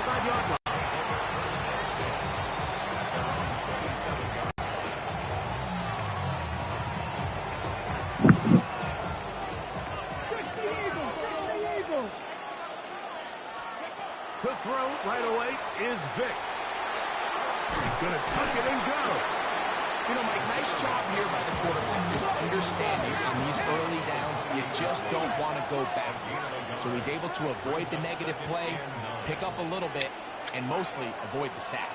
25-yard line. To throw right away is Vic. He's going to tuck it and go. You know, Mike, nice job here by the quarterback, just understanding on these early downs, you just don't want to go backwards. So he's able to avoid the negative play, pick up a little bit, and mostly avoid the sack.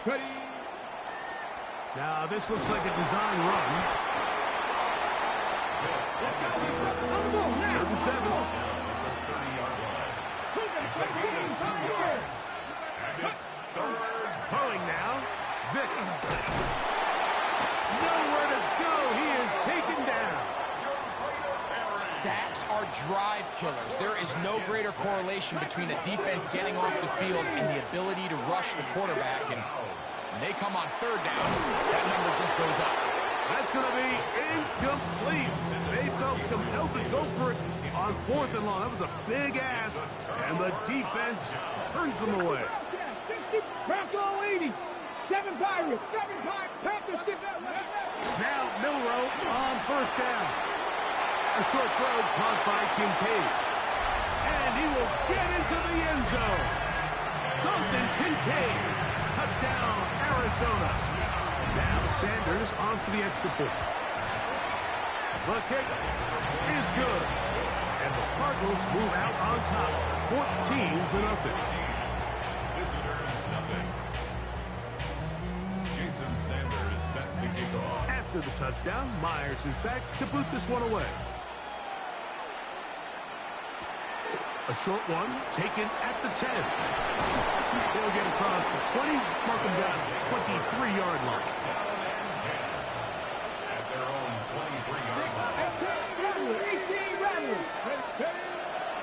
Ready. Now, this looks like a design run. 37. Throwing now. Vic. Nowhere to go. He is taken down. Sacks are drive killers. There is no greater correlation between a defense getting off the field and the ability to rush the quarterback. And when they come on third down, that number just goes up. That's going to be incomplete. They felt compelled to go for it on 4th and long. That was a big ask, and the defense turns them away. Bronco 80. 7 Pirates. 7 Panthers. Now Milrow on 1st down. A short throw caught by Kincaid. And he will get into the end zone. Dalton Kincaid. Touchdown, Arizona. Now Sanders on for the extra point. The kick is good. And the Cardinals move out on top, 14-0. Visitors, nothing. Jason Sanders set to kick off. After the touchdown, Myers is back to boot this one away. A short one taken at the 10. They'll get across the 20, mark them down to the 23-yard line. At their own 23-yard line.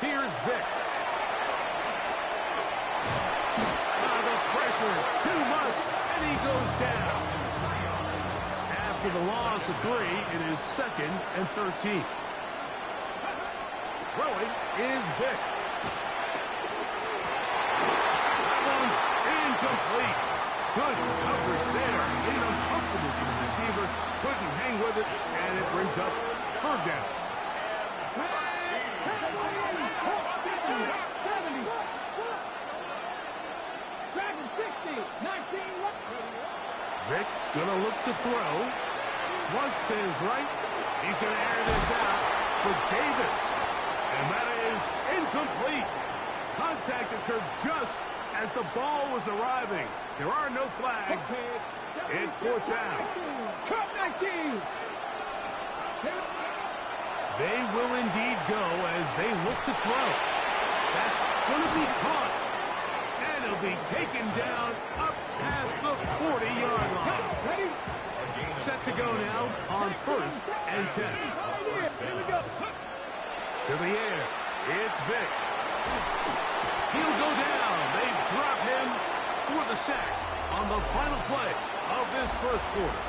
Here's Vic. The pressure, too much, and he goes down. After the loss of 3, it is 2nd and 13. Throwing is Vic. That one's incomplete. Good coverage there. Made uncomfortable for the receiver. Couldn't hang with it, and it brings up 3rd down. Vic gonna look to throw. Flush to his right. He's gonna air this out for Davis. And that is incomplete. Contact occurred just as the ball was arriving. There are no flags. It's 4th down. They will indeed go as they look to throw. That's going to be caught. And he'll be taken down up past the 40-yard line. Set to go now on 1st and 10. To the air, it's Vic. He'll go down. They drop him for the sack on the final play of this 1st quarter.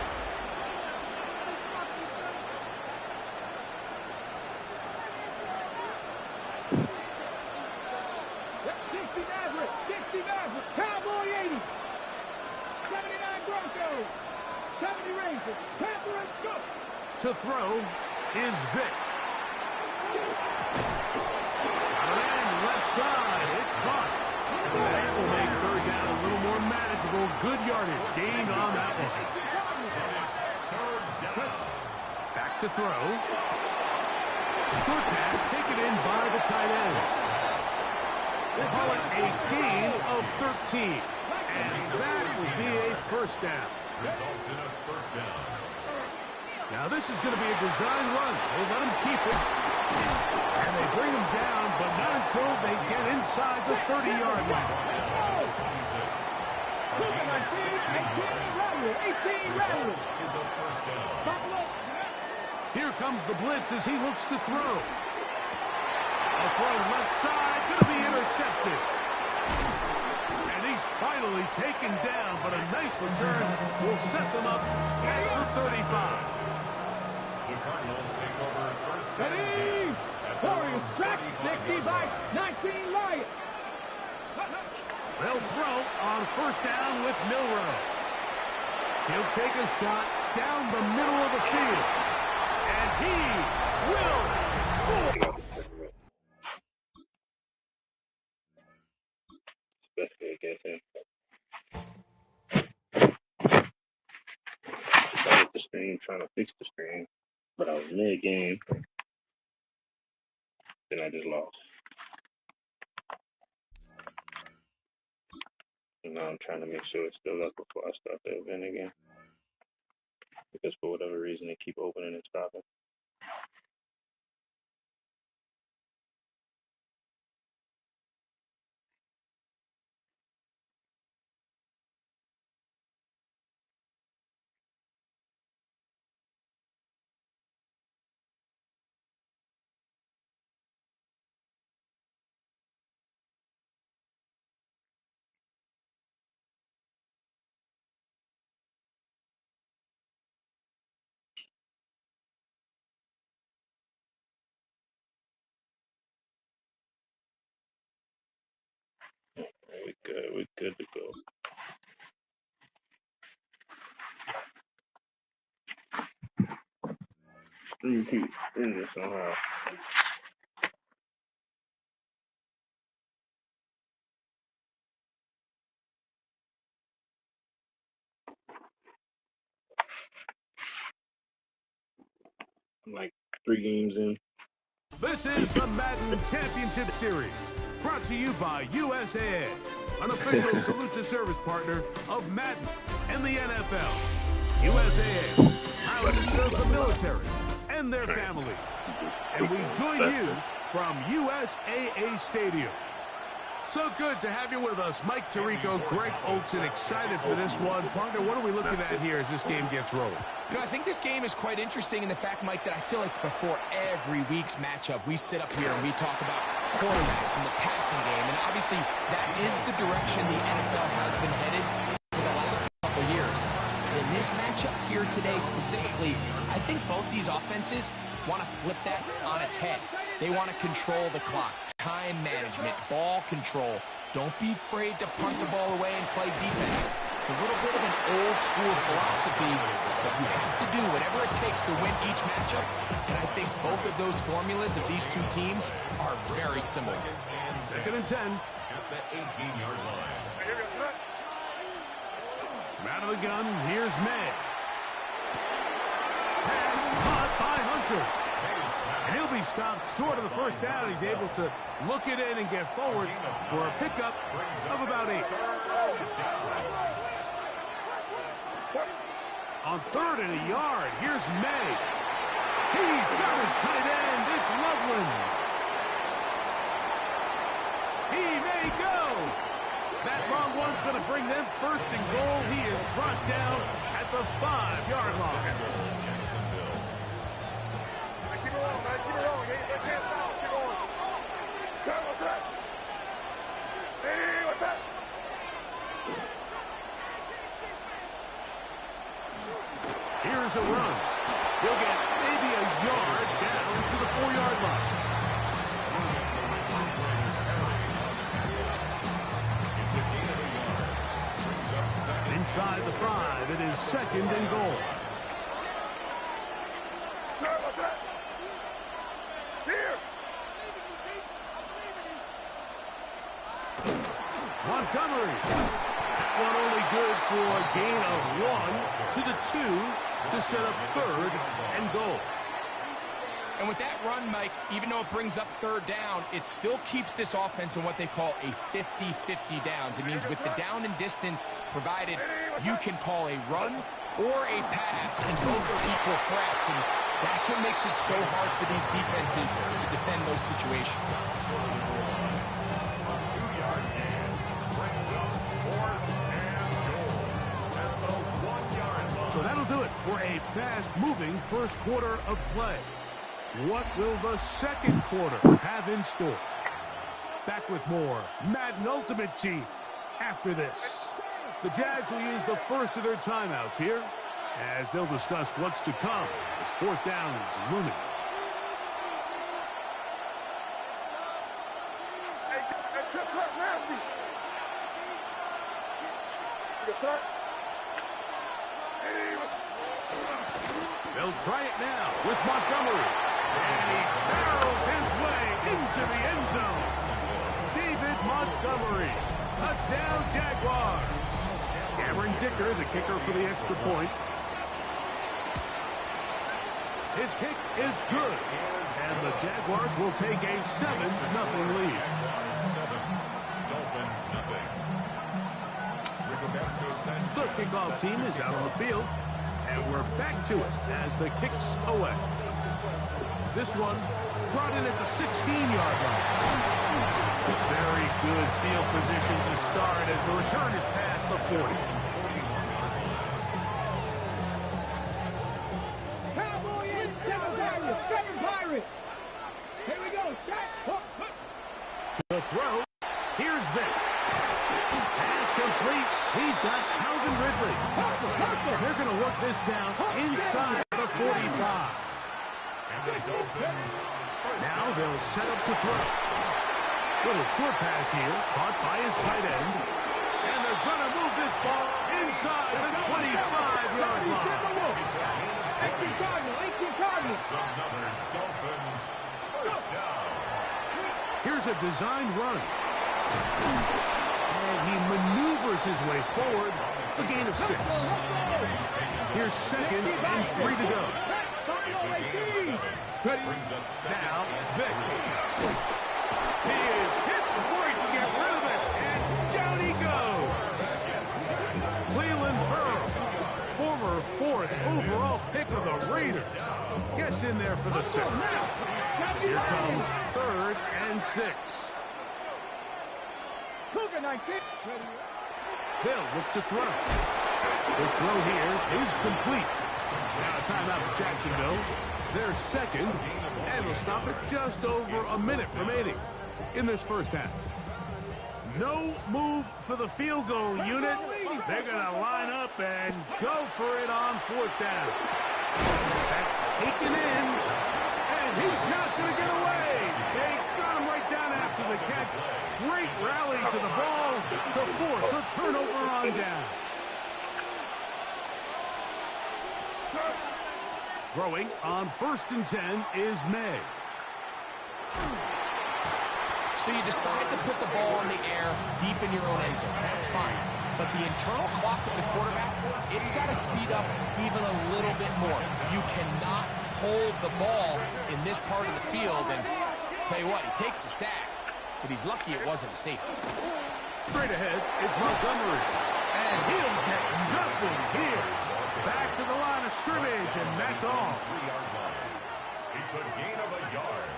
Cowboy 80. 79 Broncos. 70 Rangers. Panthers, go. To throw is Vic. Left side, it's caught. That will make 3rd down a little more manageable. Good yardage gained on that one. Back to throw. Short pass taken in by the tight end. We'll call it a gain of 13. And that will be a 1st down. Results in a 1st down. Now this is going to be a design run. They let him keep it. And they bring him down, but not until they get inside the 30-yard line. 18 is a 1st down. Here comes the blitz as he looks to throw. A throw left side, going to be intercepted. And he's finally taken down, but a nice return will set them up at the 35. The Cardinals take over 1st and 10. Warriors track 60 by 19 Lions. They'll throw on first down with Milroe. He'll take a shot down the middle of the field. And he will score. Especially against him. I hit the screen trying to fix the screen, but I was mid-game. Then I just lost. And now I'm trying to make sure it's still up before I start the event again. Because for whatever reason, they keep opening and stopping. We good. We good to go. Screen keep in this somehow. I'm like 3 games in. This is the Madden Championship Series, brought to you by USAA, an official salute-to-service partner of Madden and the NFL. USAA, proud to serve the military and their families. And we join you from USAA Stadium. So good to have you with us. Mike Tirico, Greg Olson, excited for this one. Partner, what are we looking at here as this game gets rolling? You know, I think this game is quite interesting in the fact, Mike, that I feel like before every week's matchup, we sit up here and we talk about quarterbacks and the passing game. And obviously, that is the direction the NFL has been headed for the last couple of years. In this matchup here today specifically, I think both these offenses want to flip that on its head. They want to control the clock, time management, ball control. Don't be afraid to punt the ball away and play defense. It's a little bit of an old school philosophy, but you have to do whatever it takes to win each matchup. And I think both of those formulas of these two teams are very similar. 2nd and 10. At the 18-yard line. From out of the gun, here's May. Pass caught by Hunter. And he'll be stopped short of the first down. He's able to look it in and get forward for a pickup of about 8. On 3rd and a yard, here's May. He's got his tight end. It's Loveland. He may go. That long one's going to bring them 1st and goal. He is brought down at the 5-yard line. Here's a run. He'll get maybe a yard down to the 4-yard line. Inside the 5, it is 2nd and goal. Montgomery. That one only good for a gain of 1 to the 2 to set up 3rd and goal. And with that run, Mike, even though it brings up 3rd down, it still keeps this offense in what they call a 50-50 downs. It means with the down and distance provided, you can call a run or a pass, and both are equal threats. And that's what makes it so hard for these defenses to defend those situations. So that'll do it for a fast-moving first quarter of play. What will the second quarter have in store? Back with more Madden Ultimate Team after this. The Jags will use the first of their timeouts here as they'll discuss what's to come as 4th down is looming. They'll try it now with Montgomery. And he barrels his way into the end zone. David Montgomery. Touchdown, Jaguars. Cameron Dicker, the kicker for the extra point. His kick is good. And the Jaguars will take a 7-0 lead. The kickoff team is out on the field. And we're back to it as the kick's away. This one brought in at the 16-yard line. Very good field position to start as the return is past the 40. Cowboy in, 7 Pirates. Here we go. To the throw. Here's Vic. Pass complete. He's got Calvin Ridley. They're going to work this down inside the 45. Now they'll set up to throw. Little short pass here, caught by his tight end. And they're going to move this ball inside the 25-yard line. 18 Cardinals. Another Dolphins first down. Here's a designed run. And he maneuvers his way forward. A gain of 6. Here's 2nd and 3 to go. Now, Vic. He is hit before he can get rid of it. And down he goes. Cleveland Burrow, former 4th overall pick of the Raiders, gets in there for the sack. Here comes 3rd and 6. They'll look to throw. The throw here is complete. Now a timeout for Jacksonville. They're second, and they'll stop it just over a minute remaining in this first half. No move for the field goal unit. They're going to line up and go for it on 4th down. That's taken in, and he's not going to get away. They got him right down after the catch. Great rally to the ball to force a turnover on down. Throwing on 1st and 10 is May. So you decide to put the ball in the air deep in your own end zone. That's fine. But the internal clock of the quarterback, it's got to speed up even a little bit more. You cannot hold the ball in this part of the field. And tell you what, he takes the sack, but he's lucky it wasn't a safety. Straight ahead, it's Montgomery. And he'll get nothing here. Back to the line of scrimmage, and that's all. It's a gain of a yard,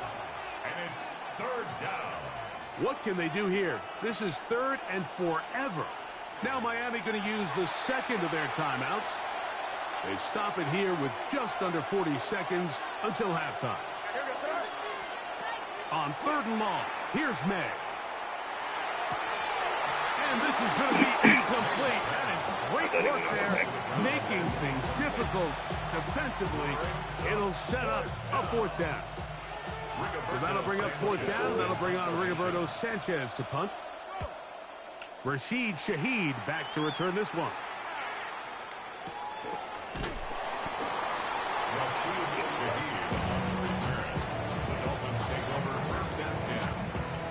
and it's 3rd down. What can they do here? This is 3rd and forever. Now Miami going to use the 2nd of their timeouts. They stop it here with just under 40 seconds until halftime. On 3rd and long, here's May. And this is going to be incomplete. That is great work there, making things difficult defensively. It'll set up a 4th down. So that'll bring up 4th down. That'll bring on Rigoberto Sanchez to punt. Rashid Shaheed back to return this one.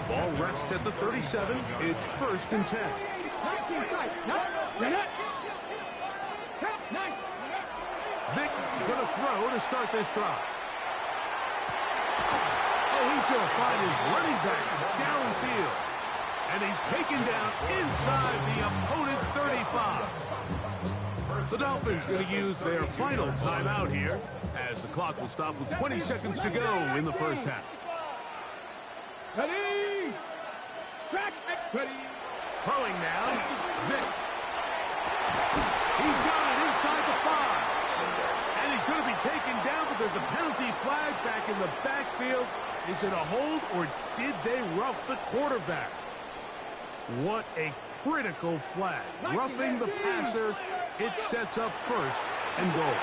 Ball rests at the 37. It's 1st and 10. Vic going to throw to start this drive. Oh, he's going to find his running back downfield. And he's taken down inside the opponent's 35. The Dolphins going to use their final timeout here as the clock will stop with 20 seconds to go in the first half. Ready! Track, ready! Throwing now, Vic. He's got it inside the 5. And he's going to be taken down, but there's a penalty flag back in the backfield. Is it a hold, or did they rough the quarterback? What a critical flag. Roughing the passer, it sets up 1st and goal.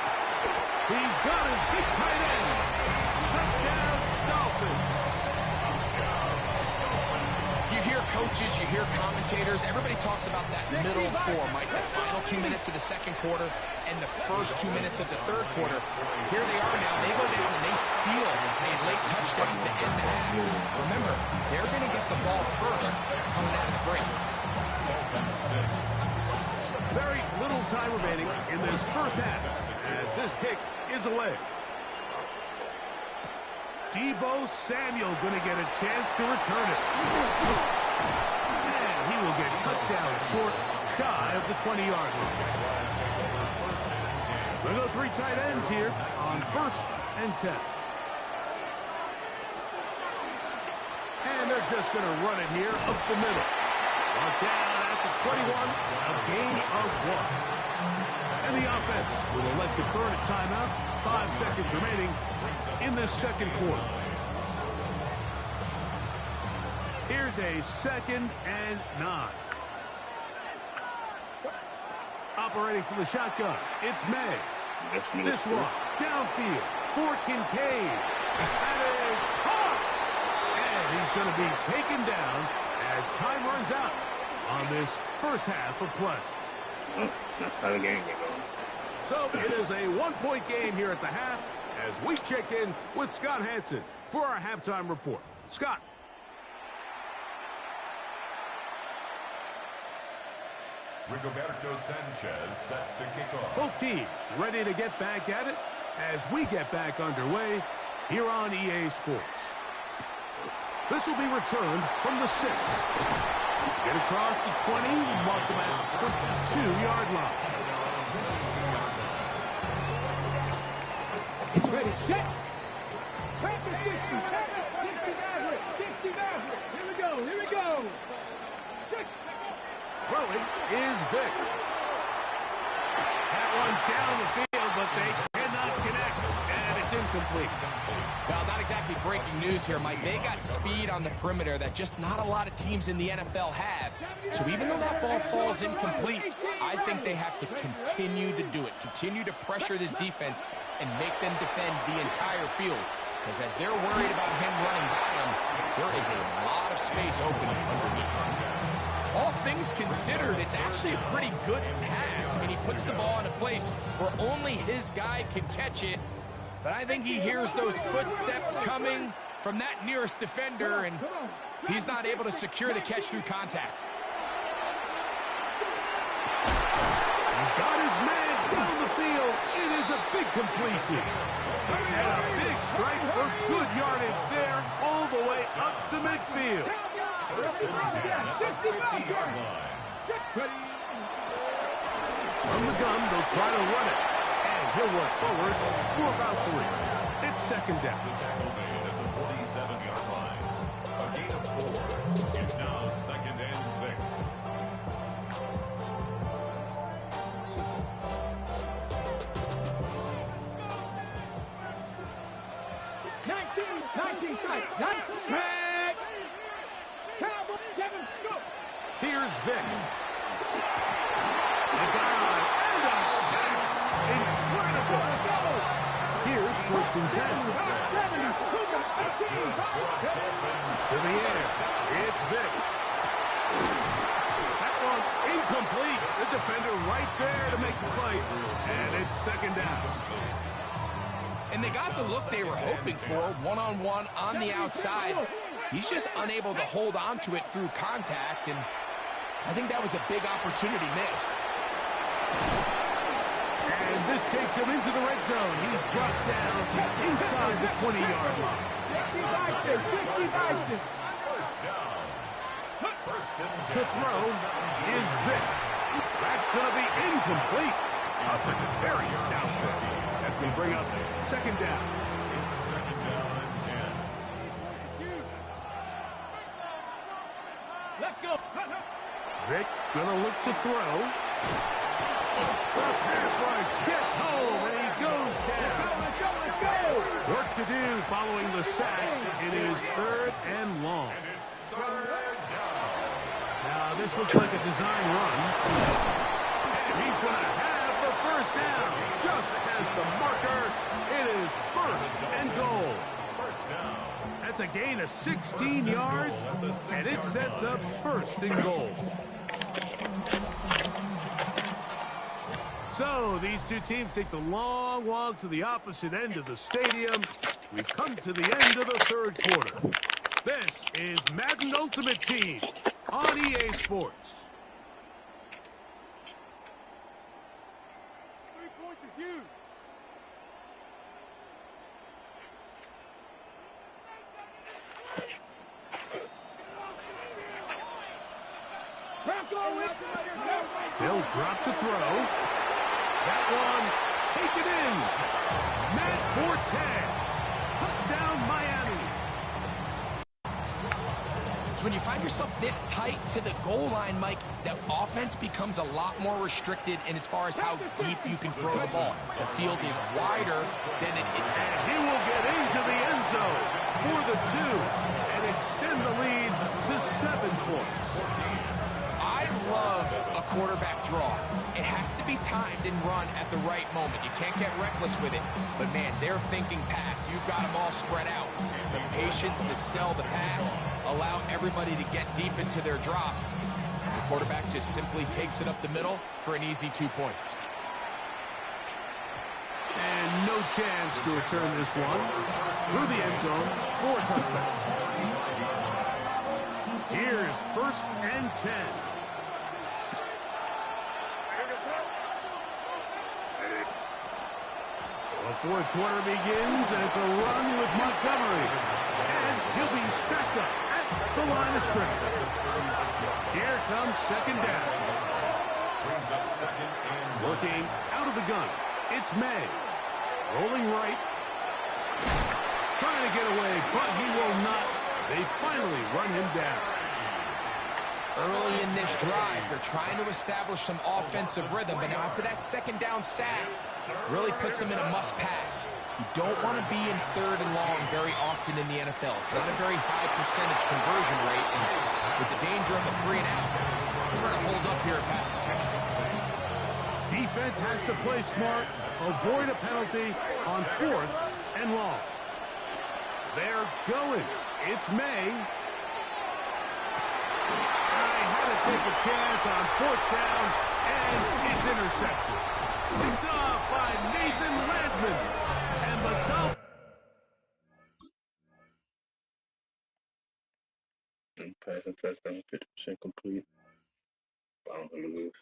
He's got his big tight end. Touchdown, Dolphins. You hear coaches, you hear commentators, everybody talks about that middle four, Mike, the final 2 minutes of the second quarter and the first 2 minutes of the third quarter. Here they are now. They go down and they steal a late touchdown to end the half. Remember, they're going to get the ball first coming out of the break. Very little time remaining in this first half as this kick is away. Deebo Samuel going to get a chance to return it. And he will get cut down short, shy of the 20-yard line. We'll go three tight ends here on 1st and 10. And they're just going to run it here up the middle. Brought down at the 21, a gain of 1. And the offense will elect to burn a timeout. 5 seconds remaining in this second quarter. Here's a 2nd and 9. Operating from the shotgun, it's May. This one, downfield, for Kincaid. That is caught! And he's going to be taken down as time runs out on this first half of play. Oh, that's how the game get going. So it is a 1-point game here at the half as we check in with Scott Hansen for our halftime report. Scott. Rigoberto Sanchez set to kick off. Both teams ready to get back at it as we get back underway here on EA Sports. This will be returned from the 6. Get across the 20, mark them at the 22-yard line. It's ready. Set. Practice 60. 60 Maverick. 60 Maverick. Here we go. Here we go. Throwing is Vic. That one down the field, but they cannot connect, and it's incomplete. Well, not exactly breaking news here, Mike. They got speed on the perimeter that just not a lot of teams in the NFL have. So even though that ball falls incomplete, I think they have to continue to do it. Continue to pressure this defense and make them defend the entire field. Because as they're worried about him running by them, there is a lot of space open underneath. All things considered, it's actually a pretty good pass. I mean, he puts the ball in a place where only his guy can catch it. But I think he hears those footsteps coming from that nearest defender, and he's not able to secure the catch through contact. He's got his man down the field. It is a big completion. And a big strike for good yardage there all the way up to midfield. First and 10 at the 50-yard line. From the gun, they'll try to run it. And he'll work forward for about 3. It's second down. The tackle made at the 47-yard line. A gain of 4. It's now 2nd and 6. Here's Vic. The dive and a catch. Incredible. Here's 1st and 10. To the air. It's Vic. That one incomplete. The defender right there to make the play. And it's 2nd down. And they got the look they were hoping for, one-on-one on the outside. He's just unable to hold on to it through contact, and I think that was a big opportunity missed. And this takes him into the red zone. He's brought down inside the 20-yard line. First down. First and 10. To throw is Vic. That's going to be incomplete. That's a very stout throw. That's going to bring up 2nd down. It's 2nd down and 10. Let's go. Vic going to look to throw. The pass rush gets home, and he goes down. Let's go. Work to do following the sack. It is 3rd and long. And it's 3rd down. Now, this looks like a design run. And he's going to have the first down. Just as the marker, it is 1st and goal. First down. That's a gain of 16 yards, and it sets up first and goal. So these two teams take the long walk to the opposite end of the stadium. We've come to the end of the third quarter. This is Madden Ultimate Team on EA Sports. 3 points are huge. They'll drop to throw. That one, take it in. Matt Forte. Touchdown, Miami. So when you find yourself this tight to the goal line, Mike, the offense becomes a lot more restricted in as far as how deep you can throw the ball. The field is wider than it is. And he will get into the end zone for the 2 and extend the lead to 7 points. I love a quarterback draw. It has to be timed and run at the right moment. You can't get reckless with it. But, man, they're thinking pass. You've got them all spread out. The patience to sell the pass, allow everybody to get deep into their drops. The quarterback just simply takes it up the middle for an easy 2 points. And no chance to return this one through the end zone for a touchdown. Here's 1st and 10. The fourth quarter begins, and it's a run with Montgomery. And he'll be stacked up at the line of scrimmage. Here comes 2nd down. Brings up 2nd and 1. Working out of the gun. It's May. Rolling right. Trying to get away, but he will not. They finally run him down. Early in this drive, they're trying to establish some offensive rhythm, but now after that 2nd down sack, really puts them in a must-pass. You don't want to be in 3rd and long very often in the NFL. It's not a very high percentage conversion rate, and with the danger of a 3-and-out, we're going to hold up here at pass protection. Defense has to play smart, avoid a penalty on 4th and long. They're going. It's May. Take a chance on 4th down, and it's intercepted. Picked off by Nathan Landman. And the Dolphins. Passing touchdown, 50% complete. Bound to lose.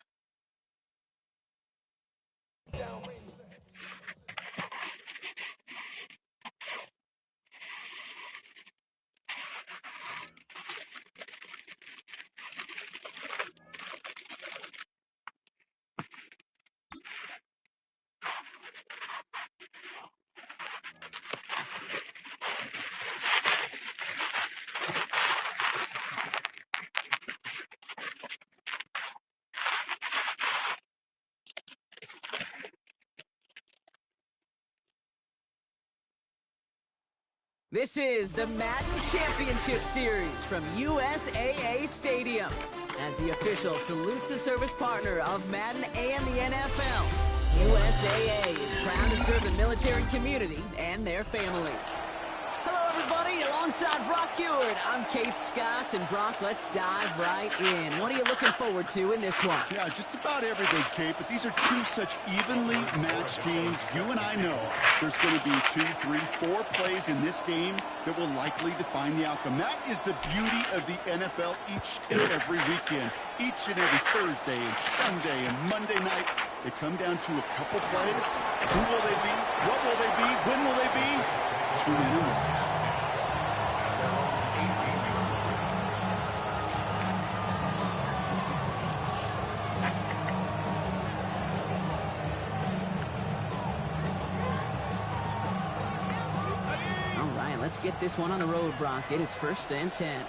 This is the Madden Championship Series from USAA Stadium. As the official salute to service partner of Madden and the NFL, USAA is proud to serve the military community and their families. Hello, everybody. Alongside Brock Ewart, I'm Kate Scott. And Brock, let's dive right in. What are you looking forward to in this one? Yeah, just about everything, Kate, but these are 2 such evenly matched teams. You and I know there's going to be 2, 3, 4 plays in this game that will likely define the outcome. That is the beauty of the NFL each and every weekend. Each and every Thursday and Sunday and Monday night, they come down to a couple plays. Who will they be? What will they be? When will they be? 2 minutes. Let's get this one on the road, Brock. It is 1st and 10.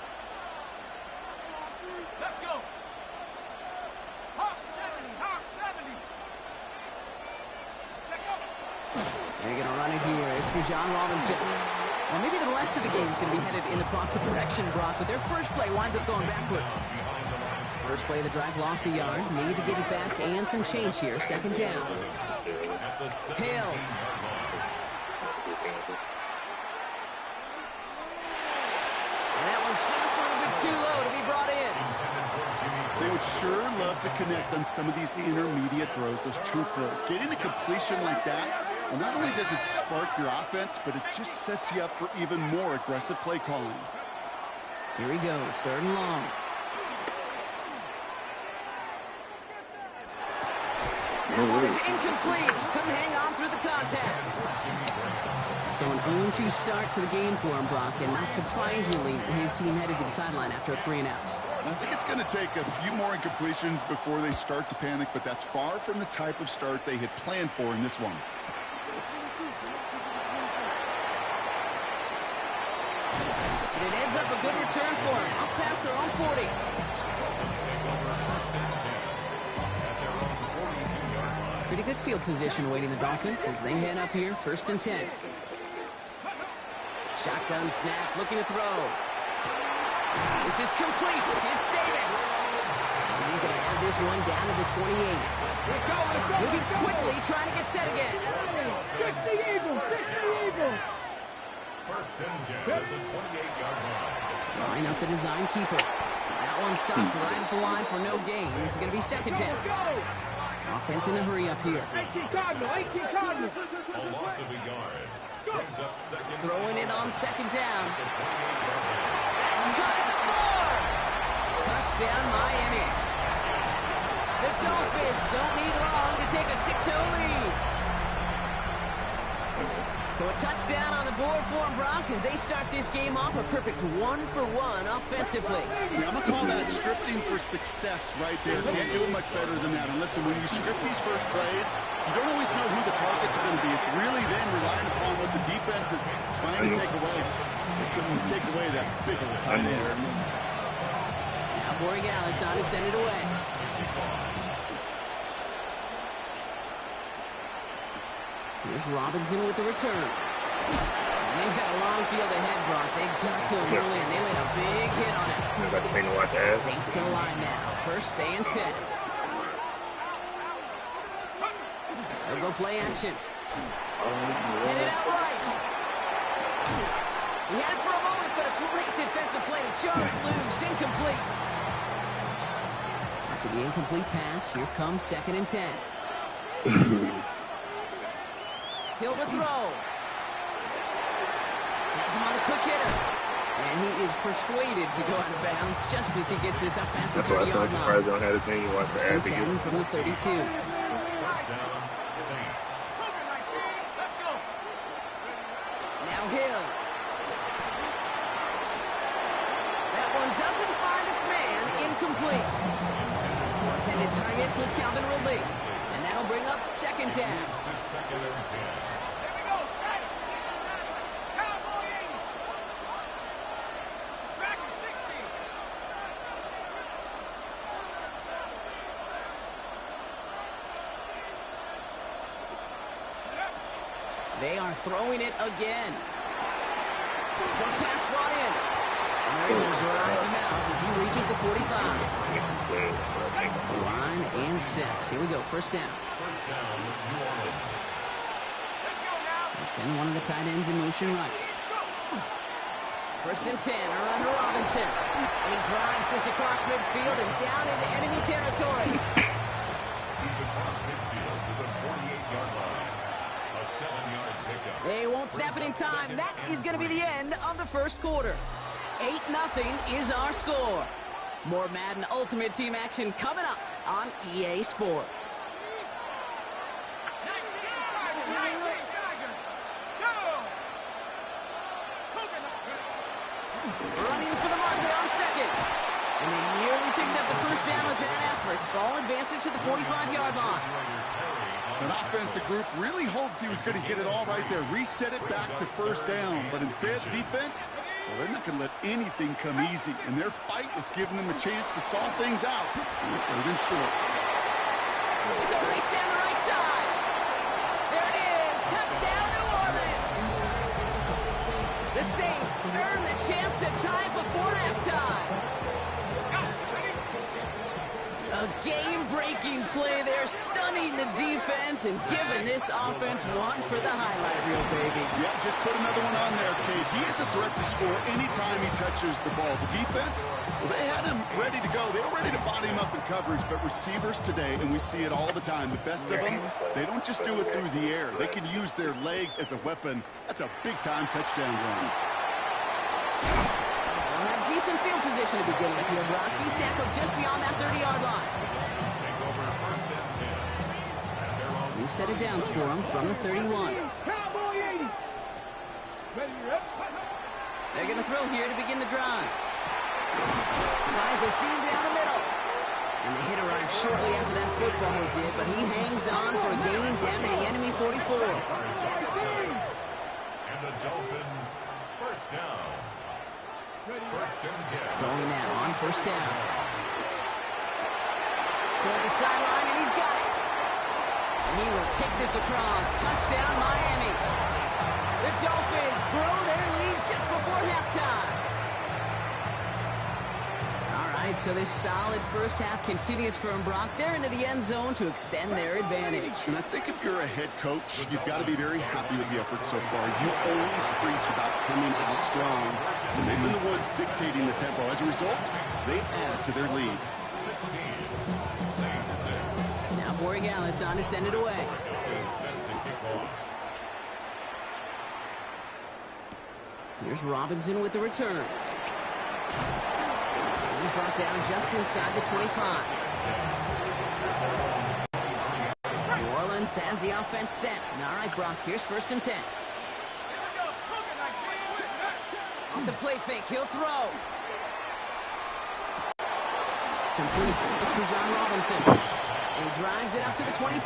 Let's go. Hawk 70, Hawk 70. Check out. They're going to run it here. It's for John Robinson. Well, maybe the rest of the game is going to be headed in the proper direction, Brock, but their first play winds up going backwards. First play of the drive lost a yard. Need to get it back and some change here. 2nd down. Hill. just a little bit too low to be brought in. They would sure love to connect on some of these intermediate throws, those chunk throws. Getting a completion like that, well, not only does it spark your offense, but it just sets you up for even more aggressive play calling. Here he goes, 3rd and long. That one is incomplete. Couldn't hang on through the contact. So an 0-2 start to the game for him, Brock, and not surprisingly, his team headed to the sideline after a 3-and-out. I think it's going to take a few more incompletions before they start to panic, but that's far from the type of start they had planned for in this one. And it ends up a good return for him, up past their own 40. Pretty good field position awaiting the Dolphins as they head up here, 1st and 10. Shotgun snap, looking to throw. This is complete. It's Davis. And he's going to have this one down to the 28. Moving quickly, trying to get set again. 50 Eagles, 50 Eagles. 1st and 10 at the 28-yard line. Line up the design keeper. That one stopped right at the line for no gain. This is going to be 2nd 10. Offense in a hurry up here. 18 Cardinal, 18 Cardinal. A loss of a yard. Brings up 2nd. Throwing it on 2nd down. That's cut at the 4. Touchdown, Miami. The Dolphins don't need long to take a 6-0 lead. So a touchdown on the board for them, Brock, as they start this game off a perfect 1-for-1 offensively. Yeah, I'm going to call that scripting for success right there. Can't do it much better than that. And listen, when you script these first plays, you don't always know who the targets are going to be. It's really then relying upon what the defense is trying to take away. They couldn't take away that big of a tight end. Now Borregales on to send it away. Here's Robinson with the return. And they've got a long field ahead, Brock. They got to him early, and they laid a big hit on it. I got the thing to watch ass. Saints to the line now. 1st and 10. They'll go play action. Hit it out right. He had it for a moment, but a great defensive play to jar it loose. Incomplete. After the incomplete pass, here comes 2nd and 10. He'll throw. Gets him on the quick hitter. And he is persuaded to go out of bounds just as he gets this up past the 30-yard line. That's why I'm surprised I don't have the thing to watch for ass. 10 from the 32. 1st down, Saints. Now Hill. That one doesn't find its man. Incomplete. Intended target was Calvin Ridley. And that'll bring up 2nd down. To 2nd and 10. They are throwing it again. Short pass brought in. And they're able to drive him out as he reaches the 45. To line and set. Here we go. 1st down. 1st down, New Orleans. They send one of the tight ends in motion right. 1st and 10. A run to Robinson. And he drives this across midfield and down into enemy territory. He's across midfield to the 48-yard line. A 7-yard pickup. They won't snap it in time. That is going to be the end of the 1st quarter. 8-0 is our score. More Madden Ultimate Team action coming up on EA Sports. Running for the marker on 2nd. And they nearly picked up the 1st down with that effort. Ball advances to the 45-yard line. An offensive group really hoped he was going to get it all right there, reset it back to 1st down. But instead, defense, well, they're not going to let anything come easy. And their fight was giving them a chance to stall things out. 3rd and short. It's a race down the right side. There it is. Touchdown, New Orleans. The Saints earn the chance to tie before halftime. A A game-breaking play there, stunning the defense and giving this offense one for the highlight reel, baby. Yeah, just put another one on there, Kate. He is a threat to score anytime he touches the ball. The defense, well, they had him ready to go. They were ready to body him up in coverage, but receivers today, and we see it all the time, the best of them, they don't just do it through the air. They can use their legs as a weapon. That's a big-time touchdown run. Well, have decent field position to begin with here, Brock. He's tackled just beyond that 30-yard line. New set of downs for him from the 31. Cowboy 80. Ready, you're up. They're going to throw here to begin the drive. Finds a seam down the middle. And the hit arrived shortly after that football did, but he hangs on for a gain down to the enemy 44. And the Dolphins, first down. First and 10. Going now on first down. Toward the sideline, and he's got it. And he will take this across. Touchdown, Miami. The Dolphins grow their lead just before halftime. All right, so this solid first half continues from Brock. They're into the end zone to extend their advantage. And I think if you're a head coach, you've got to be very happy with the effort so far. You always preach about coming out strong. And they've been the ones dictating the tempo. As a result, they add to their lead. 16, Saints 6. Now Borregales on to send it away. Is set to kick off. Here's Robinson with the return. He's brought down just inside the 25. New Orleans has the offense set. All right, Brock, here's first and 10. On the play fake, he'll throw. Complete. It's Bijan Robinson. And he drives it up to the 24.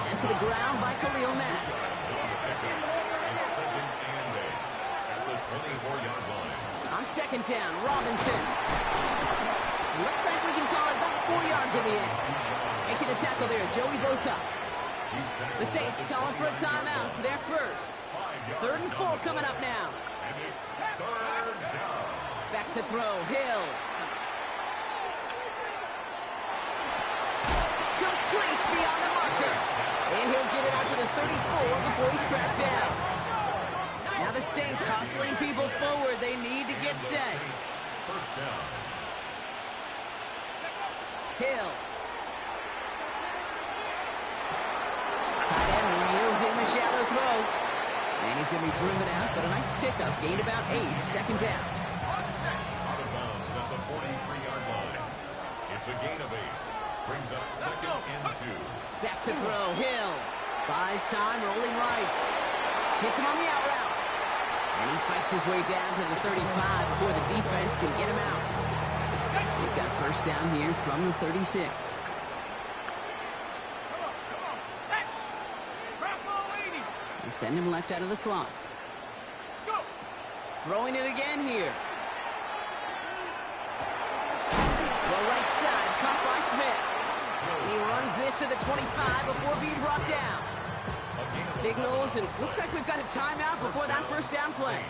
Sent to the ground by Khalil Mack. It's second and 8 at the 24-yard line. On second down, Robinson. Looks like we can call it about 4 yards in the end. Making the tackle there, Joey Bosa. The Saints calling for a timeout, so they're first. 3rd and 4 coming up now. And it's third down. Back to throw, Hill. Complete beyond the marker. And he'll get it out to the 34 before he's tracked down. Now the Saints hustling people forward. They need to get set. First down. Hill. Tight end reels in the shallow throw. And he's going to be driven out, but a nice pickup. Gained about 8. Second down. Out of bounds at the 43-yard line. It's a gain of 8. Brings up second and 2. Back to throw. Hill. Buys time, rolling right. Hits him on the out route. And he fights his way down to the 35 before the defense can get him out. They've got first down here from the 36. They send him left out of the slot. Throwing it again here. The right side, caught by Smith. He runs this to the 25 before being brought down. Signals, and looks like we've got a timeout before that first down play.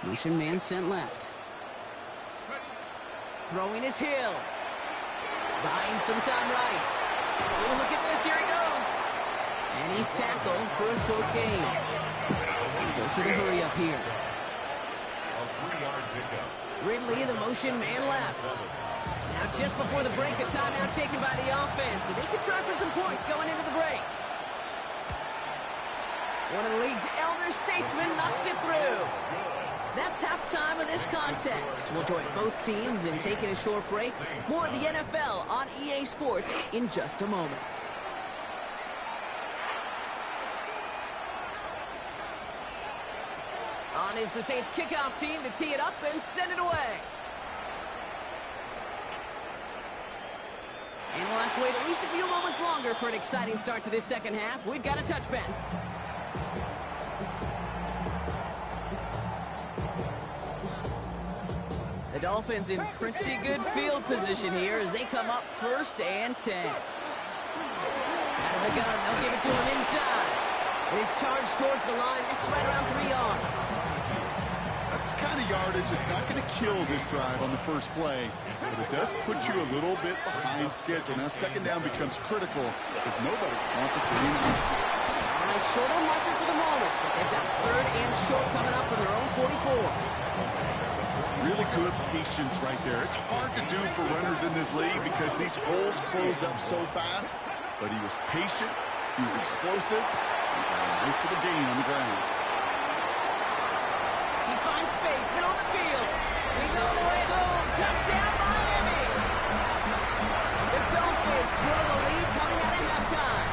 Mission man sent left. Throwing his Hill. Buying some time right. Oh, look at this, here he goes. And he's tackled for a short gain. Goes to the hurry up here. A 3-yard pickup. Ridley, the motion man left. Now just before the break, a timeout taken by the offense. And they could try for some points going into the break. One of the league's elder statesmen knocks it through. That's halftime of this contest. We'll join both teams in taking a short break. More of the NFL on EA Sports in just a moment. On is the Saints kickoff team to tee it up and send it away. And we'll have to wait at least a few moments longer for an exciting start to this second half. We've got a touchback. The Dolphins in pretty good field position here as they come up first and 10. Out of the gun, they'll give it to him inside. And he's charged towards the line. It's right around 3 yards. That's the kind of yardage that's not going to kill this drive on the first play, but it does put you a little bit behind schedule. Now second down becomes critical because nobody wants a 3 and out. All right, short on marker for the moment, but they've got third and short coming up for their own 44. Really good patience right there. It's hard to do for runners in this league because these holes close up so fast, but he was patient, he was explosive, and got a nice little gain on the ground. He finds space, middle of the field. He's all the way home. Touchdown, Miami. The Dolphins grow the lead coming out of halftime.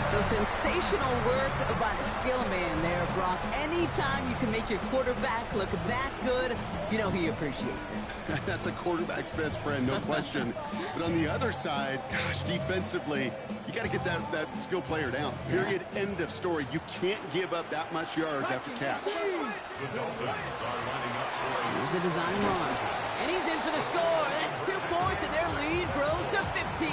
So sensational work by the skill man there, Brock. Anytime you can make your quarterback look that good, you know he appreciates it. That's a quarterback's best friend, no question. But on the other side, gosh, defensively, you got to get that skill player down. Period. End of story. You can't give up that much yards after catch. The Dolphins are lining up for Here's a design run. And he's in for the score. That's 2 points, and their lead grows to 15.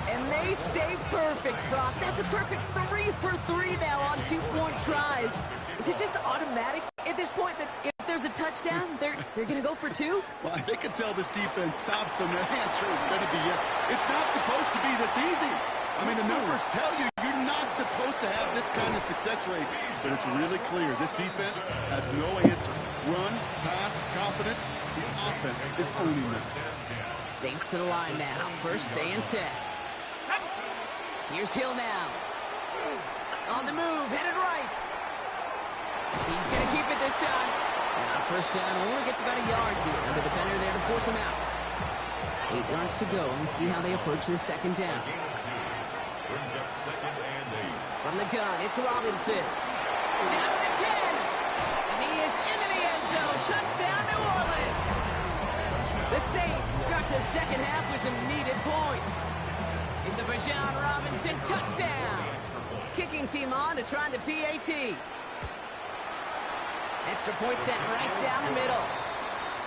And they stay perfect, Brock. That's a perfect 3 for 3 now on 2-point tries. Is it just automatic at this point that if there's a touchdown, they're going to go for 2? Well, I think until this defense stops them, the answer is going to be yes. It's not supposed to be this easy. I mean, the numbers tell you you're not supposed to have this kind of success rate. But it's really clear this defense has no answer. Run, pass, confidence. The offense is owning them. Saints to the line now. First and 10. Here's Hill now. On the move, headed right. He's going to keep it this time. And on first down, only gets about a yard here. And the defender there to force him out. 8 yards to go. Let's see how they approach this second down. brings up second and 8. From the gun, it's Robinson. Down to the 10. And he is into the end zone. Touchdown, New Orleans. The Saints start the second half with some needed points. It's a Bijan Robinson touchdown. Kicking team on to try the PAT. Extra point set right down the middle.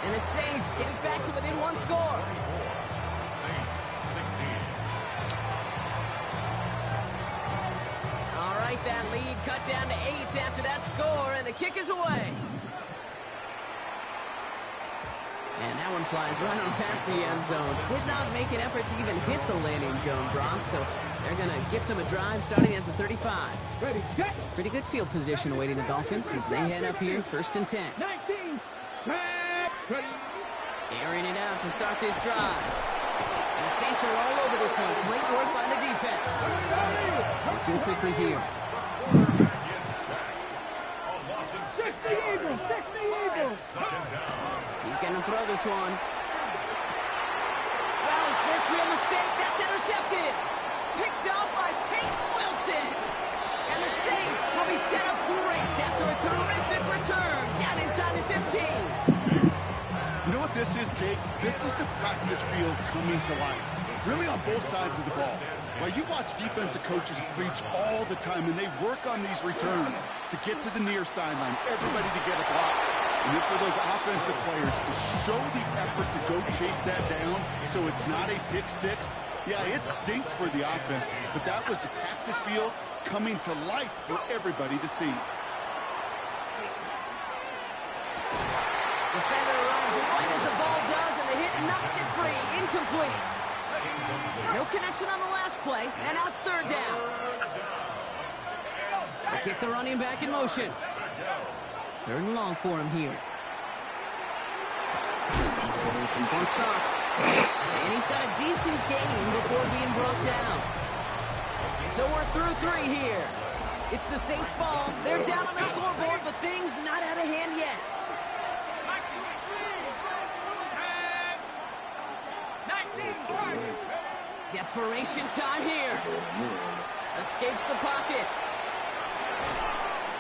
And the Saints get it back to within 1 score. Saints 16. All right, that lead cut down to 8 after that score, and the kick is away. And that one flies right on past the end zone. Did not make an effort to even hit the landing zone, Brock, so they're going to gift him a drive starting at the 35. Ready, set. Pretty good field position awaiting the Dolphins as they head up here, first and 10. 19, set, ready. Airing it out to start this drive. And the Saints are all over this one. Great work by the defense. Working quickly here. Gets sacked. A loss of 6 60 Eagles, yards. 60 Eagles. Second down. He's going to throw this one. Well, his first real mistake, that's intercepted. Picked up by Peyton Wilson. And the Saints will be set up great after a terrific return down inside the 15. You know what this is, Kate? This is the practice field coming to life. Really on both sides of the ball. While you watch defensive coaches preach all the time, and they work on these returns to get to the near sideline, everybody to get a block. And then for those offensive players to show the effort to go chase that down so it's not a pick six. Yeah, it stinks for the offense, but that was the practice field coming to life for everybody to see. Defender arrives right as the ball does, and the hit knocks it free. Incomplete. No connection on the last play, and now it's third down. They kick the running back in motion. Third and long for him here. This one's caught. And he's got a decent gain before being brought down. So we're through 3 here. It's the Saints' ball. They're down on the scoreboard, but things not out of hand yet. 19, Desperation time here. Escapes the pocket.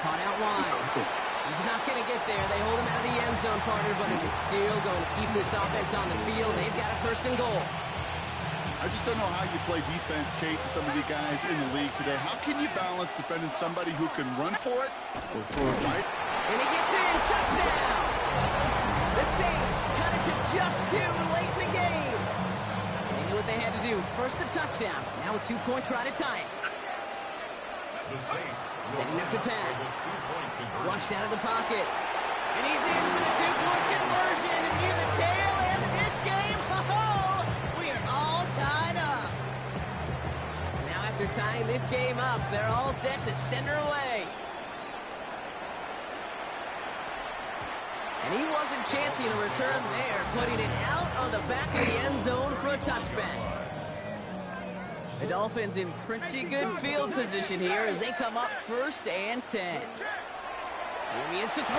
Caught out wide. He's not going to get there. They hold him out of the end zone, partner, but it is still going to keep this offense on the field. They've got a first and goal. I just don't know how you play defense, Kate, and some of the guys in the league today. How can you balance defending somebody who can run for it or throw it right? And he gets in. Touchdown. The Saints cut it to just 2 late in the game. They knew what they had to do. First the touchdown. Now a 2-point try to tie it. Setting up to pass. Flushed out of the pocket. And he's in for the two-point conversion. And near the tail end of this game, we are all tied up. Now after tying this game up, they're all set to center away. And he wasn't chancing a return there, putting it out on the back of the end zone for a touchback. The Dolphins in pretty good field position here as they come up 1st and 10. Here he is to throw.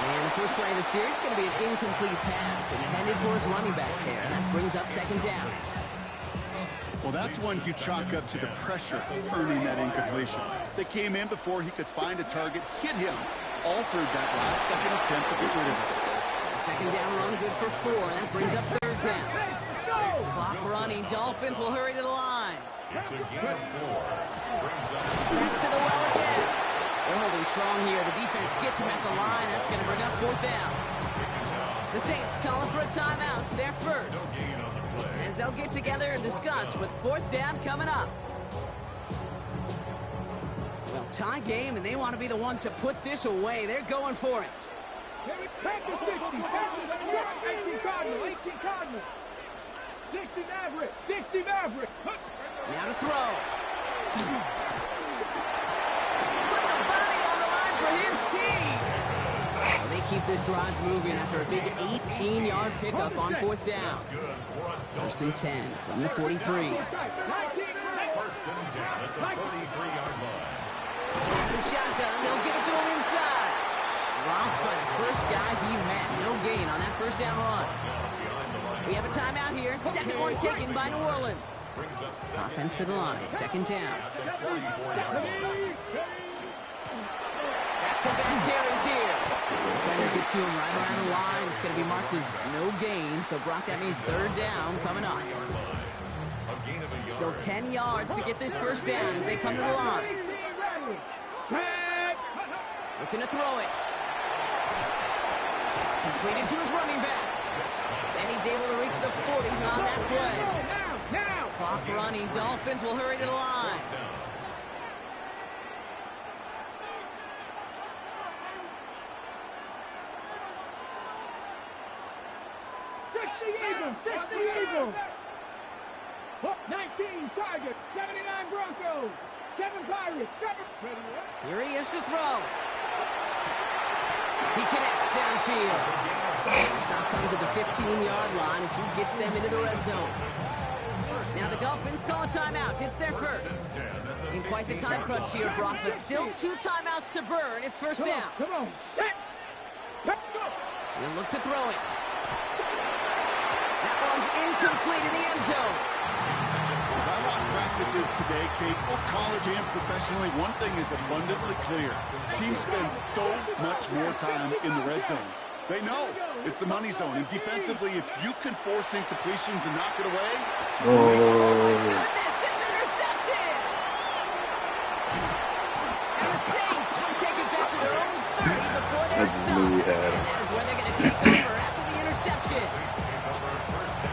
And the first play of the series is going to be an incomplete pass intended for his running back there, and that brings up 2nd down. Well, that's one you chalk up to the pressure earning that incompletion. They came in before he could find a target, hit him, altered that last second attempt to get rid of it. The 2nd down run good for 4, and that brings up 3rd down. Clock running, Dolphins will hurry to the line. It's a gain of 4. Back to the well again. They're holding strong here. The defense gets him at the line. That's going to bring up 4th down. The Saints calling for a timeout. They're first. As they'll get together and discuss with 4th down coming up. Well, tie game, and they want to be the ones to put this away. They're going for it. 18 Cardinal. 60 Maverick. 60 Maverick. Now to throw. Put the body on the line for his team. Well, they keep this drive moving after a big 18-yard pickup on 4th down. 1st and 10 from the 43. 1st and 10 at the 43-yard line. The shotgun, they'll give it to him inside. Dropped by the first guy he met. No gain on that 1st down run. We have a timeout here. 2nd one taken by New Orleans. Offense to the line. 2nd down. Back-to-back carries here. Defender gets to him right around the line. It's going to be marked as no gain. So, Brock, that means 3rd down coming up. Still 10 yards to get this 1st down as they come to the line. Looking to throw it. Completed to his running back. And he's able to reach the 40 on that play. Clock running. Dolphins will hurry to the line. Eagles. 19 Chargers. 79 Broncos. 7 Pirates. 7. Here he is to throw. He connects downfield. The stop comes at the 15-yard line as he gets them into the red zone. Now the Dolphins call a timeout. It's their first. In quite the time crunch here, Brock, but still 2 timeouts to burn. It's 1st down. Come on. Set. Let's go. We'll look to throw it. That one's incomplete in the end zone. As I watch practices today, Kate, both college and professionally, one thing is abundantly clear. Teams spend so much more time in the red zone. They know it's the money zone, and defensively, if you can force incompletions and knock it away. Oh my goodness, it's intercepted! And the Saints will take it back to their own 30 before they're stopped. And that is where they're going to take over after the interception.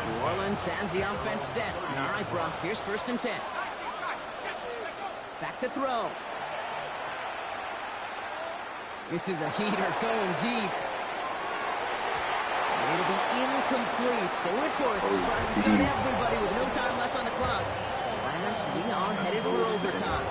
New Orleans has the offense set. All right, Brock, here's 1st and 10. Back to throw. This is a heater going deep. It'll be incomplete. They went for it. Trying to start everybody with no time left on the clock. As we are headed for overtime.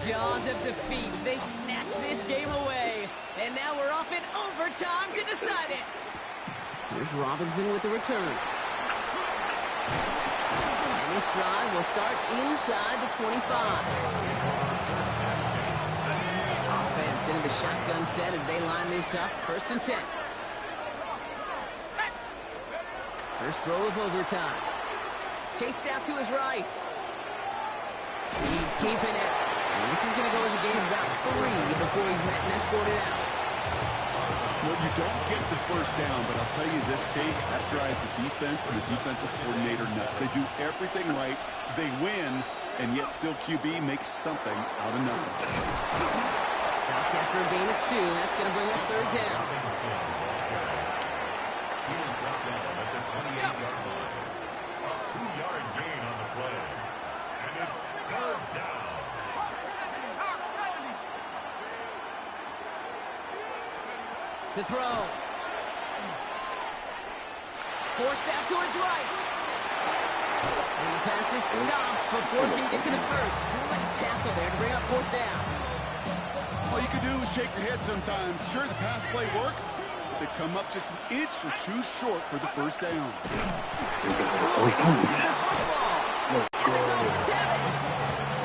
Jaws of defeat. They snatched this game away. And now we're off in overtime to decide it. Here's Robinson with the return. And this drive will start inside the 25. Offense into the shotgun set as they line this up. 1st and 10. First throw of overtime. Chased out to his right. He's keeping it. And this is going to go as a game of about 3 before he's met and escorted out. Well, you don't get the first down, but I'll tell you this, Kate, that drives the defense and the defensive coordinator nuts. They do everything right. They win, and yet still QB makes something out of nothing. Stopped after a gain of 2. That's going to bring up third down. He is brought down at the 28-yard line. A 2-yard gain on the play. And it's third down. To throw. Forced out to his right. And the pass is stopped before it can get to the first. Great tackle there to bring up fourth down. All you can do is shake your head sometimes. Sure, the pass play works, but they come up just an inch or two short for the first down. Loses the football. And the Dolphins have it.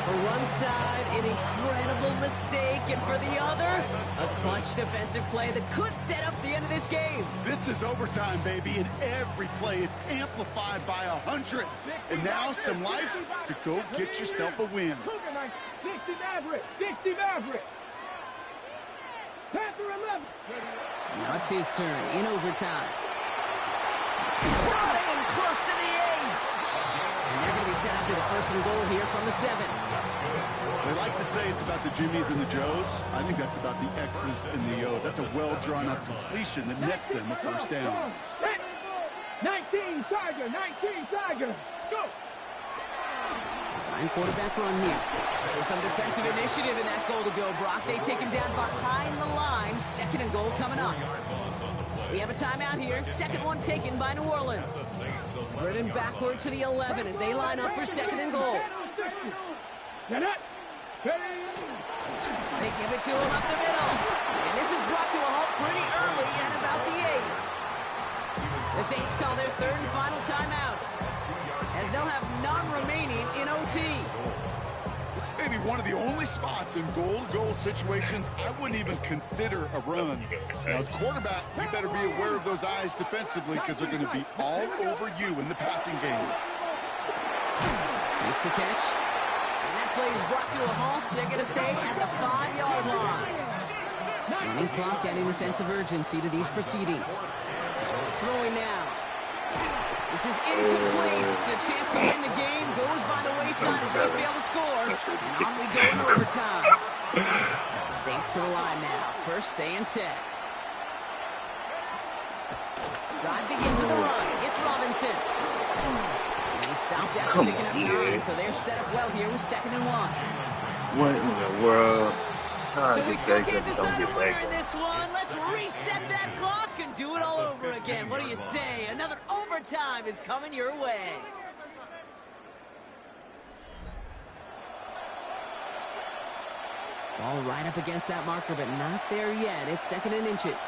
For one side, an incredible mistake, and for the other, a clutch defensive play that could set up the end of this game. This is overtime, baby, and every play is amplified by 100. And now some life to go get yourself a win. 60 Maverick, 60 Maverick. Panther 11. Now it's his turn in overtime. Brought in close to the 8. And they're going to be set up to the first and goal here from the 7. They like to say it's about the Jimmies and the Joes. I think that's about the X's and the O's. That's a well-drawn-up completion that nets them a first down. 19 Tiger, 19 Tiger. Let's go. Design quarterback run here. So some defensive initiative in that goal to go. Brock, they take him down behind the line. Second and goal coming up. We have a timeout here. Second one taken by New Orleans. Driven backward to the 11 as they line up for second and goal. They give it to him up the middle. And this is brought to a halt pretty early at about the 8. The Saints call their third and final timeout, as they'll have none remaining in OT. This may be one of the only spots in goal-to-goal situations I wouldn't even consider a run. Now, as quarterback, you better be aware of those eyes defensively because they're going to be all over you in the passing game. Makes the catch. And that play is brought to a halt, so they're going to stay at the 5-yard line. Running clock adding a sense of urgency to these proceedings. Throwing now. This is incomplete. A chance to win the game goes by the wayside as they fail to score. And on we go in overtime. Saints to the line now. First and 10. Drive begins with a run. It's Robinson. And he stopped after picking up 9, so they're set up well here with second and 1. What in the world? So we still can't decide a winner in this one. Let's reset that clock and do it all over again. What do you say? Another overtime is coming your way. Ball right up against that marker, but not there yet. It's second and inches.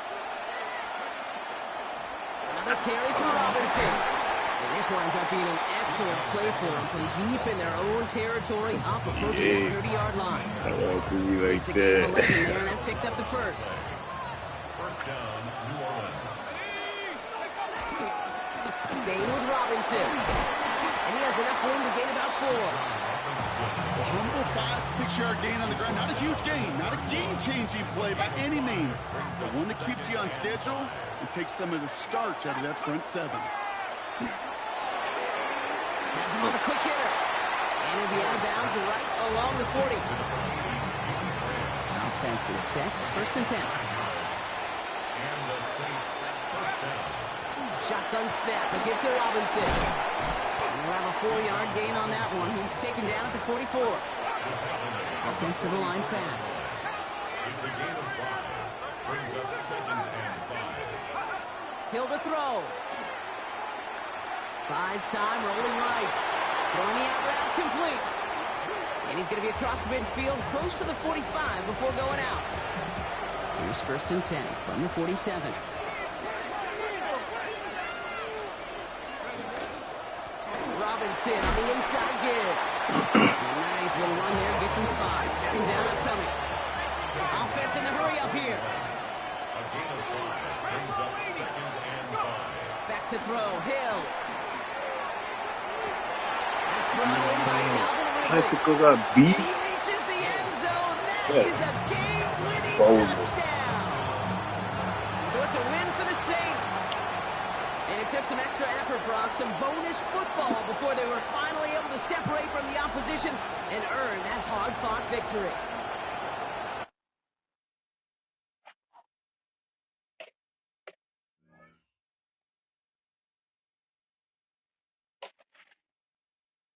Another carry for Robinson. And this winds up being an excellent play for them from deep in their own territory, up approaching the 30-yard line. I don't do you like It's a game of 11 that. there, and that picks up the first. First down, New Orleans. Staying with Robinson. And he has enough room to gain about 4. A humble 5-6-yard gain on the ground. Not a huge gain, not a game-changing play by any means, but one that keeps you on schedule and takes some of the starch out of that front 7. Has him on the quick hitter. And he'll be out of bounds right along the 40. Offense is set. First and 10. And the Saints first down. Shotgun snap. A give to Robinson. And we'll have a 4-yard gain on that one. He's taken down at the 44. Offense to the line fast. It's a gain of 5. Brings up second and 5. Hill to throw. Buys time, rolling right. Throwing the out route complete. And he's going to be across midfield, close to the 45 before going out. Here's first and 10 from the 47. Robinson on the inside give. Nice little run there, gets him 5. Second down upcoming. Offense in the hurry up here. A gain of 5 brings up second and 5. Back to throw, Hill. That's brought in by Calvin Ridley. Bicycle got beat. He reaches the end zone. That is a game-winning touchdown. So it's It took some extra effort, Brock, some bonus football before they were finally able to separate from the opposition and earn that hard-fought victory.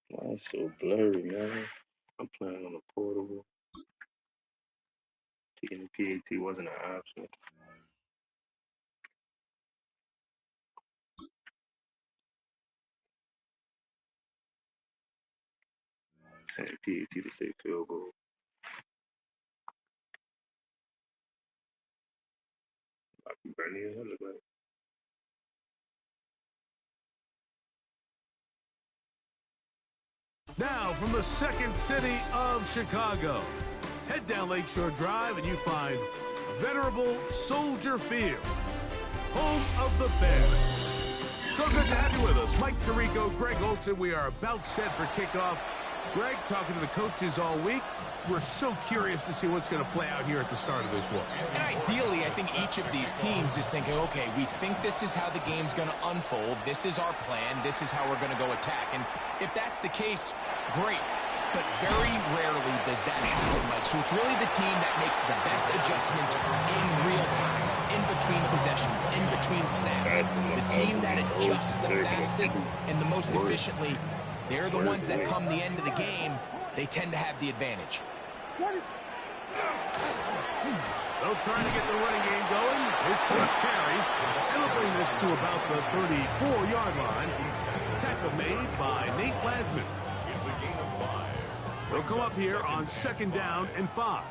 Why it's so blurry, man? I'm playing on a portable. Taking the PAT wasn't an option. Saying PAT to say field goal. Bernie, I look like. Now, from the second city of Chicago, head down Lakeshore Drive and you find venerable Soldier Field, home of the Bears. So good to have you with us. Mike Tirico, Greg Olson. We are about set for kickoff. Greg, talking to the coaches all week. We're so curious to see what's going to play out here at the start of this one. And ideally, I think each of these teams is thinking, okay, we think this is how the game's going to unfold. This is our plan. This is how we're going to go attack. And if that's the case, great. But very rarely does that happen, Mike. So it's really the team that makes the best adjustments in real time, in between possessions, in between snaps. The team that adjusts the fastest and the most efficiently, they're the ones that come the end of the game. They tend to have the advantage. They'll try to get the running game going. His first carry. And they'll bring this to about the 34-yard line. Tackle made by Nate Landman. It's a gain of 5. They'll come up here on 2nd down and 5.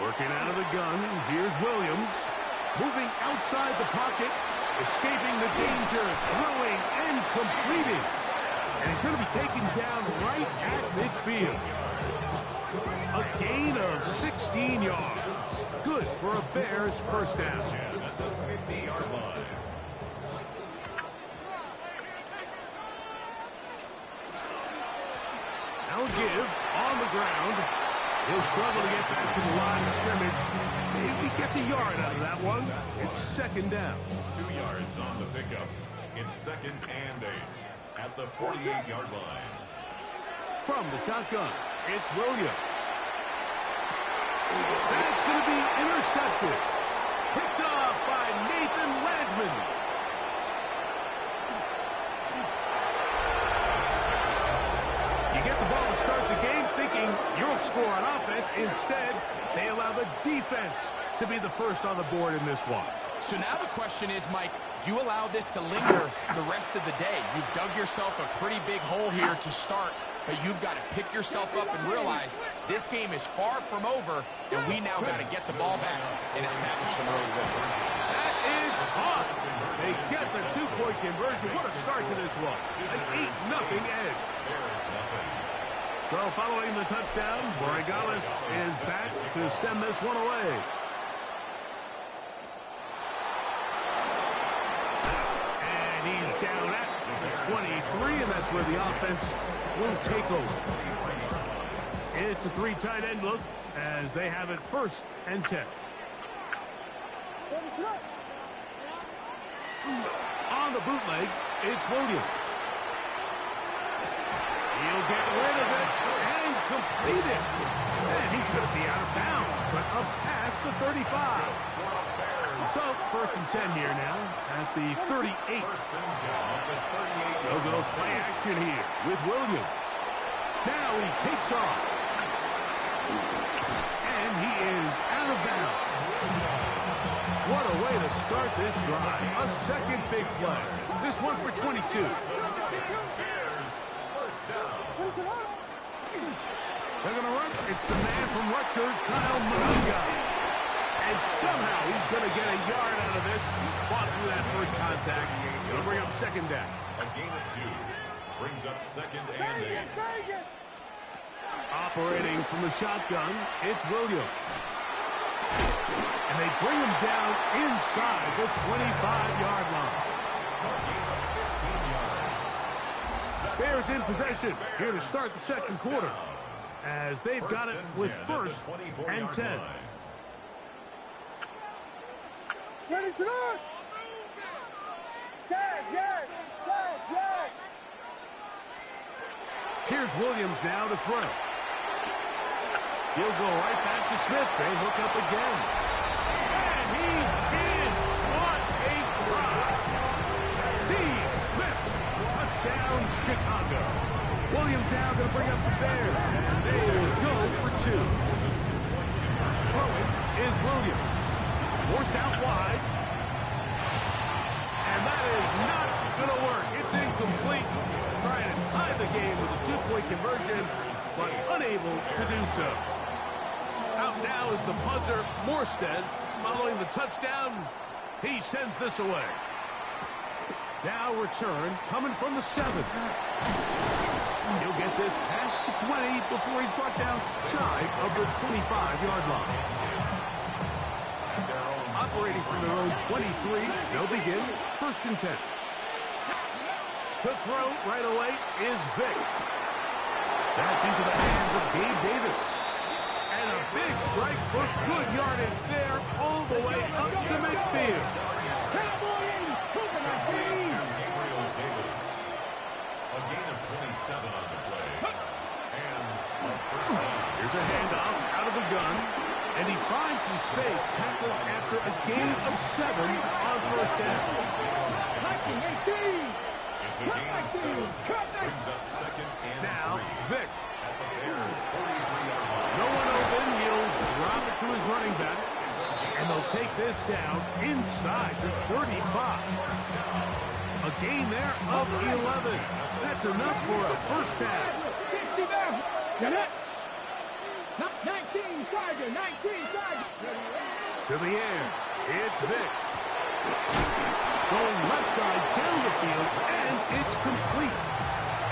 Working out of the gun. Here's Williams. Moving outside the pocket. Escaping the danger. Throwing and completing. And he's going to be taken down right at midfield. A gain of 16 yards. Good for a Bears first down. At the 50-yard line. Now a give on the ground. He'll struggle to get back to the line of scrimmage. Maybe gets a yard out of that one. It's 2nd down. 2 yards on the pickup. It's 2nd and 8 at the 48-yard line. From the shotgun, it's Williams. That's going to be intercepted. Picked off by Nathan Landman. You get the ball to start the game thinking you'll score on offense. Instead, they allow the defense to be the first on the board in this one. So now the question is, Mike, do you allow this to linger the rest of the day? You've dug yourself a pretty big hole here to start, but you've got to pick yourself up and realize this game is far from over, and we now got to get the ball back and establish some early rhythm. That is caught. They get the 2-point conversion. What a start to this one. An 8-0 edge. So following the touchdown, Borregales is back to send this one away. And he's down at the 23, and that's where the offense will take over. It's a 3 tight end look as they have it 1st and 10. On the bootleg, it's Williams. He'll get rid of it and complete it. And he's going to be out of bounds, but up past the 35. So, 1st and 10 here now at the 38. They'll go play action here with Williams. Now he takes off. And he is out of bounds. What a way to start this drive. A 2nd big play. This one for 22. They're going to run. It's the man from Rutgers, Kyle Monunga. And somehow he's going to get a yard out of this. Fought through that first contact. Going to bring up 2nd down. A gain of 2 brings up 2nd and 8. Operating from the shotgun, it's Williams. And they bring him down inside the 25-yard line. Bears in possession here to start the 2nd quarter. as they've got it with first and 10. Ready to go! Yes, yes, yes, yes! Here's Williams now to throw. He'll go right back to Smith. They hook up again. And he's in. What a drive. Steve Smith. Touchdown, Chicago. Williams now going to bring up the Bears. And they will go for two. Throwing is Williams. Forced out wide. And that is not going to work. It's incomplete. Trying to tie the game with a two-point conversion, but unable to do so. Out now is the punter, Morstead. Following the touchdown, he sends this away. Now return, coming from the 7. He'll get this past the 20 before he's brought down shy of the 25-yard line. Operating from their own 23, they'll begin first and 10. To throw right away is Vic. That's into the hands of Gabe Davis. And a big strike for good yardage there all the way up to midfield. A gain of 27 on the play. And here's a handoff out of the gun. And he finds some space tackled after a gain of 7 on first down. it's a gain of 7. Brings up second and Now, 3. Vic. At the Bears' 43-yard line. No one open. He'll drop it to his running back. And they'll take this down inside the 35. A gain there of 11. That's enough for a first down. 19, Tiger, 19, Tiger. To the air, it's Vic. Going left side down the field, and it's complete.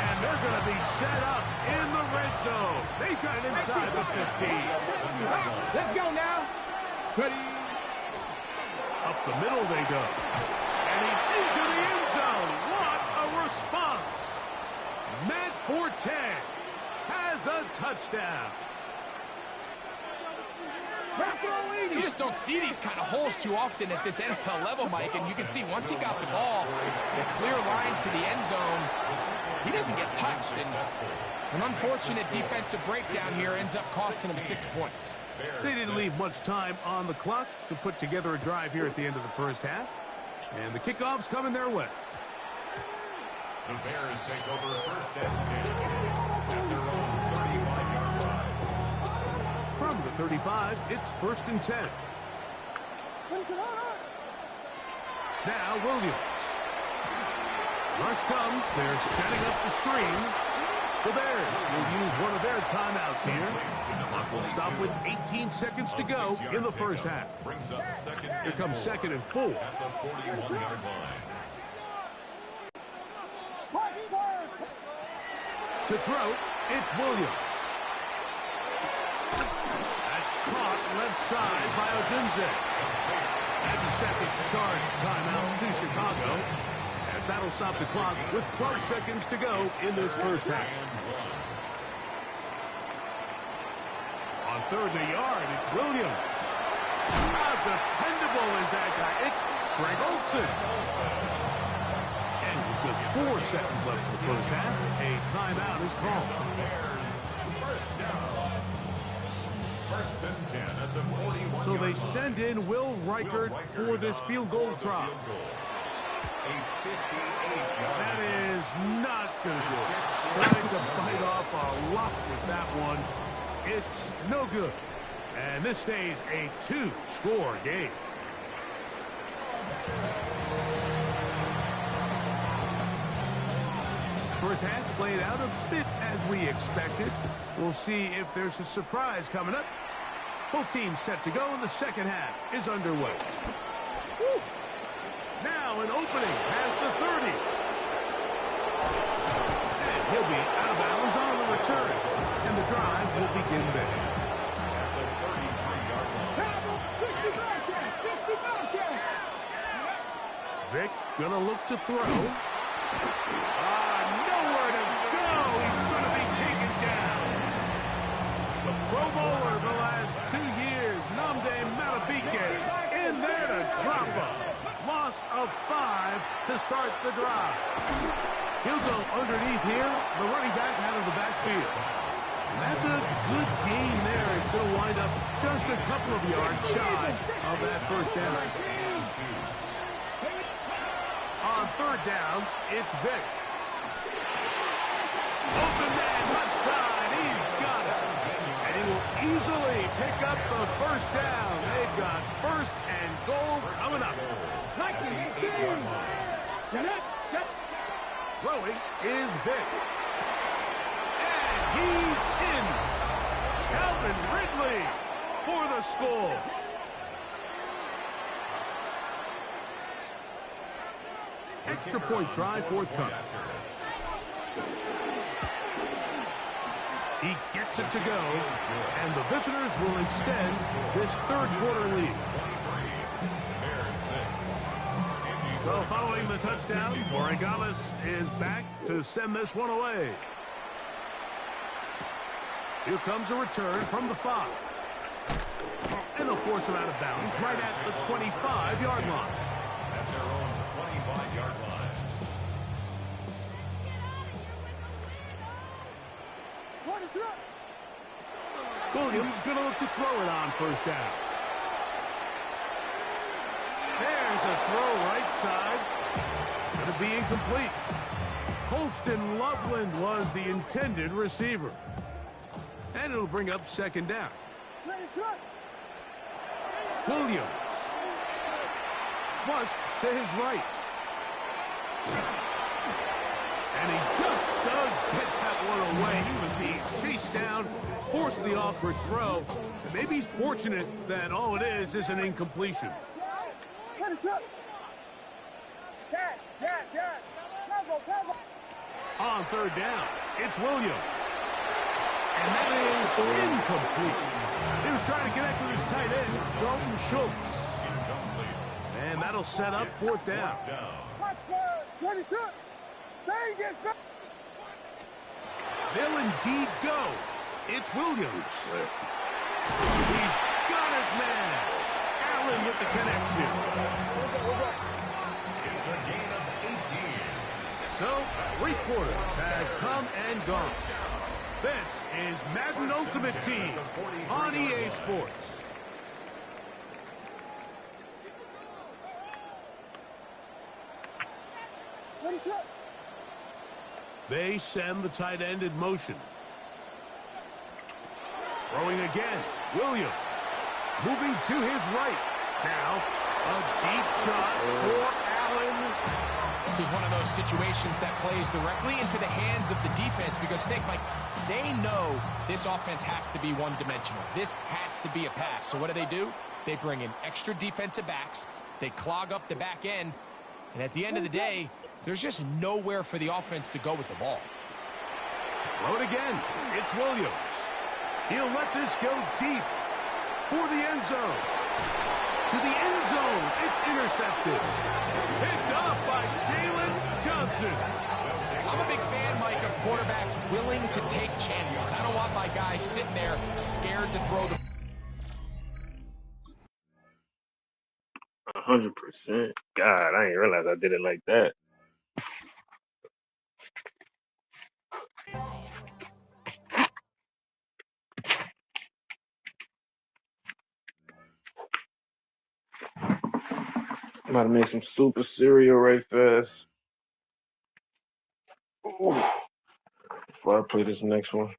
And they're going to be set up in the red zone. They've got it inside the 15. Let's go now. Ready. Up the middle they go. And he's into the end zone. What a response. Matt Forte has a touchdown. You just don't see these kind of holes too often at this NFL level, Mike. And you can see once he got the ball, the clear line to the end zone, he doesn't get touched. And an unfortunate defensive breakdown here ends up costing him 6 points. They didn't leave much time on the clock to put together a drive here at the end of the first half. And the kickoff's coming their way. The Bears take over first and 10 at their own 35-yard line. From the 35, it's first and 10. Now Williams. Rush comes. They're setting up the screen. The Bears will use one of their timeouts here. Clock will stop with 18 seconds to go in the first half. Here comes second and 4. At the 41-yard line. To throw, it's Williams. That's caught left side by Odunze. That's a second charge timeout to Chicago, as that'll stop the clock with 12 seconds to go in this first half. On third and a yard, it's Williams. How dependable is that guy? It's Greg Olsen. And with just 4 seconds left in the first half, a timeout is called. First and 10 at the 41. So they send in Will Reichert for this field goal try. That is not going to do it. Trying to bite off a lot with that one. It's no good. And this stays a 2-score game. First half played out a bit as we expected. We'll see if there's a surprise coming up. Both teams set to go, and the second half is underway. Woo. Now an opening past the 30. And he'll be out of bounds on the return. And the drive will begin there. At the 33-yard line. Vic gonna look to throw. Nowhere to go. He's gonna be taken down. Tampa. Loss of 5 to start the drive. He'll go underneath here. The running back out of the backfield. That's a good gain there. It's going to wind up just a couple of yards shy of that first down. On third down, it's Vic. Open man, left side. He's got it. And he will easily pick up the first down. They've got first and goal coming up. Throwing is Vic. And he's in. Calvin Ridley for the score. Extra point try forthcoming. He gets it to go, and the visitors will extend this third quarter lead. So following the touchdown, Morigales is back to send this one away. Here comes a return from the 5. And they'll force him out of bounds right at the 25-yard line. At their own 25-yard line. Williams going to look to throw it on first down. There's a throw right side. It's going to be incomplete. Colston Loveland was the intended receiver. And it'll bring up second down. Williams. Flush to his right. And he just does get that one away. He was being chased down, forced the awkward throw. Maybe he's fortunate that all it is an incompletion. On third down, it's Williams. And that is incomplete. He was trying to connect with his tight end, Dalton Schultz. And that'll set up fourth down. They'll indeed go. It's Williams. He's got his man. Allen with the connection. It's a gain of 18. So, 3 quarters have come and gone. This is Madden Ultimate Team on EA Sports. They send the tight end in motion. Throwing again. Williams. Moving to his right. Now, a deep shot for Allen. This is one of those situations that plays directly into the hands of the defense because, think, Mike, they know this offense has to be one-dimensional. This has to be a pass. So what do? They bring in extra defensive backs. They clog up the back end. And at the end of the day, there's just nowhere for the offense to go with the ball. Throw it again. It's Williams. He'll let this go deep for the end zone. To the end zone. It's intercepted. Picked off by Jalen Johnson. I'm a big fan, Mike, of quarterbacks willing to take chances. I don't want my guys sitting there scared to throw the 100%. God, I didn't realize I did it like that. I'm about to make some super cereal right fast. Ooh. Before I play this next one.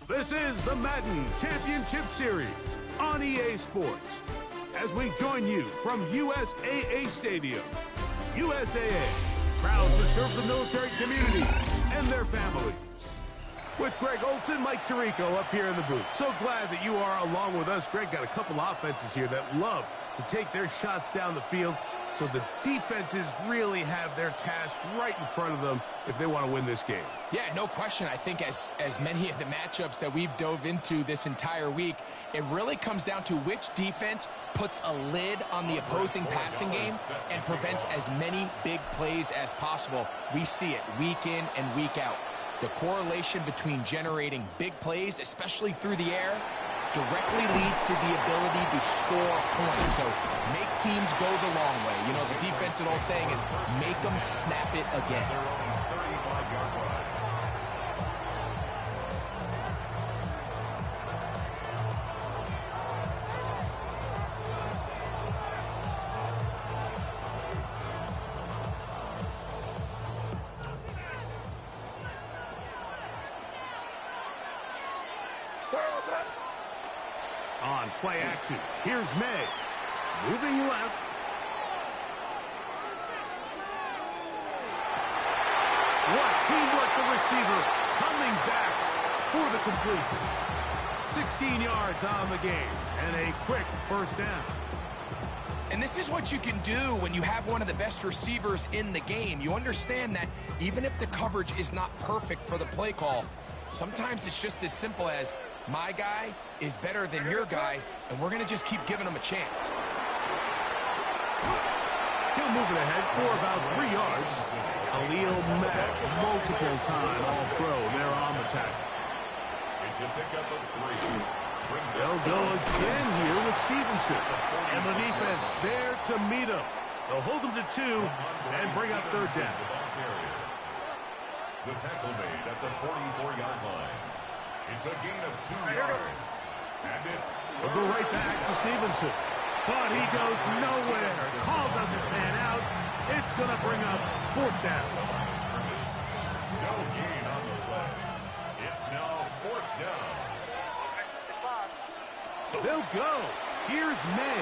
This is the Madden Championship Series on EA Sports. As we join you from USAA Stadium, USAA, proud to serve the military community and their families. With Greg Olson, Mike Tirico up here in the booth. So glad that you are along with us. Greg got a couple offenses here that love to take their shots down the field, so the defenses really have their task right in front of them if they want to win this game. Yeah, no question. I think as many of the matchups that we've dove into this entire week, it really comes down to which defense puts a lid on the opposing passing game and prevents as many big plays as possible. We see it week in and week out. The correlation between generating big plays, especially through the air, directly leads to the ability to score points. So make teams go the long way. You know, the defensive old saying is make them snap it again. On play action, here's May. Moving left. What teamwork, the receiver coming back for the completion. 16 yards on the game and a quick first down. And this is what you can do when you have one of the best receivers in the game. You understand that even if the coverage is not perfect for the play call, sometimes it's just as simple as my guy is better than your guy, and we're going to just keep giving him a chance. He'll move it ahead for about 3 yards. Khalil Mack, multiple time All-Pro there on the tackle. It's a pickup of 3. They'll go again here with Stevenson. And the defense there to meet him. They'll hold him to 2 and bring up third down. The tackle made at the 44-yard line. It's a gain of 2 yards. And it's... They'll go right back to Stevenson. But he goes nowhere. Call doesn't pan out. It's going to bring up fourth down. No gain on the play. It's now fourth down. They'll go. Here's May.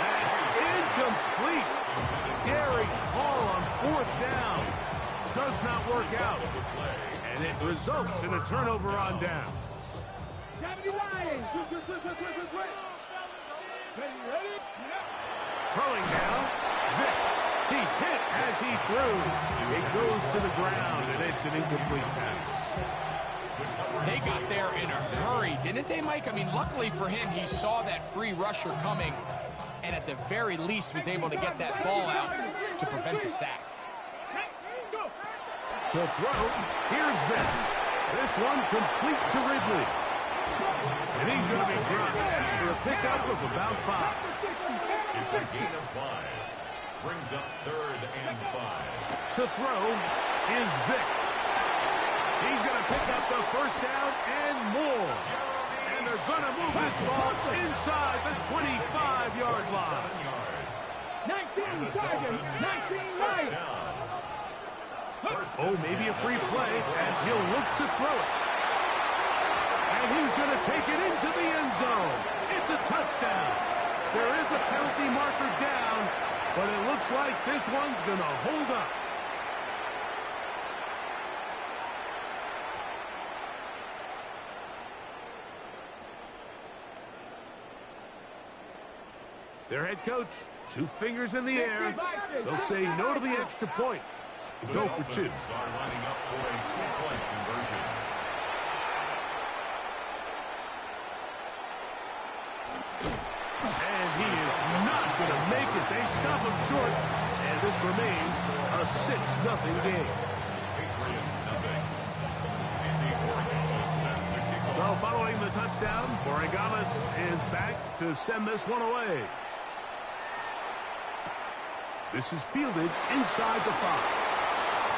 That's incomplete. Daring Hall on fourth down. Does not work out. And it results in a turnover on down. Throwing now, Vick. He's hit as he threw. It goes to the ground, and it's an incomplete pass. They got there in a hurry, didn't they, Mike? I mean, luckily for him, he saw that free rusher coming, and at the very least was able to get that ball out to prevent the sack. To throw, here's Vick. This one complete to Ridley. And he's going to be dropped for a pickup of about 5. It's a gain of 5. Brings up third and 5. To throw is Vick. He's going to pick up the first down and more. And they're going to move this ball inside the 25-yard line. 19 targets, 19 lions. Oh, maybe a free play as he'll look to throw it. And he's going to take it into the end zone. It's a touchdown. There is a penalty marker down, but it looks like this one's going to hold up. Their head coach, 2 fingers in the air. They'll say no to the extra point. Go for 2. Are lining up for a 2-point conversion. And he is not going to make it. They stop him short. And this remains a 6-0 game. Patriots nothing. Andy Orgalis set to kick off. So following the touchdown, Orgalis is back to send this one away. This is fielded inside the 5.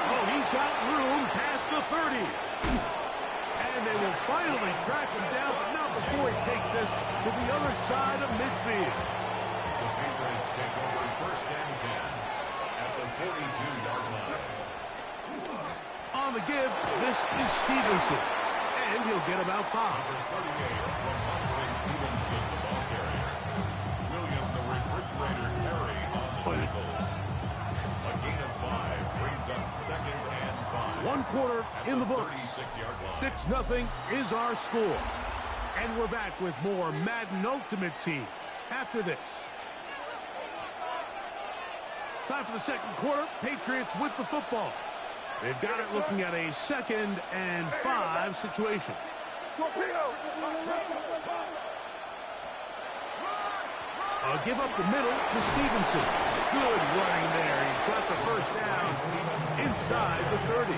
Oh, he's got room past the 30. And they will finally track him down, but not before he takes this to the other side of midfield. The Patriots take over first and 10 at the 42-yard line. On the give, this is Stevenson. And And he'll get about 5. Number 38 from Monterey Stevenson, the ball carrier. William the Refrigerator Perry on the tackle. A gain of 5 brings up 2nd and 5. 1 quarter in the books. 36-yard line. 6-0 is our score. And we're back with more Madden Ultimate Team after this. Time for the second quarter. Patriots with the football. They've got it looking at a 2nd and 5 situation. Give up the middle to Stevenson. Good running there. He's got the first down inside the 30.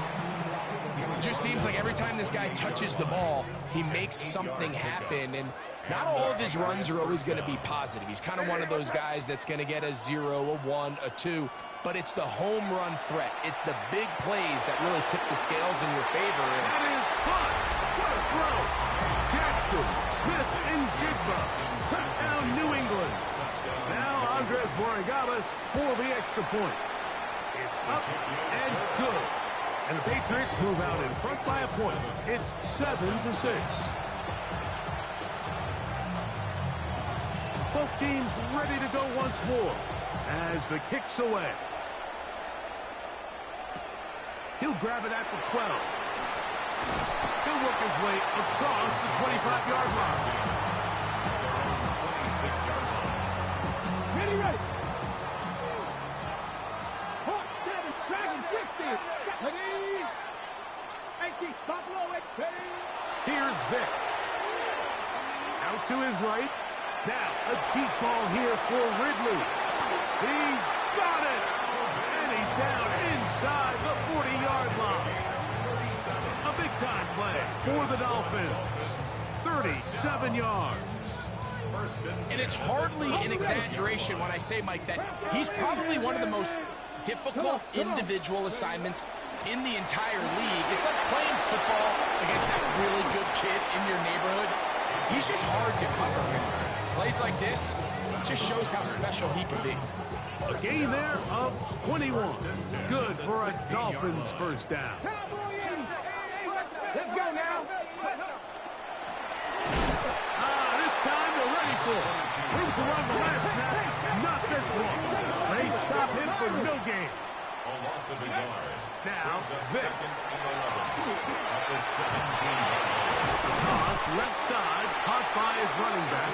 It just seems like every time this guy touches the ball, he makes something happen. And not all of his runs are always going to be positive. He's kind of one of those guys that's going to get a 0, a 1, a 2. But it's the home run threat. It's the big plays that really tip the scales in your favor. And that is hot. What a throw. Jackson, Smith, and Jigba. Touchdown, New England. Now Andres Borregales for the extra point. It's up and good. And the Patriots move out in front by a point. It's 7-6. Both teams ready to go once more as the kick's away. He'll grab it at the 12. He'll work his way across the 25-yard line. 26-yard line. Ready, ready. Hot, Dennis, Dragon, 60. Ready. 80, Buffalo, ready. Here's Vic. Out to his right. Now, a deep ball here for Ridley. He's got it! And he's down inside the 40-yard line. A big-time play for the Dolphins. 37 yards. And it's hardly an exaggeration when I say, Mike, that he's probably one of the most difficult individual assignments in the entire league. It's like playing football against that really good kid in your neighborhood. He's just hard to cover him. Plays like this just shows how special he can be. A gain there of 21. Good for a Dolphins first down. Let's go now. This time they're ready for it. Room to run the last snap. Not this one. They stop him for no gain. A loss of a yard. Now, Vic. 2nd and 11 at the 17-yard line. Toss left side, caught by his running back.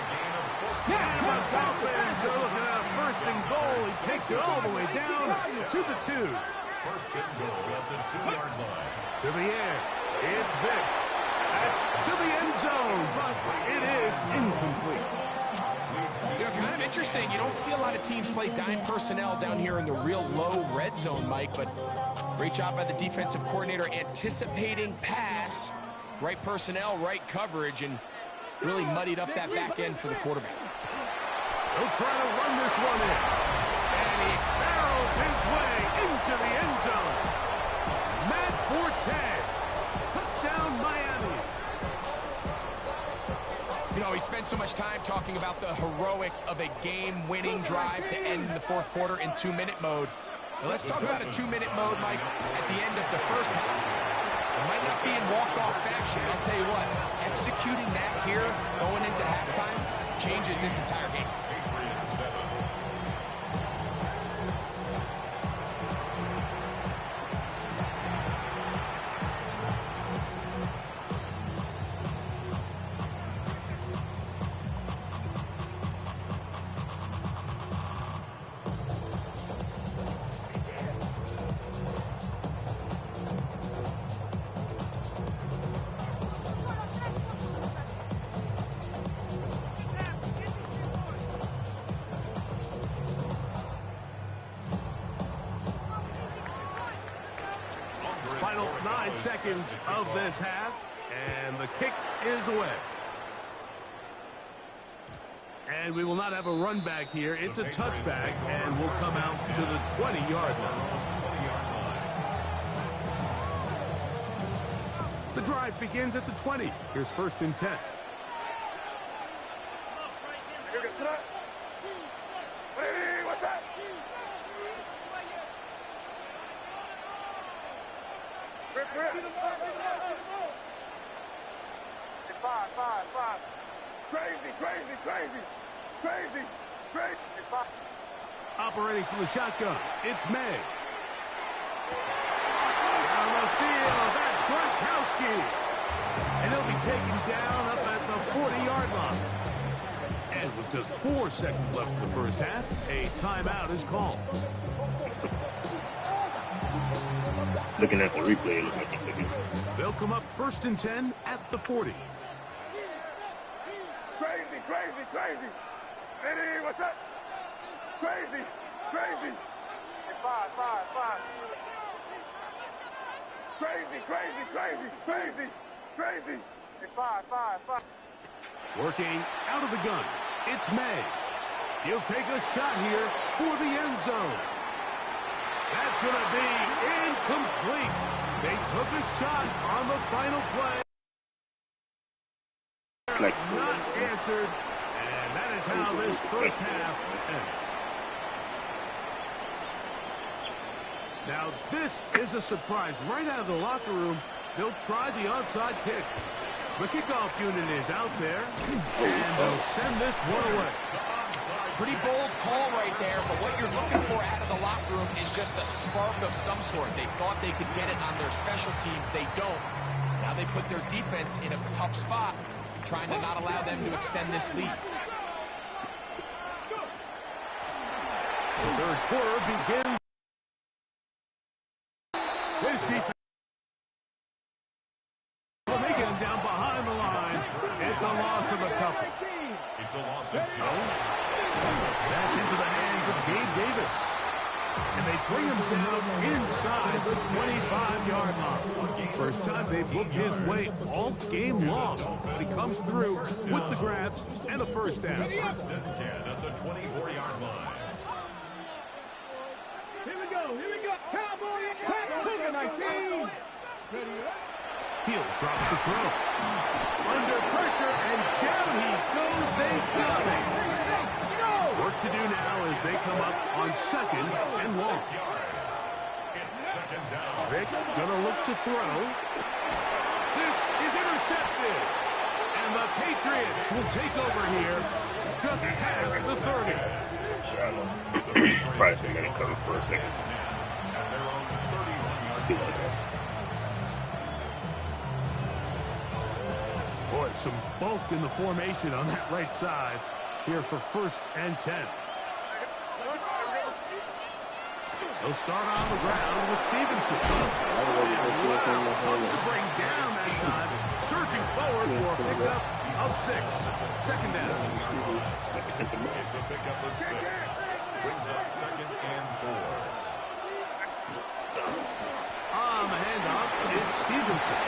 And the Dolphins are looking at a 1st and goal. He takes it all the way down to the 2. 1st and goal at the 2-yard line. To the air. It's Vic. That's to the end zone, but it is incomplete. Kind of interesting. You don't see a lot of teams play dime personnel down here in the real low red zone, Mike, but great job by the defensive coordinator anticipating pass, right personnel, right coverage, and really muddied up that back end for the quarterback. He'll try to run this one in. And he barrels his way into the end zone. Matt Forte. Touchdown, Miami. You know, he spent so much time talking about the heroics of a game-winning drive to end the 4th quarter in 2-minute mode. Now let's talk about a 2-minute mode, Mike, at the end of the first half. It might not be in walk-off fashion. I'll tell you what, executing that here, going into halftime, changes this entire game. Patriots 7. Final 9 seconds of this half, and the kick is away. And we will not have a run back here. It's a touchback, and we'll come out to the 20-yard line. The drive begins at the 20. Here's 1st and 10. Crazy, crazy, crazy, crazy, crazy. Operating from the shotgun, it's May. Down the field, that's Gronkowski. And he'll be taken down up at the 40-yard line. And with just 4 seconds left in the first half, a timeout is called. Looking at the replay, it looks like he's looking. They'll come up 1st and 10 at the 40. Crazy, crazy, crazy. Eddie, what's up? Crazy, crazy. Five. Crazy, crazy, crazy, crazy, crazy. Five. Working out of the gun, it's May. He'll take a shot here for the end zone. That's going to be incomplete. They took a shot on the final play. Not answered, and that is how this first half ends. Now, this is a surprise. Right out of the locker room, they'll try the onside kick. The kickoff unit is out there, and they'll send this one away. Pretty bold call right there, but what you're looking for out of the locker room is just a spark of some sort. They thought they could get it on their special teams. They don't. Now they put their defense in a tough spot, trying to not allow them to extend this lead. The third quarter begins. His defense. Well, they get him down behind the line. It's a loss of a couple. It's a loss of 2. That's into the hands of Gabe Davis. And they bring him down inside the 25-yard line. First time they've looked his way all game long. But he comes through with the grab and a first down. 1st and 10 at the 24-yard line. Here we go. Cowboy, cooking 19. Heel drops the throw. Under pressure, and down he goes. They got him. Work to do now as they come up on 2nd and long. 6 yards. It's 2nd down. Vic gonna look to throw. This is intercepted. And the Patriots will take over here just past the 30. Probably think they cover for a second. At their own 31-yard line. Boy, some bulk in the formation on that right side here for 1st and 10. They'll start on the ground with Stevenson. To bring down that time, surging forward for a pickup of 6. 2nd down. It's a pickup of 6. Brings up 2nd and 4. On the handoff, it's Stevenson.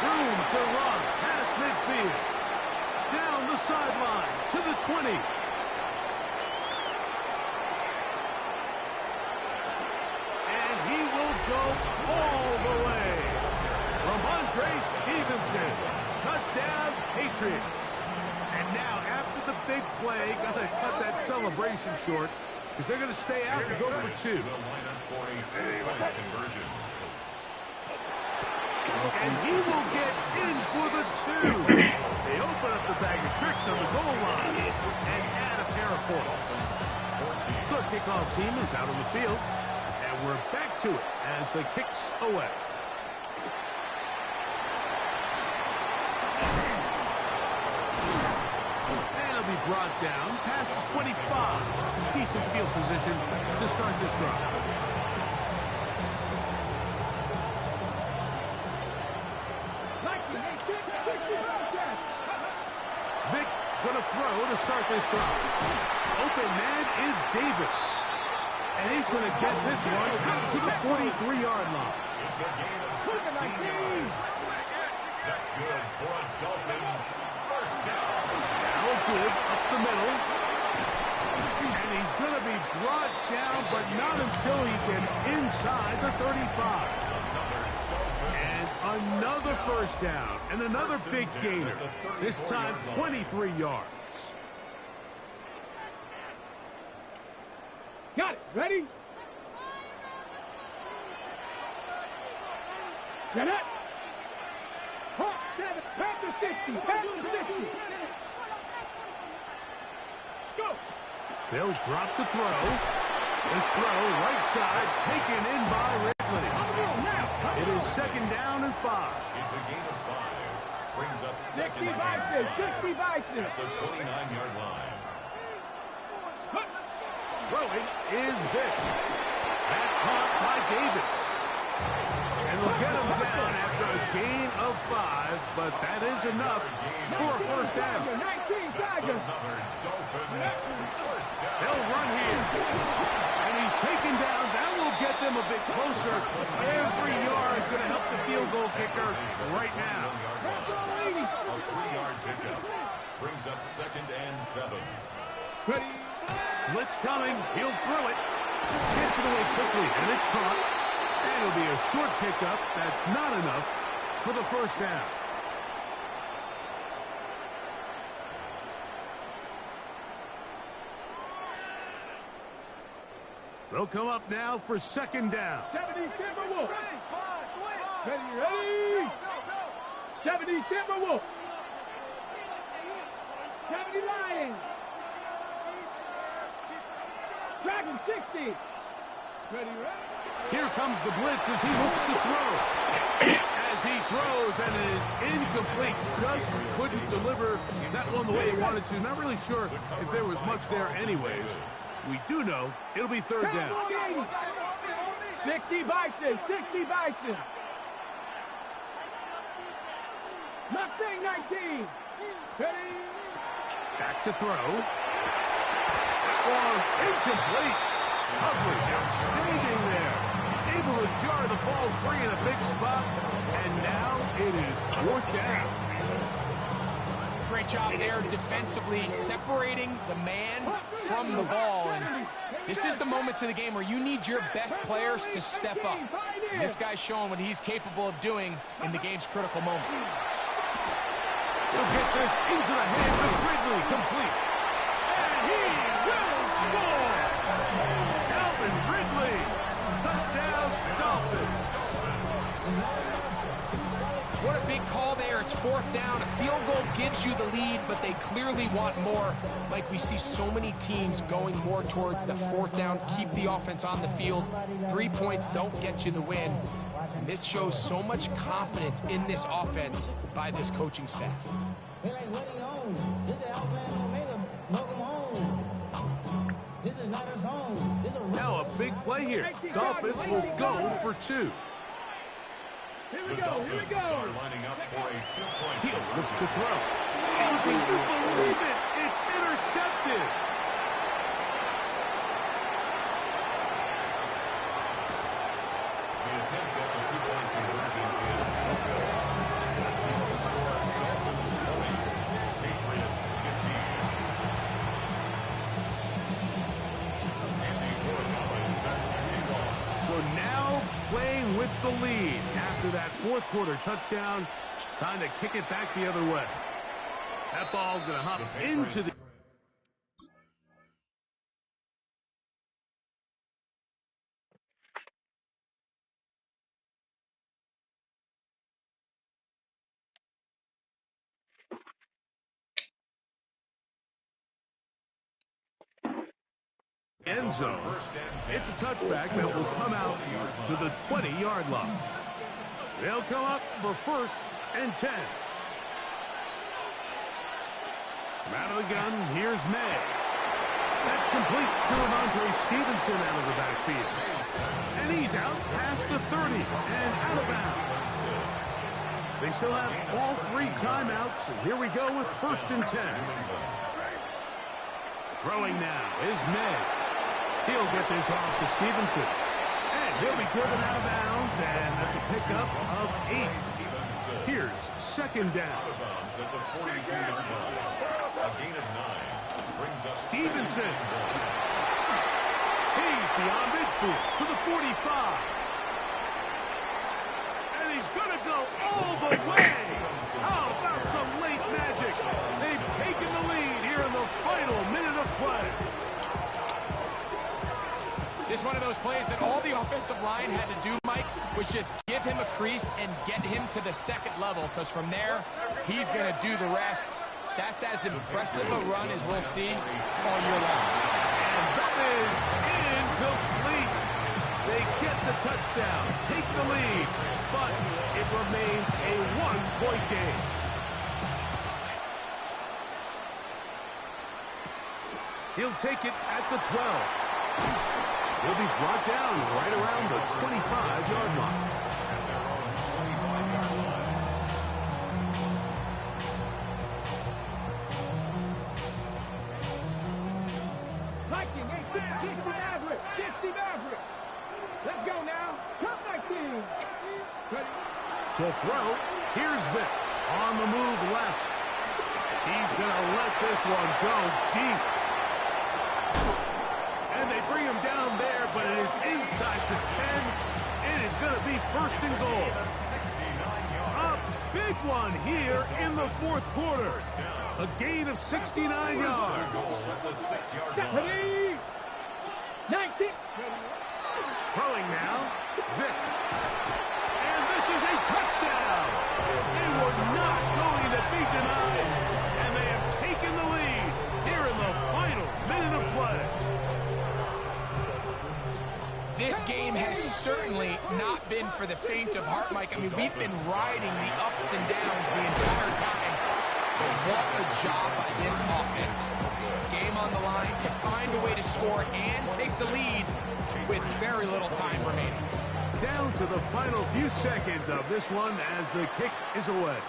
Room to run past midfield. Down the sideline to the 20. And he will go all the way. Ramondre Stevenson. Touchdown, Patriots. And now, after the big play, got to cut that celebration short because they're going to stay out and go for 2. The lineup for a 2-point conversion. And he will get in for the 2. They open up the bag of tricks on the goal line and add a pair of points. The kickoff team is out on the field, and we're back to it as the kicks away. And he'll be brought down past the 25. Decent field position to start this drive. Vic gonna throw to start this drive. Open man is Davis. And he's gonna get this one out to the 43-yard line. It's a gain of 16 yards. That's good for a Dolphins first down. Now good up the middle. And he's gonna be brought down, but not until he gets inside the 35. And another first down, and another big gainer. This time, 23 yards. Got it. Ready? Get it. Hawk 7. Practice 60. Pass to 60. Let's go. They'll drop to throw. This throw, right side, taken in by Ridley. It is second down and 5. It's a gain of 5. Brings up 60 second and Bison. 5 60 Bison. at the 29-yard line. Throwing is Vick. That caught by Davis. And they'll get him down after a gain of 5, but that is enough for a first down. 19 Tigers. Another Dolphins first down. They'll run here. And he's taken down. That will get them a bit closer. Every yard going to help the field goal kicker right now. A 3-yard pickup. Brings up second and 7. Ready. Blitz coming. He'll throw it. Gets it away quickly, and it's caught. And it'll be a short pickup. That's not enough for the first down. They'll come up now for second down. 70 Timberwolves. Ready. 70 Timberwolves. 70 Lions. Dragon 60. Ready. Here comes the blitz as he looks to throw. As he throws, and it is incomplete. Just couldn't deliver that one the way he wanted to. Not really sure if there was much there anyways. We do know it'll be third down. 60 Bison. 60 Bison. Mustang 19. Ready. Back to throw. That one incomplete. Coverage outstanding there. Able to jar the ball free in a big spot. And now it is fourth down. Great job there defensively, separating the man from the ball. And this is the moments of the game where you need your best players to step up. And this guy's showing what he's capable of doing in the game's critical moment. He'll get this into the hands of Ridley, complete. And he will score! Calvin Ridley, touchdown Dolphins. What a big call there. It's fourth down. A field goal gives you the lead, but they clearly want more. Like we see so many teams going more towards the fourth down, keep the offense on the field. 3 points don't get you the win. And this shows so much confidence in this offense by this coaching staff. Now a big play here. Dolphins will go for 2. Here we The go. Here we Dolphins are go. lining up for a 2-point He'll look to conversion. throw. Oh, can you believe it? It's intercepted. The attempt at the 2-point conversion is no good. The score, Dolphins 20, Patriots 15. Andy Orwell is set to kick off. So now playing with the lead after that fourth quarter touchdown. Time to kick it back the other way. That ball going to hop into the... end zone. It's a touchback that will come out to the 20-yard line. They'll come up for first and 10. From out of the gun, here's May. That's complete to Ramondre Stevenson out of the backfield. And he's out past the 30 and out of bounds. They still have all 3 timeouts, and here we go with first and 10. Throwing now is May. He'll get this off to Stevenson. And he'll be driven out of bounds, and that's a pickup of 8. Here's second down. Out of bounds at the 42-yard line. A gain of 9 brings up Stevenson. He's beyond midfield to the 45. And he's going to go all the way. How about some late magic? They've taken the lead here in the final minute of play. This is one of those plays that all the offensive line had to do, Mike, was just give him a crease and get him to the second level, because from there, he's going to do the rest. That's as impressive a run as we'll see all year long. And that is incomplete. They get the touchdown, take the lead, but it remains a one-point game. He'll take it at the 12. He'll be brought down right around the 25-yard line. Viking, 60 Maverick, 60 Maverick. Let's go now. Come, Viking. To throw, here's Vic. On the move left. He's going to let this one go deep. And they bring him down there, but it is inside the 10. It is going to be first and goal. A big one here in the fourth quarter. A gain of 69 yards. 19. Throwing now, Vic. And this is a touchdown. They were not going to be denied. And they have taken the lead here in the final minute of play. This game has certainly not been for the faint of heart, Mike. I mean, we've been riding the ups and downs the entire time. But what a job by this offense. Game on the line to find a way to score and take the lead with very little time remaining. Down to the final few seconds of this one as the kick is away.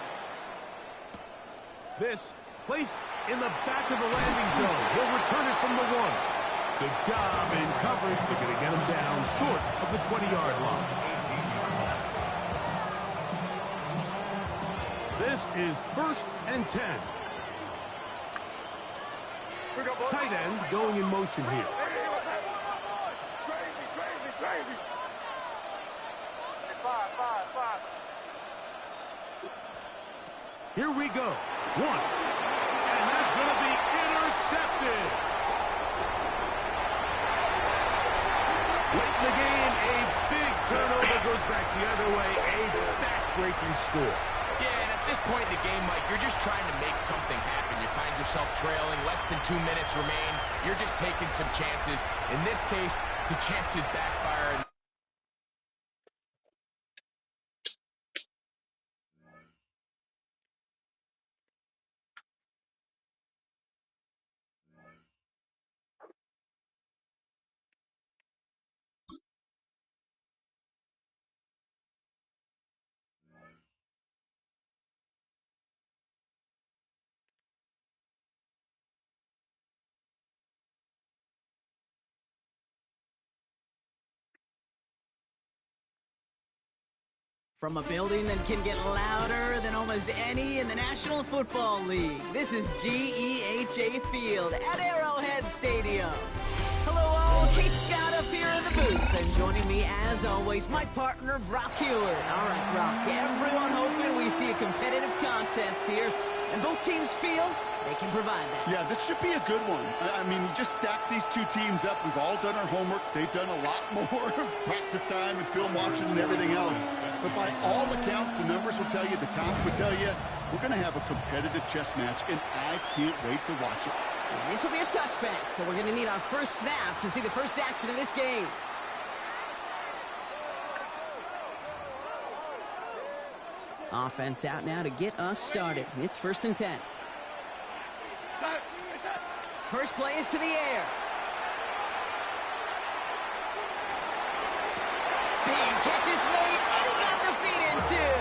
This placed in the back of the landing zone. He'll return it from the 1. Good job in coverage. They're going to get him down short of the 20-yard line. This is 1st and 10. Tight end going in motion here. Here we go. 1. And that's going to be intercepted. Late in the game, a big turnover goes back the other way. A back-breaking score. Yeah, and at this point in the game, Mike, you're just trying to make something happen. You find yourself trailing, less than 2 minutes remain. You're just taking some chances. In this case, the chances backfire. From a building that can get louder than almost any in the National Football League, this is GEHA Field at Arrowhead Stadium. Hello all, Kate Scott up here in the booth, and joining me as always, my partner Brock Heward. All right, Brock, everyone hoping we see a competitive contest here, and both teams feel they can provide that. Yeah, this should be a good one. I mean, you just stack these two teams up. We've all done our homework. They've done a lot more practice time and film watching and everything else. But by all accounts, the numbers will tell you, the top will tell you, we're going to have a competitive chess match, and I can't wait to watch it. And this will be a touchback, so we're going to need our first snap to see the first action of this game. Offense out now to get us started. It's 1st and 10. First play is to the air. Big catch is made, and he got the feet in too.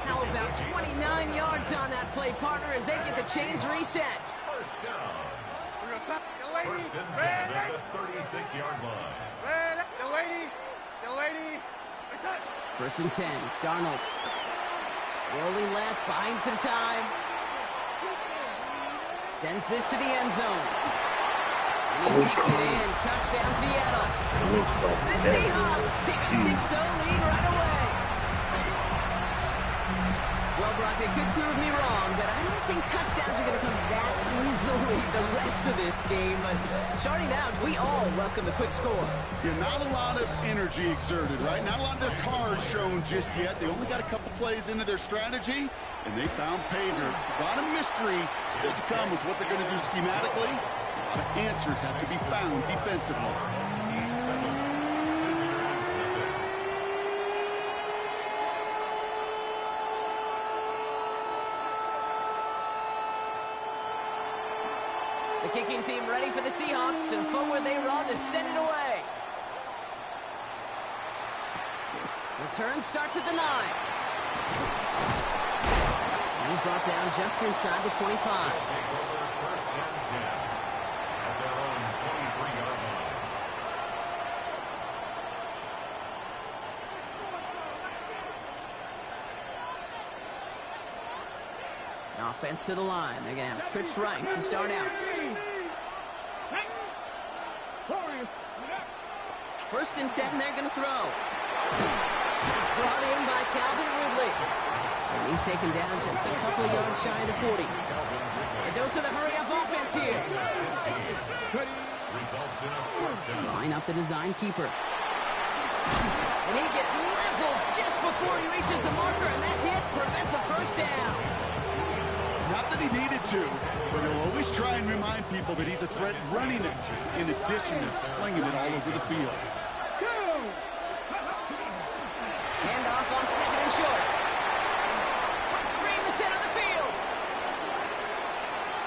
How about 29 yards on that play, partner, as they get the chains reset. First down. First and 10 at the 36-yard line. First and 10, Darnold. Rolling left, buying some time. Sends this to the end zone. And he takes it in. Touchdown, Seattle. The Seahawks take a 6-0 lead right away. Well, Brock, they could prove me wrong, but I don't think touchdowns are going to come that easily especially the rest of this game. But starting out, we all welcome the quick score. Yeah, not a lot of energy exerted, right? Not a lot of their cards shown just yet. They only got a couple plays into their strategy, and they found pay dirt. A lot of mystery still to come with what they're going to do schematically. A lot of answers have to be found defensively. The kicking team ready for the Seahawks, and forward they run to send it away. Return starts at the 9. And he's brought down just inside the 25. First and 10 at their own 23-yard line. Offense to the line. They're going to have trips right to start out. First and 10, they're going to throw. It's brought in by Calvin Ridley. And he's taken down just a couple of yards shy of the 40. A dose of the hurry-up offense here. Results in a first down. Line up the design keeper. And he gets leveled just before he reaches the marker, and that hit prevents a first down. Not that he needed to, but he'll always try and remind people that he's a threat running it, in addition to slinging it all over the field. Hand off on second and short. Breaks free in the center of the field.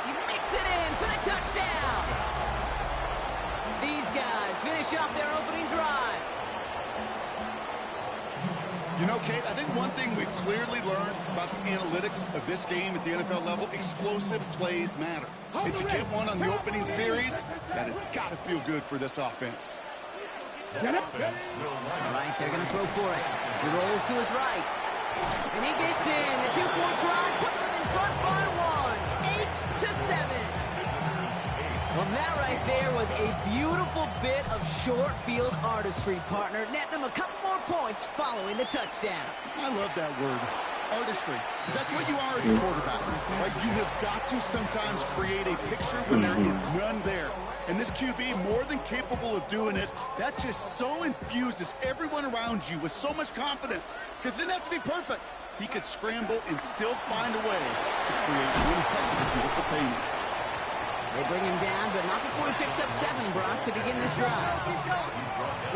He makes it in for the touchdown. These guys finish off their opening drive. You know, Kate, I think one thing we've clearly learned about the analytics of this game at the NFL level, explosive plays matter. And to get one on the opening series, that has got to feel good for this offense. Right, they're going to throw for it. He rolls to his right. And he gets in. The two-point try puts him in front by 1. 8-7. Well, that right there was a beautiful bit of short field artistry, partner. Netting them a couple more points following the touchdown. I love that word, artistry, because that's what you are as a quarterback. Right? You have got to sometimes create a picture when there is none there. And this QB, more than capable of doing it, that just so infuses everyone around you with so much confidence, because it didn't have to be perfect. He could scramble and still find a way to create one heck of a beautiful payment. They bring him down, but not before he picks up 7, Brock, to begin this drive.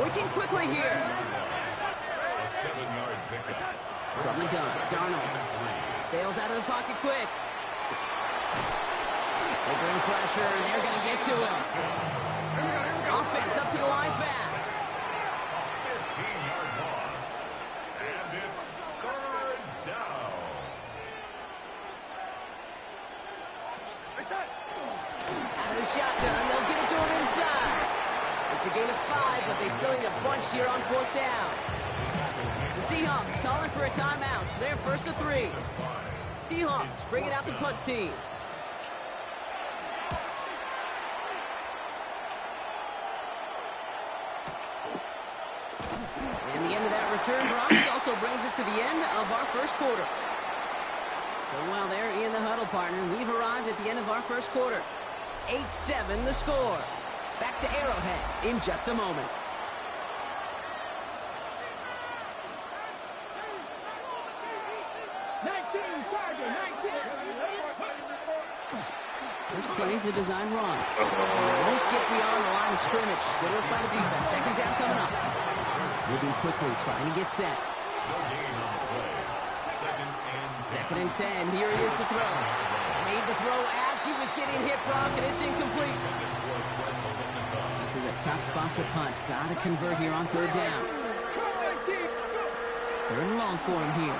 Working quickly here. A 7-yard pickup. From the gun, Darnold. Bails out of the pocket quick. They bring pressure, and they're going to get to him. Offense up to the line fast. 15-yard loss. And it's third down. Out of the shotgun, they'll give it to him inside. It's a gain of 5, but they still need a bunch here on 4th down. The Seahawks calling for a timeout. So they're first to 3. Seahawks bringing out the punt team. And the end of that return, Brock, also brings us to the end of our first quarter. So while they're in the huddle, partner, we've arrived at the end of our first quarter. 8-7 the score. Back to Arrowhead in just a moment. First plays a design run. Won't get beyond the line of scrimmage. Good work by the defense. Second down coming up. Moving quickly, trying to get set. Second and 10. Here he is to throw. Made the throw as he was getting hit, Brock, and it's incomplete. This is a tough spot to punt. Got to convert here on 3rd down. 3rd and long for him here.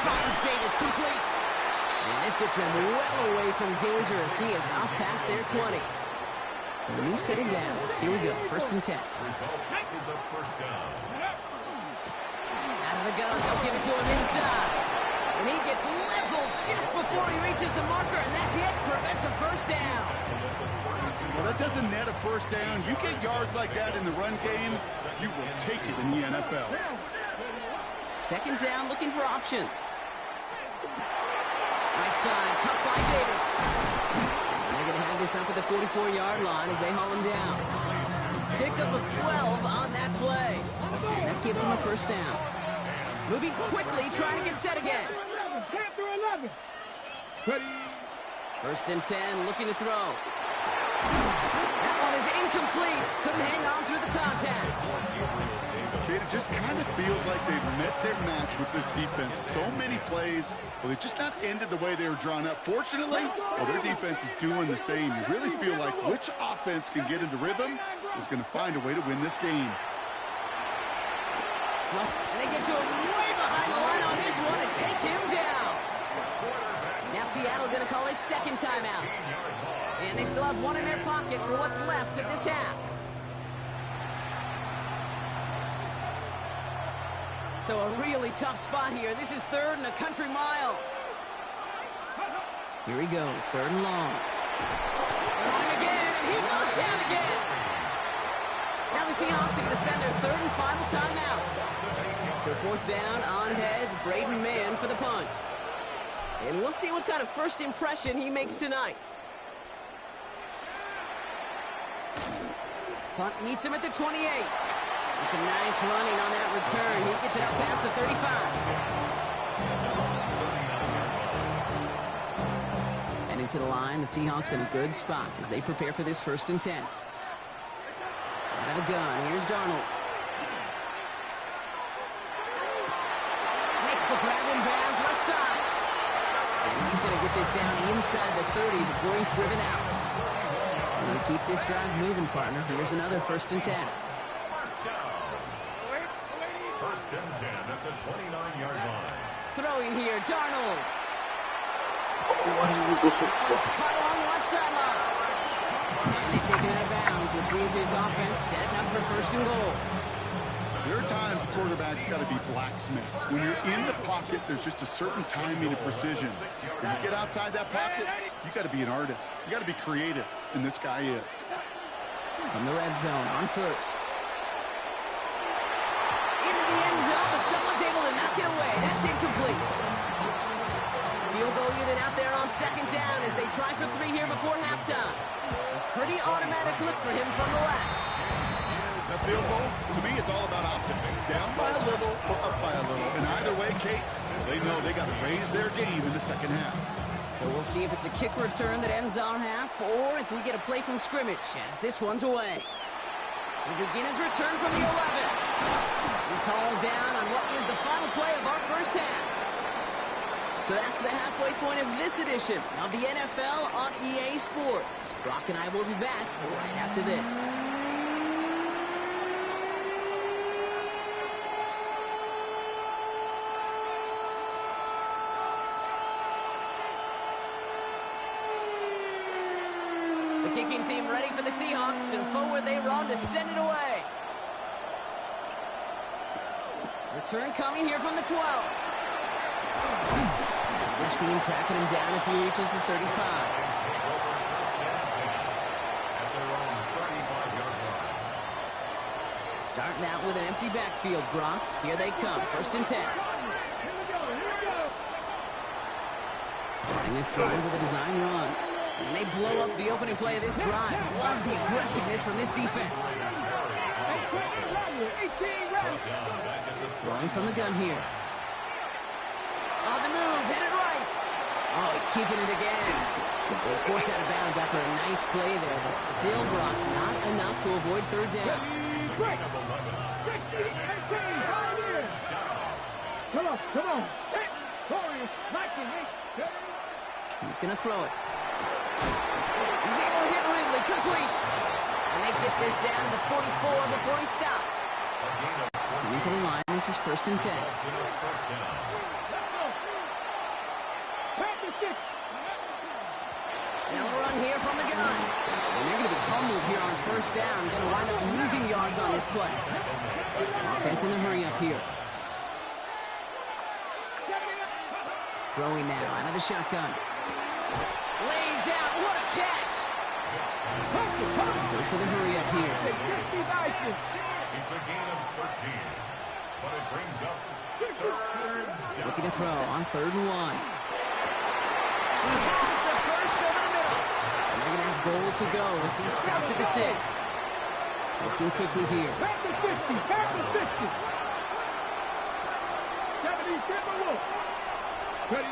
Finds Davis complete. And this gets them well away from danger as he is up past their 20. So a new set of downs. Here we go. 1st and 10. Result is a first down. Out of the gun. They'll give it to him inside. And he gets leveled just before he reaches the marker, and that hit prevents a first down. Well, that doesn't net a first down. You get yards like that in the run game, you will take it in the NFL. Second down, looking for options. Right side, cut by Davis. this up at the 44-yard line as they haul him down. Pickup of 12 on that play. And that gives him a first down. Moving quickly, trying to get set again. 11. Ready. First and 10, looking to throw. That one is incomplete. Couldn't hang on through the contact. It just kind of feels like they've met their match with this defense. So many plays, well, they just not ended the way they were drawn up. Fortunately, well, their defense is doing the same. You really feel like which offense can get into rhythm is going to find a way to win this game. And they get to him way behind the line on this one and take him down. Now Seattle going to call it second timeout. And they still have one in their pocket for what's left of this half. So a really tough spot here. This is third and a country mile. Here he goes, third and long. They're on him again, and he goes down again. Now the Seahawks are going to spend their third and final timeout. So fourth down on heads, Braden Mann for the punt. And we'll see what kind of first impression he makes tonight. Punt meets him at the 28. It's a nice running on that return. He gets it up past the 35. And into the line, the Seahawks in a good spot as they prepare for this first and 10. Out of the gun, here's Darnold. Makes the grab and bounds left side. And he's going to get this down inside the 30 before he's driven out. We're going to keep this drive moving, partner. Here's another first and 10. First and 10 at the 29-yard line. Throwing here, Darnold. It's cut along the left sideline. And they take him out of bounds, which means his offense setting up for first and goal. There are times quarterbacks got to be blacksmiths. When you're in the pocket, there's just a certain timing and precision. When you get outside that pocket, you got to be an artist. You got to be creative, and this guy is. From the red zone on first. Into the end zone, but someone's able to knock it away. That's incomplete. Field goal unit out there on second down as they try for three here before halftime. A pretty automatic look for him from the left. That field goal, to me, it's all about optics. Down by a little or up by a little. And either way, Kate, they know they got to raise their game in the second half. So we'll see if it's a kick return that ends on half or if we get a play from scrimmage as this one's away. We'll begin his return from the 11. He's hauled down on what is the final play of our first half. So that's the halfway point of this edition of the NFL on EA Sports. Brock and I will be back right after this. The kicking team ready for the Seahawks, and forward they run to send it away. Return coming here from the 12. Which team tracking him down as he reaches the 35. Starting out with an empty backfield, Brock. Here they come, first and 10. Starting this drive with a design run. And they blow up the opening play of this drive. Love the aggressiveness from this defense. Throwing from the gun here. On the move, hit it right. Oh, he's keeping it again. He's forced out of bounds after a nice play there, but still, Brock, not enough to avoid third down. Come on. He's going to throw it. He's able to hit Ridley, complete. And they get this down to the 44 before he stopped. Coming to the line, this is first and 10. Now a run here from the gun. And they're going to be humbled here on first down. Going to wind up losing yards on this play. Offense in the hurry up here. Throwing now out of the shotgun. Lays out. What a catch. Goes to the hurry up here. It's a gain of 13. But it brings up third down. Looking to throw on third and 1. He has the first over the middle. And they're going to have to go goal to go as he's stopped at the 6. Looking quickly here. Back to 50. Back to 50. 70, Timberwolves. Ready.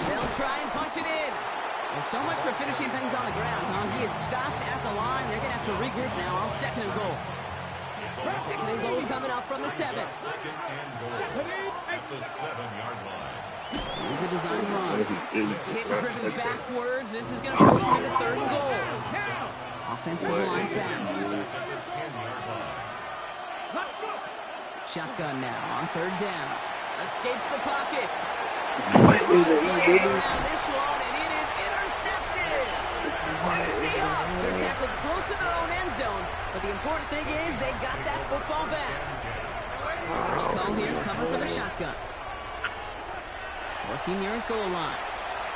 They'll try and punch it in. Well, so much for finishing things on the ground, huh? He is stopped at the line. They're going to have to regroup now on 2nd and goal. 2nd and goal coming up from the 7. 2nd and goal at the 7-yard line. Here's a design run. He's hit and driven backwards. This is going to force him into 3rd and goal. Offensive line fast. Shotgun now on 3rd down. Escapes the pocket. Now this one, and it is intercepted. And the Seahawks are tackled close to their own end zone, but the important thing is they got that football back. First call here, coming for the shotgun. Working near his goal line.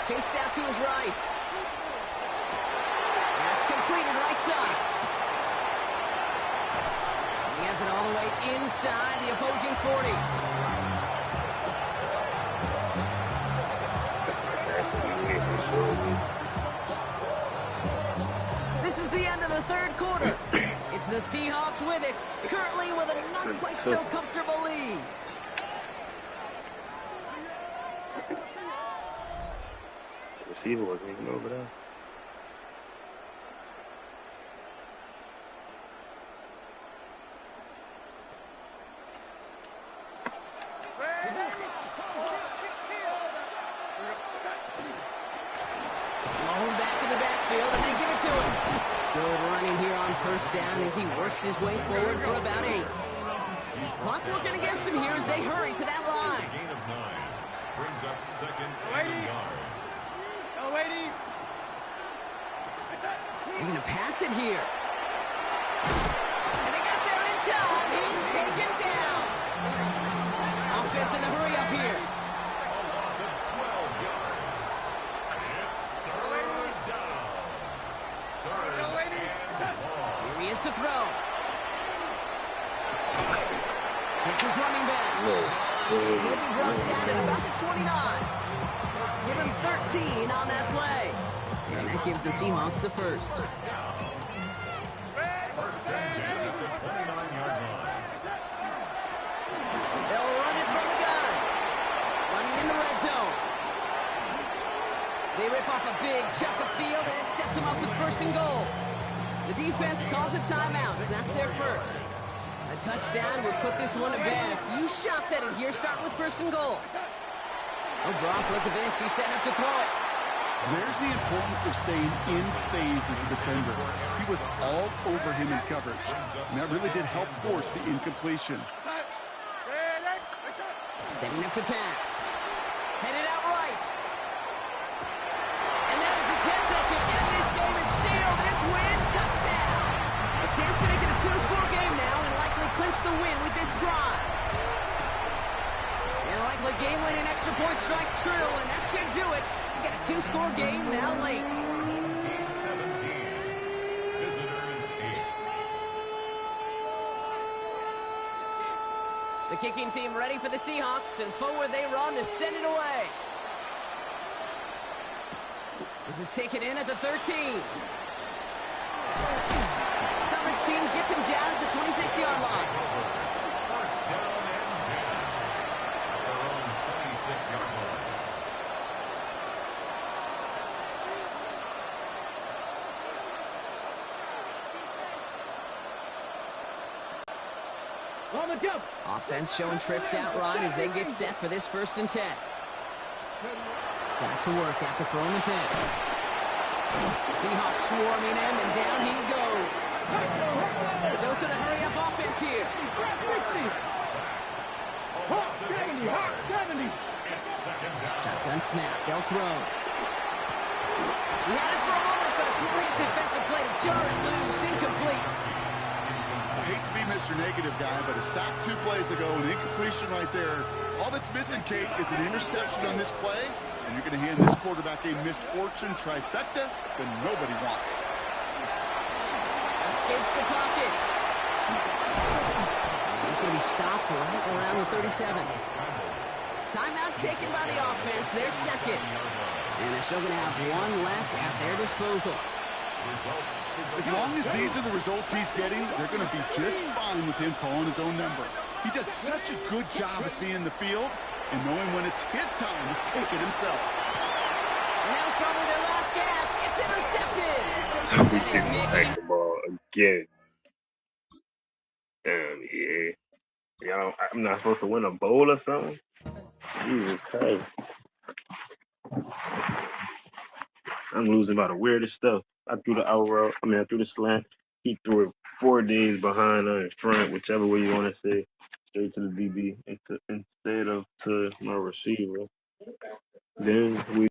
Chased out to his right. That's completed right side. He has it all the way inside the opposing 40. This is the end of the 3rd quarter. It's the Seahawks with it, currently with a not quite so comfortable lead. The receiver wasn't even over there. Blown back in the backfield, and they give it to him. Good running here on 1st down as he works his way forward for about 8. Clock working against him here as they hurry to that line. Gain of 9 brings up 2nd and yard. They're going to pass it here. And they got there in time. He's taken down. Offense in the hurry up here. A loss of 12 yards. It's 3rd down. 3rd and long. Here he is to throw. Hits his running back. He'll be brought down at about the 29. Give him 13 on that play. And that gives the Seahawks the first. 1st and 10 at the 29-yard line. They'll run it from the gun. Running in the red zone. They rip off a big chunk of field, and it sets them up with 1st and goal. The defense calls a timeout, so that's their first. A touchdown will put this one to bed. A few shots at it here, starting with 1st and goal. Oh, Brock, look at this. He's setting up to throw it. There's the importance of staying in phase as a defender. He was all over him in coverage, and that really did help force the incompletion. Setting up to pass. Headed out right. And that is the catch that can end this game and seal this win. Touchdown. A chance to make it a 2-score game now and likely clinch the win with this drive. And likely game-winning extra point strikes true, and that should do it. We got a 2-score game now late. Team 17. Visitors 8. The kicking team ready for the Seahawks, and forward they run to send it away. This is taken in at the 13. Coverage team gets him down at the 26-yard line. 1st down and 10 at their own 26-yard line. On the jump. Offense showing trips out right as they get set for this 1st and 10. Back to work after throwing the pick. Seahawks swarming him, and down he goes. The dose of the hurry-up offense here. 70, 70. Shotgun snap. They'll throw. He had it for a moment, but a great defensive play to jar it loose. Incomplete. I hate to be Mr. Negative guy, but a sack 2 plays ago, an incompletion right there. All that's missing, Kate, is an interception on this play, and you're going to hand this quarterback a misfortune trifecta that nobody wants. Escapes the pocket. He's going to be stopped right around the 37. Timeout taken by the offense. They're second. And they're still going to have one left at their disposal. As long as these are the results he's getting, they're going to be just fine with him calling his own number. He does such a good job of seeing the field and knowing when it's his time to take it himself. And that was probably their last gasp. It's intercepted. So we didn't take the ball again. Damn, yeah. Y'all, I'm not supposed to win a bowl or something? Jesus Christ. I'm losing by the weirdest stuff. I threw the out route. I threw the slant. He threw it 4 days behind or in front, whichever way you want to say. Straight to the DB instead of to my receiver. Then we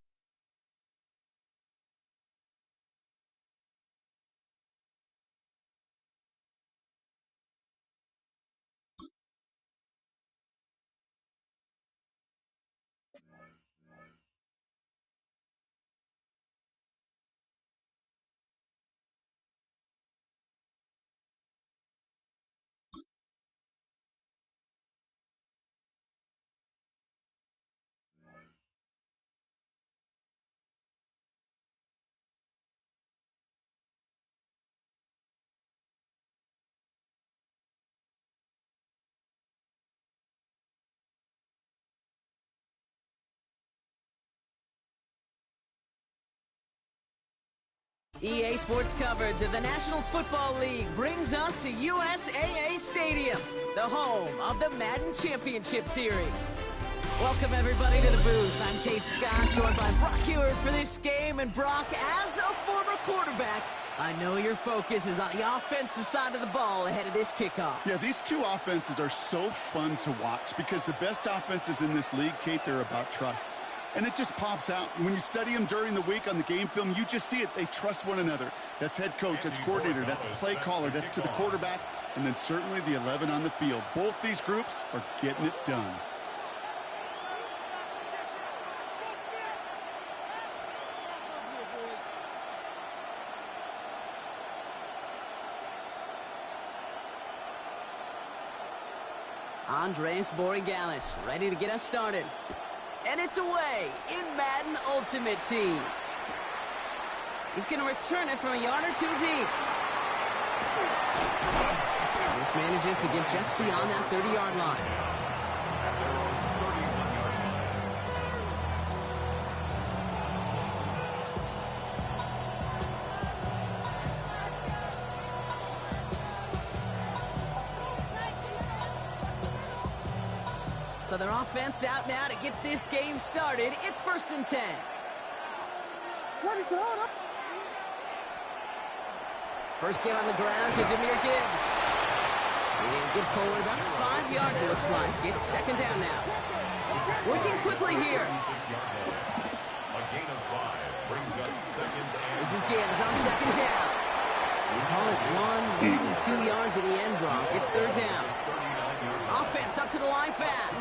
EA Sports coverage of the National Football League brings us to USAA Stadium, the home of the Madden Championship Series. Welcome everybody to the booth. I'm Kate Scott, joined by Brock Ewert for this game. And Brock, as a former quarterback, I know your focus is on the offensive side of the ball ahead of this kickoff. Yeah, these two offenses are so fun to watch because the best offenses in this league, Kate, they're about trust. And it just pops out. When you study them during the week on the game film, you just see it. They trust one another. That's head coach, that's coordinator, that's play caller, that's to the quarterback, and then certainly the 11 on the field. Both these groups are getting it done. Andres Borigalis ready to get us started. And it's away in Madden Ultimate Team. He's going to return it from a yard or two deep. This manages to get just beyond that 30-yard line. So their offense out now to get this game started. It's 1st and 10. First game on the ground to Jahmyr Gibbs. And get forward about 5 yards, it looks like. It's 2nd down now. Working quickly here. This is Gibbs on 2nd down. We call it 1, maybe 2 yards at the end, Gronk. It's 3rd down. Offense up to the line fast.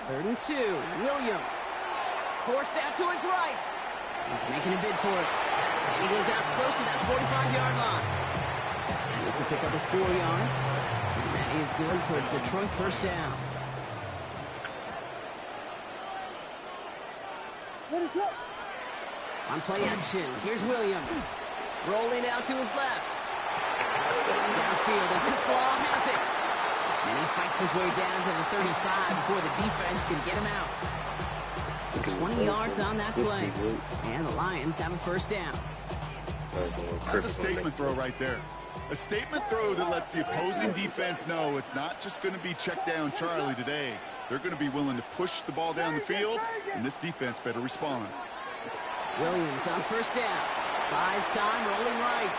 Third and 2. Williams. Forced out to his right. He's making a bid for it. And he goes out close to that 45-yard line. It's a pickup of 4 yards. And that is good for a Detroit 1st down. On play action, here's Williams. Rolling out to his left. Downfield, and Tislaw has it. And he fights his way down to the 35 before the defense can get him out. So 20 yards on that play. And the Lions have a 1st down. That's a statement throw right there. A statement throw that lets the opposing defense know it's not just going to be check down Charlie today. They're going to be willing to push the ball down the field, and this defense better respond. Williams on 1st down. Buys time, rolling right.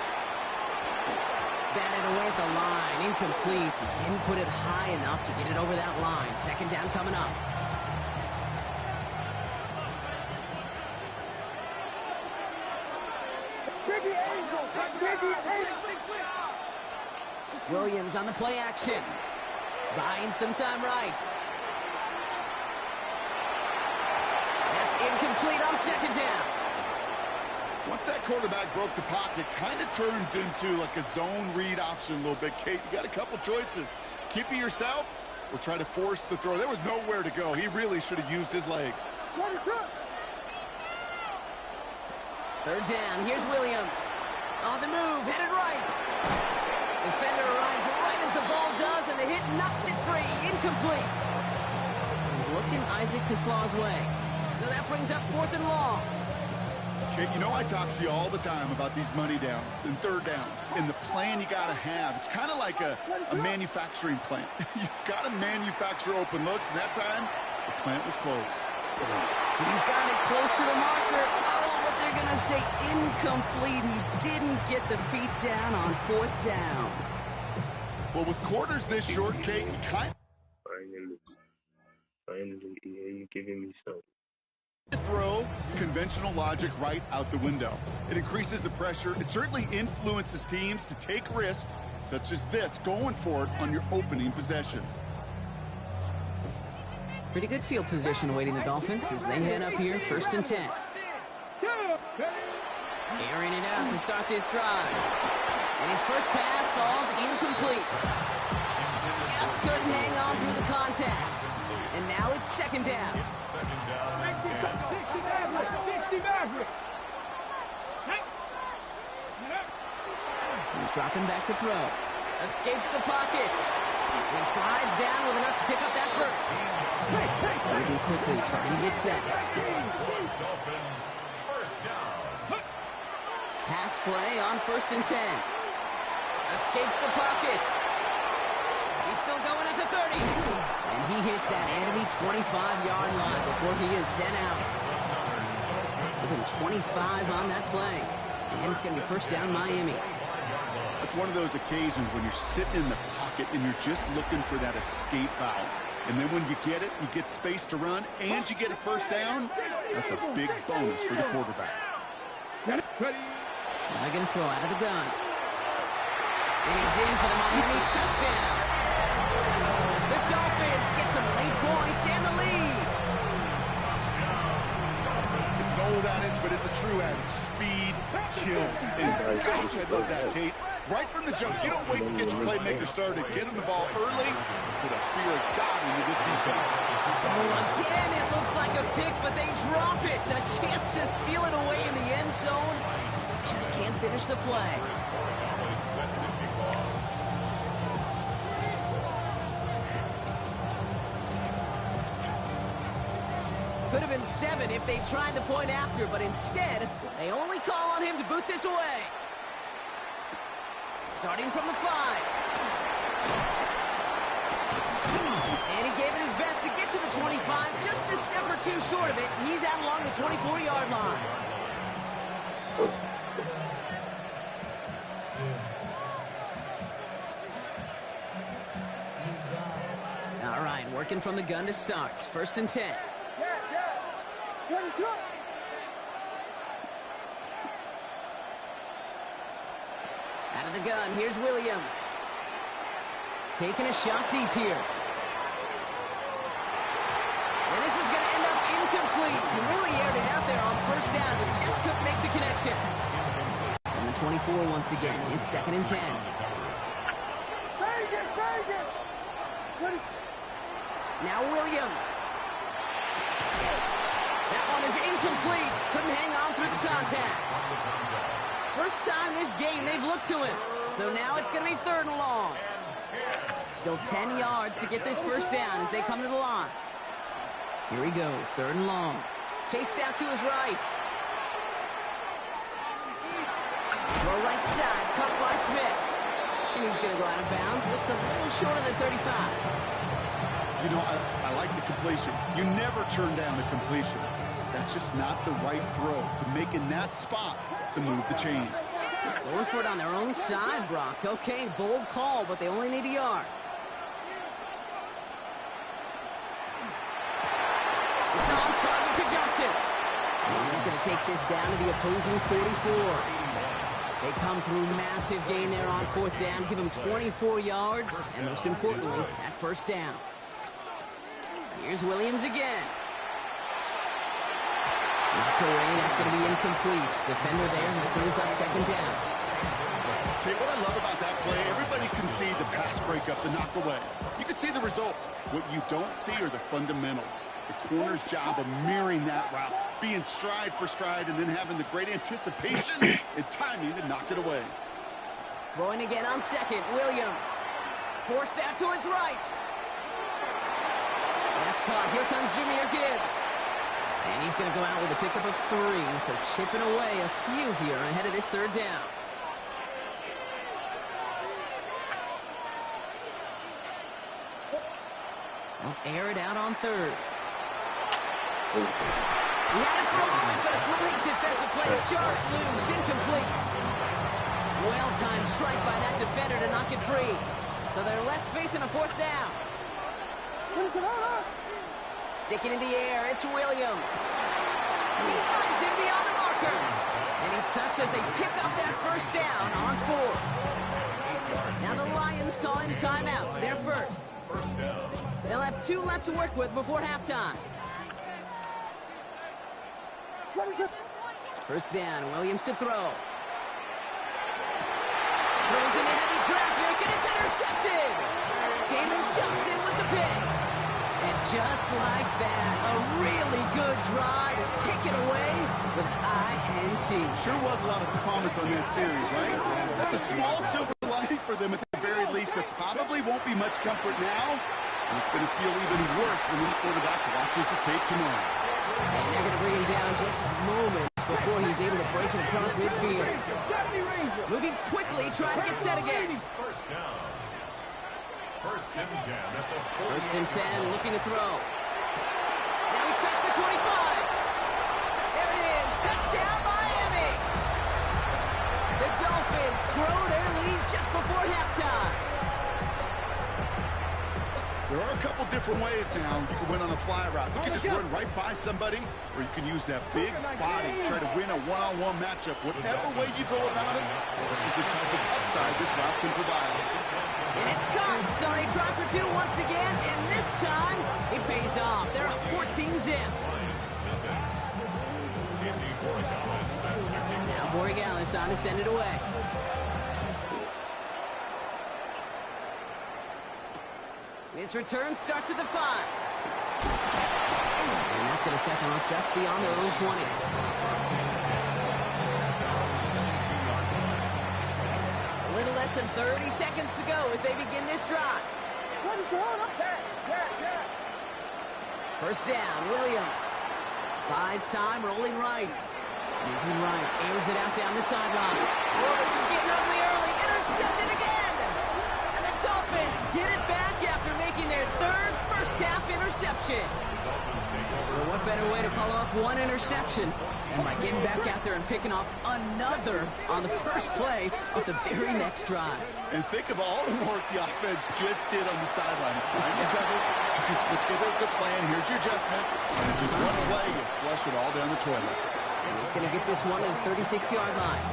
Batted away at the line, incomplete. He didn't put it high enough to get it over that line. 2nd down coming up. Williams on the play action. Buying some time right. That's incomplete on 2nd down. Once that quarterback broke the pocket, kind of turns into like a zone read option a little bit. Kate, you got a couple choices. Keep it yourself or try to force the throw. There was nowhere to go. He really should have used his legs. Third down. Here's Williams. On the move, headed right. Defender arrives right as the ball does, and the hit knocks it free. Incomplete. He's looking Isaac TeSlaa's way. So that brings up 4th and long. Kate, you know I talk to you all the time about these money downs and third downs and the plan you got to have. It's kind of like a manufacturing plant. You've got to manufacture open looks, and that time, the plant was closed. He's got it close to the marker. Oh, but they're going to say incomplete. He didn't get the feet down on 4th down. Well, with quarters this short, Kate, you kind Finally, you're giving me something. throw conventional logic right out the window. It increases the pressure. It certainly influences teams to take risks, such as this, going for it on your opening possession. Pretty good field position awaiting the Dolphins as they head up here, 1st and 10. Airing it out to start this drive. And his first pass falls incomplete. Just couldn't hang on through the contact. And now it's 2nd down. 60 Maverick. He's dropping back to throw. Escapes the pocket. And he slides down with enough to pick up that first. Moving quickly, trying to get set. Dolphins, first down. Pass play on 1st and 10. Escapes the pocket. He's still going at the 30. And he hits that enemy 25-yard line before he is sent out. Within 25 on that play. And it's going to be 1st down Miami. It's one of those occasions when you're sitting in the pocket and you're just looking for that escape valve. And then when you get it, you get space to run, and you get a 1st down. That's a big bonus for the quarterback. Again, throw out of the gun. And he's in for the Miami touchdown. The Dolphins get some late points and the lead. It's an old adage, but it's a true adage. Speed kills. And gosh, I love that, Kate. Right from the jump, you don't wait to get your playmaker started. Get him the ball early. Put a fear of God into this defense. Oh, again, it looks like a pick, but they drop it. A chance to steal it away in the end zone. Just can't finish the play. Could have been 7 if they tried the point after, but instead, they only call on him to boot this away. Starting from the 5. And he gave it his best to get to the 25, just a step or 2 short of it. He's out along the 24-yard line. All right, working from the gun to start. 1st and 10. Out of the gun, here's Williams. Taking a shot deep here. And this is going to end up incomplete. He really aired it out there on 1st down, but just couldn't make the connection. And the 24 once again. It's 2nd and 10. Now Williams. That one is incomplete. Couldn't hang on through the contact. First time this game they've looked to him. So now it's going to be 3rd and long. Still 10 yards to get this 1st down as they come to the line. Here he goes, 3rd and long. Chased out to his right. Throw right side, caught by Smith. And he's going to go out of bounds. Looks a little short of the 35. You know, I like the completion. You never turn down a completion. That's just not the right throw to make in that spot to move the chains. Going for it on their own side, Brock. Okay, bold call, but they only need a yard. It's on target to Johnson. And he's going to take this down to the opposing 44. They come through massive gain there on 4th down, give him 24 yards, and most importantly, that 1st down. Here's Williams again. Knocked away, that's going to be incomplete. Defender there, that brings up second down. Okay, what I love about that play, everybody can see the pass breakup, the knock away. You can see the result. What you don't see are the fundamentals. The corner's job of mirroring that route, being stride for stride, and then having the great anticipation and timing to knock it away. Throwing again on second, Williams. Forced out to his right. That's caught. Here comes Jahmyr Gibbs. And he's going to go out with a pickup of 3, so chipping away a few here ahead of this third down. Well, air it out on third. He had it for a moment, but a great defensive play to jar it loose, incomplete. Well-timed strike by that defender to knock it free. So they're left facing a fourth down. Sticking in the air, it's Williams. He finds him beyond the marker. And he's touched as they pick up that first down on 4th. Now the Lions calling a timeout. They're first. They'll have 2 left to work with before halftime. First down, Williams to throw. Throws into heavy traffic, and it's intercepted. Damon Johnson with the pick. And just like that, a really good drive is taken away with an INT. Sure was a lot of promise on that series, right? That's a small silver lining for them at the very least, but probably won't be much comfort now. And it's going to feel even worse when this quarterback watches the tape tomorrow. And they're going to bring him down just a moment before he's able to break it across midfield. Moving quickly, trying to get set again. First down. First and 10 at the 40. First and 10, looking to throw. Now he's past the 25. There it is, touchdown Miami. The Dolphins grow their lead just before halftime. There are a couple different ways now. You can win on the fly route. You can just run right by somebody, or you can use that big body, try to win a one-on-one matchup. Whatever way you go about it, this is the type of upside this route can provide. And it's caught, so they try for 2 once again, and this time it pays off. They're up 14-zip. Now Borregales on to send it away. This return starts at the 5. And that's going to set them up just beyond their own 20. A little less than 30 seconds to go as they begin this drive. First down, Williams. Buys time, rolling right. Moving right, airs it out down the sideline. Oh, this is getting ugly early. Intercepted again. And the Dolphins get it back after making their 3rd first-half interception. Well, what better way to follow up one interception than by getting back out there and picking off another on the first play of the very next drive. And think of all the work the offense just did on the sideline. Trying to cover, you can put together a good plan. Here's your adjustment. And just one play, you flush it all down the toilet. And he's going to get this one to the 36-yard line.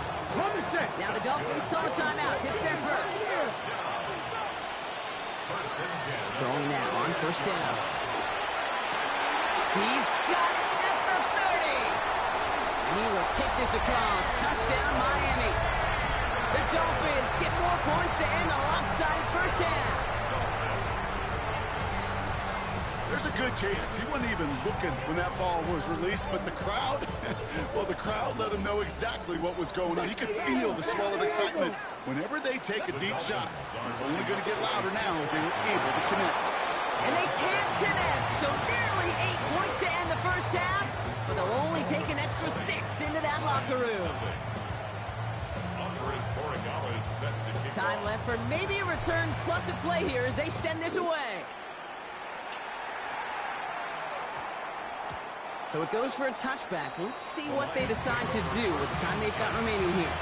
Now the Dolphins call a timeout. It's their first. Going now on first down. He's got it at the 30. And he will take this across. Touchdown, Miami. The Dolphins get more points to end the lopsided first half. There's a good chance. He wasn't even looking when that ball was released, but the crowd, well, the crowd let him know exactly what was going on. He could feel the swell of excitement. Whenever they take a deep shot, it's only going to get louder now as they were able to connect. And they can't connect, so nearly 8 points to end the first half, but they'll only take an extra 6 into that locker room. Time left for maybe a return plus a play here as they send this away. So it goes for a touchback. Let's see what they decide to do with the time they've got remaining here.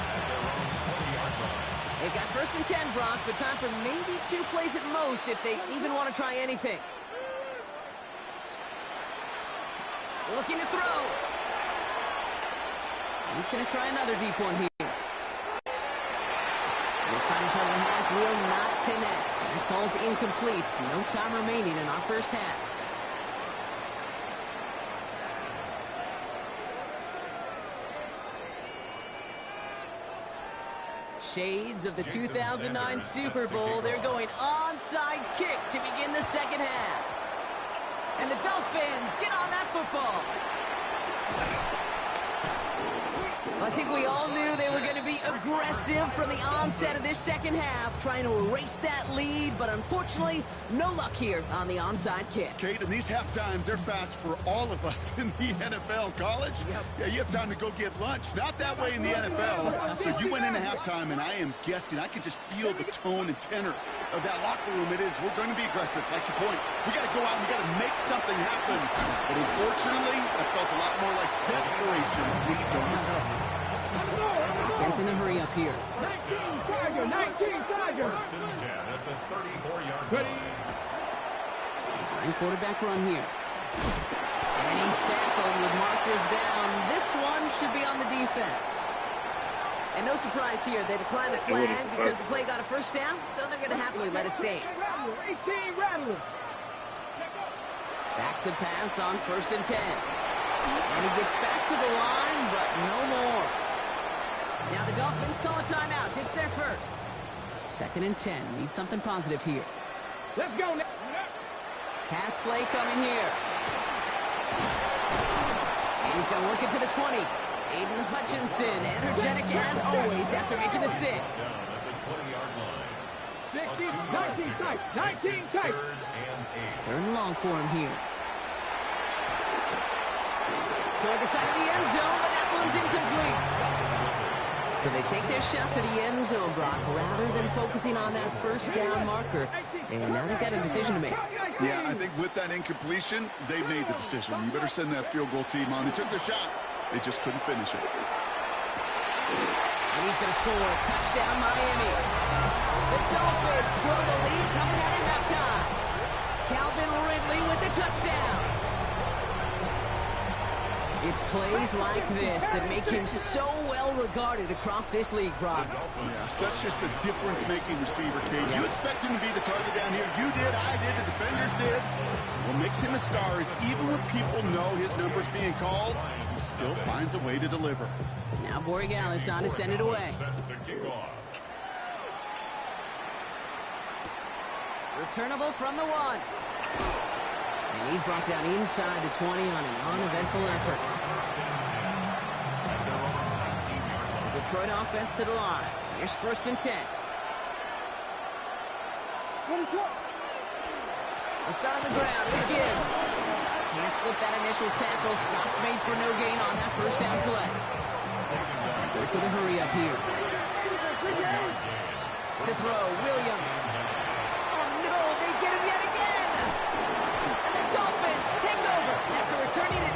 They've got first and 10, Brock, but time for maybe 2 plays at most if they even want to try anything. Looking to throw. He's going to try another deep one here. This final shot of the half will not connect. That falls incomplete. No time remaining in our first half. shades of the 2009 Super Bowl. They're going onside kick to begin the second half. And the Dolphins get on that football. I think we all knew they were going to be aggressive from the onset of this second half, trying to erase that lead, but unfortunately, no luck here on the onside kick. Kate, and these half times, they're fast for all of us in the NFL. College, yeah, you have time to go get lunch. Not that way in the NFL. So you went into halftime, and I am guessing, I can just feel the tone and tenor of that locker room. It is, we're going to be aggressive, like your point. We got to go out and we got to make something happen. But unfortunately, I felt a lot more like desperation. We don't recover. Defense in a hurry up here. 19 Tiger, 19 Tiger. First and 10 at the 34-yard line. Design quarterback run here. And he's tackled with markers down. This one should be on the defense. And no surprise here, they declined the flag because the play got a first down, so they're going to happily let it stand. 18 Rattler. Back to pass on first and 10. And he gets back to the line, but no more. Now the Dolphins call a timeout. It's their first. Second and 10. Need something positive here. Let's go now. Pass play coming here. And he's going to work it to the 20. Aiden Hutchinson, energetic as always after making the stick. Down at the 20-yard line. 19 tight, 19 tight. Third and long for him here. Toward the side of the end zone, but that one's incomplete. So they take their shot for the end zone, Brock, rather than focusing on that first down marker. And now they've got a decision to make. Yeah, I think with that incompletion, they made the decision. You better send that field goal team on. They took their shot. They just couldn't finish it. And he's going to score a touchdown, Miami. The Dolphins grow the lead coming out at halftime. Calvin Ridley with the touchdown. It's plays like this that make him so well regarded across this league, Brock. Yeah, such just a difference-making receiver, Kate. You expect him to be the target down here. You did, I did, the defenders did. What makes him a star is even when people know his number's being called, he still finds a way to deliver. Now Borregales on to send it away. Returnable from the 1. And he's brought down inside the 20 on an uneventful effort. The Detroit offense to the line. Here's first and 10. They'll start on the ground with Gibbs. Can't slip that initial tackle. Stops made for no gain on that first down play. Goes to the hurry up here. To throw, Williams. Oh no, they get him yet again. Dolphins take over after returning it.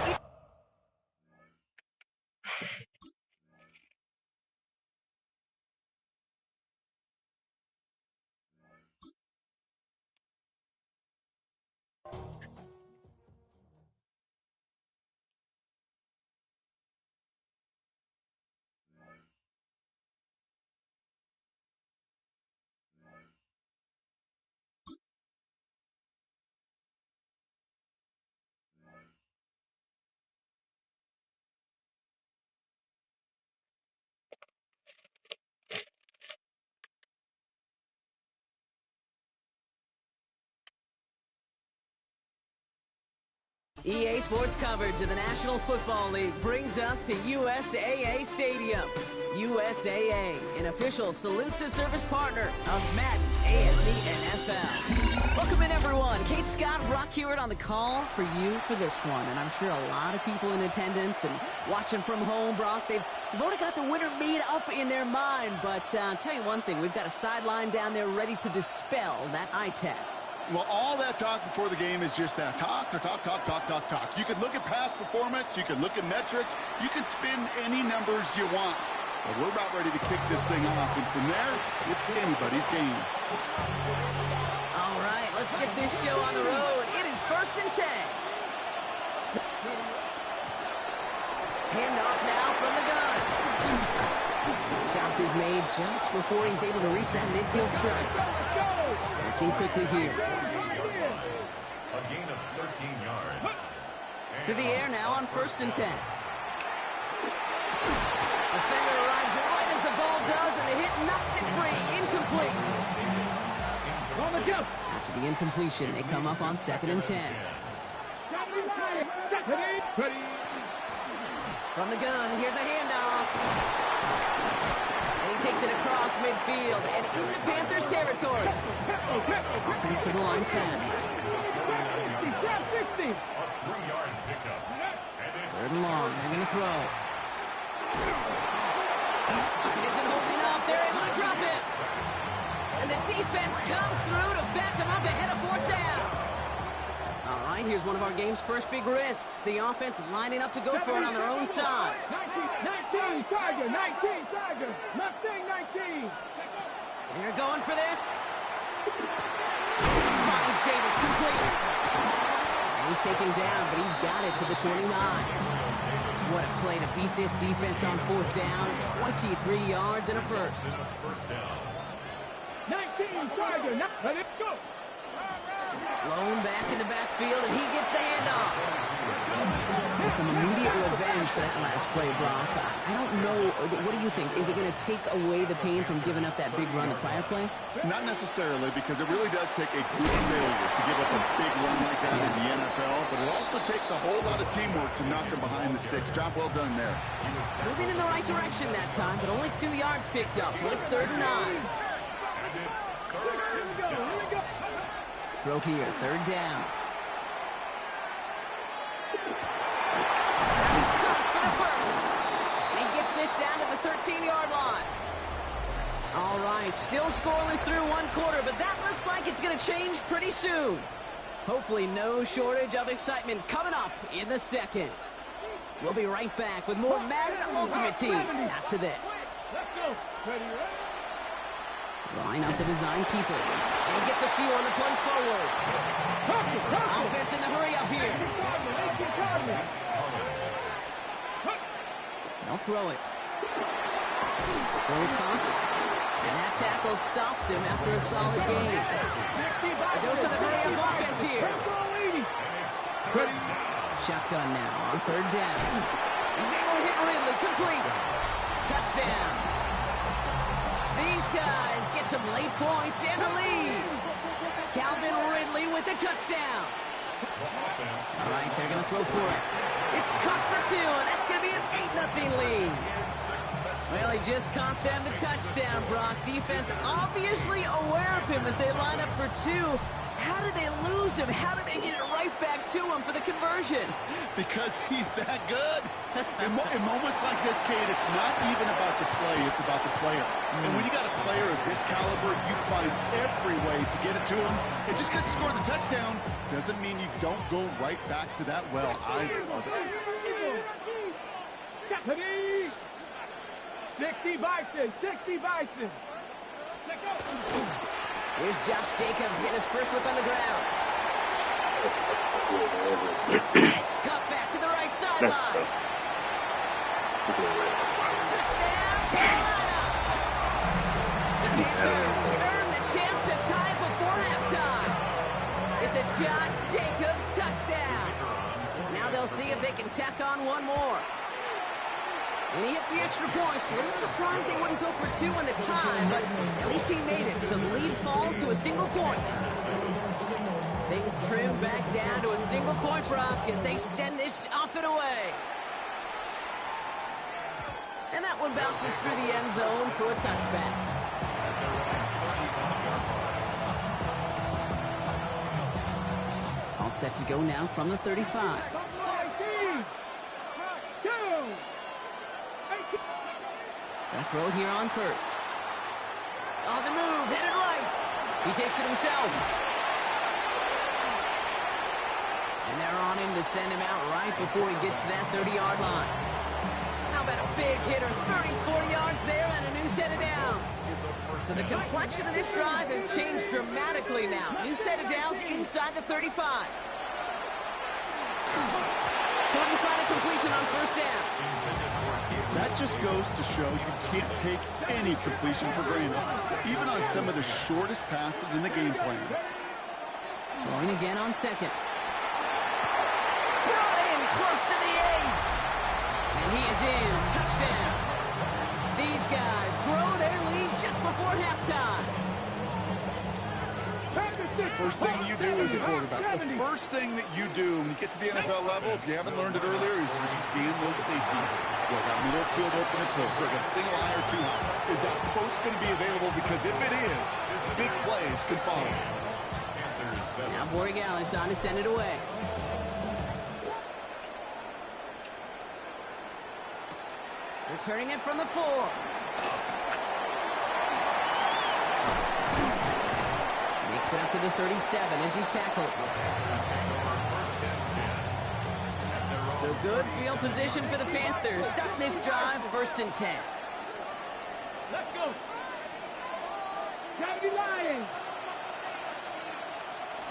EA Sports coverage of the National Football League brings us to USAA Stadium. USAA, an official salute-to-service partner of Madden and the NFL. Welcome in, everyone. Kate Scott, Brock Hewitt on the call for you for this one. And I'm sure a lot of people in attendance and watching from home, Brock, they've already got the winner made up in their mind. But I'll tell you one thing, we've got a sideline down there ready to dispel that eye test. Well, all that talk before the game is just that. Talk. You can look at past performance. You can look at metrics. You can spin any numbers you want. But we're about ready to kick this thing off. And from there, it's anybody's game. All right, let's get this show on the road. It is first and 10. Handoff now from the gun. The stop is made just before he's able to reach that midfield stripe. Working quickly here. A gain of 13 yards. To the air now on first and 10. Defender arrives right as the ball does, and the hit knocks it free. Incomplete. On the jump. After the incompletion, they come up on 2nd and 10. Ready. From the gun, here's a handoff. And he takes it across midfield and into Panthers territory. Offensive line fast. 60. 3-yard pickup. Third and long, they're going to throw. It isn't holding up, they're able to drop it. And the defense comes through to back them up ahead of 4th down. All right, here's one of our game's first big risks. The offense lining up to go for it on their own side. 19, Tiger, 19, Tiger. Mustang 19. They're going for this. Finds Davis complete. He's taken down, but he's got it to the 29. What a play to beat this defense on 4th down. 23 yards and a first. 19, Tiger. Let's go. Blown back in the backfield, and he gets the handoff. So some immediate revenge for that last play, Brock. I don't know. What do you think? Is it going to take away the pain from giving up that big run the prior play? Not necessarily, because it really does take a good failure to give up a big run like that in the NFL, but it also takes a whole lot of teamwork to knock them behind the sticks. Job well done there. Moving in the right direction that time, but only 2 yards picked up, so it's 3rd and 9. Throw here, 3rd down. Caught for the first. And he gets this down to the 13-yard line. All right, still scoreless through 1 quarter, but that looks like it's going to change pretty soon. Hopefully no shortage of excitement coming up in the 2nd. We'll be right back with more Madden Ultimate Team after this. Let's go. Ready. Drawing up the design keeper. And he gets a few on the plunge forward. Offense in the hurry up here. They'll throw it. Throws caught. And that tackle stops him after a solid game. A dose of the hurry up offense here. Shotgun now on 3rd down. He's able to hit Ridley. Complete. Touchdown. These guys get some late points and the lead. Calvin Ridley with the touchdown. All right, they're going to throw for it. It's caught for 2, and that's going to be an 8-0 lead. Well, he just caught them the touchdown, Brock. Defense obviously aware of him as they line up for 2. How did they lose him? How did they get it right back to him for the conversion? Because he's that good. In moments like this, Kate, it's not even about the play, it's about the player. And when you got a player of this caliber, you find every way to get it to him. And just because he scored the touchdown doesn't mean you don't go right back to that well. I love it. 60 Bison, 60 Bison. Let's go. Here's Josh Jacobs getting his first look on the ground. Nice cut back to the right sideline. Touchdown, Carolina! The Panthers earn the chance to tie it before halftime. It's a Josh Jacobs touchdown. Now they'll see if they can tack on one more. And he hits the extra points. A little surprised they wouldn't go for 2 in the time, but at least he made it. So the lead falls to a single point. Things trim back down to a single point, Brock, as they send this off and away. And that one bounces through the end zone for a touchback. All set to go now from the 35. They'll throw here on 1st. On the move, headed right. He takes it himself. And they're on him to send him out right before he gets to that 30-yard line. How about a big hitter, 30-40 yards there and a new set of downs. So the complexion of this drive has changed dramatically now. New set of downs inside the 35. Couldn't find a completion on 1st down. That just goes to show you can't take any completion for granted, even on some of the shortest passes in the game plan. Throwing again on 2nd. Brought in close to the 8. And he is in. Touchdown. These guys grow their lead just before halftime. First thing you do as a quarterback, the first thing that you do when you get to the NFL level, if you haven't learned it earlier, is you scan those safeties. You got middle field open or close, or got single eye or two high. Is that post going to be available? Because if it is, big plays can follow. Now Borregales on to send it away. Returning it from the 4. Makes it up to the 37 as he's tackled. So good field position for the Panthers. Starting this drive, 1st and 10. Let's go. Gotta be lying.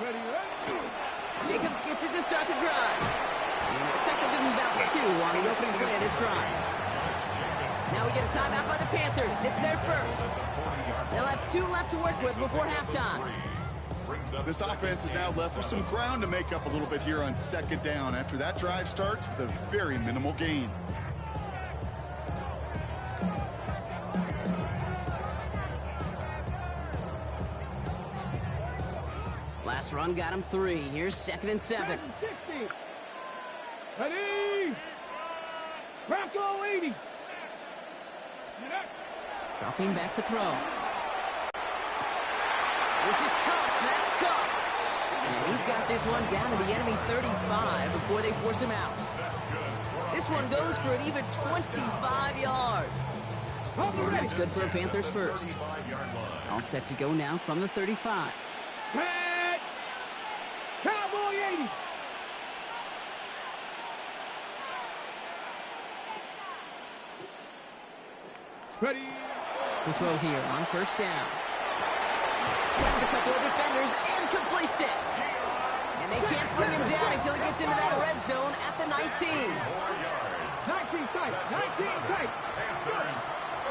Ready, ready. Jacobs gets it to start the drive. And it looks like they'll give him about 2 on the opening play of this drive. Now we get a timeout by the Panthers. It's their first. They'll have 2 left to work with before halftime. This offense is now left with some ground to make up a little bit here on 2nd down after that drive starts with a very minimal gain. Last run got him 3. Here's 2nd and 7. 60. Ready. Bronco 80. Dropping back to throw. This is Cup. That's Cup. And he's got this one down to the enemy 35 before they force him out. This one goes for an even 25 yards. And that's good for a Panthers first. All set to go now from the 35. Pat. Cowboy 80. Ready. To throw here on 1st down. Splits a couple of defenders and completes it. And they can't bring him down until he gets into that red zone at the 19. 19 tight. 19 tight.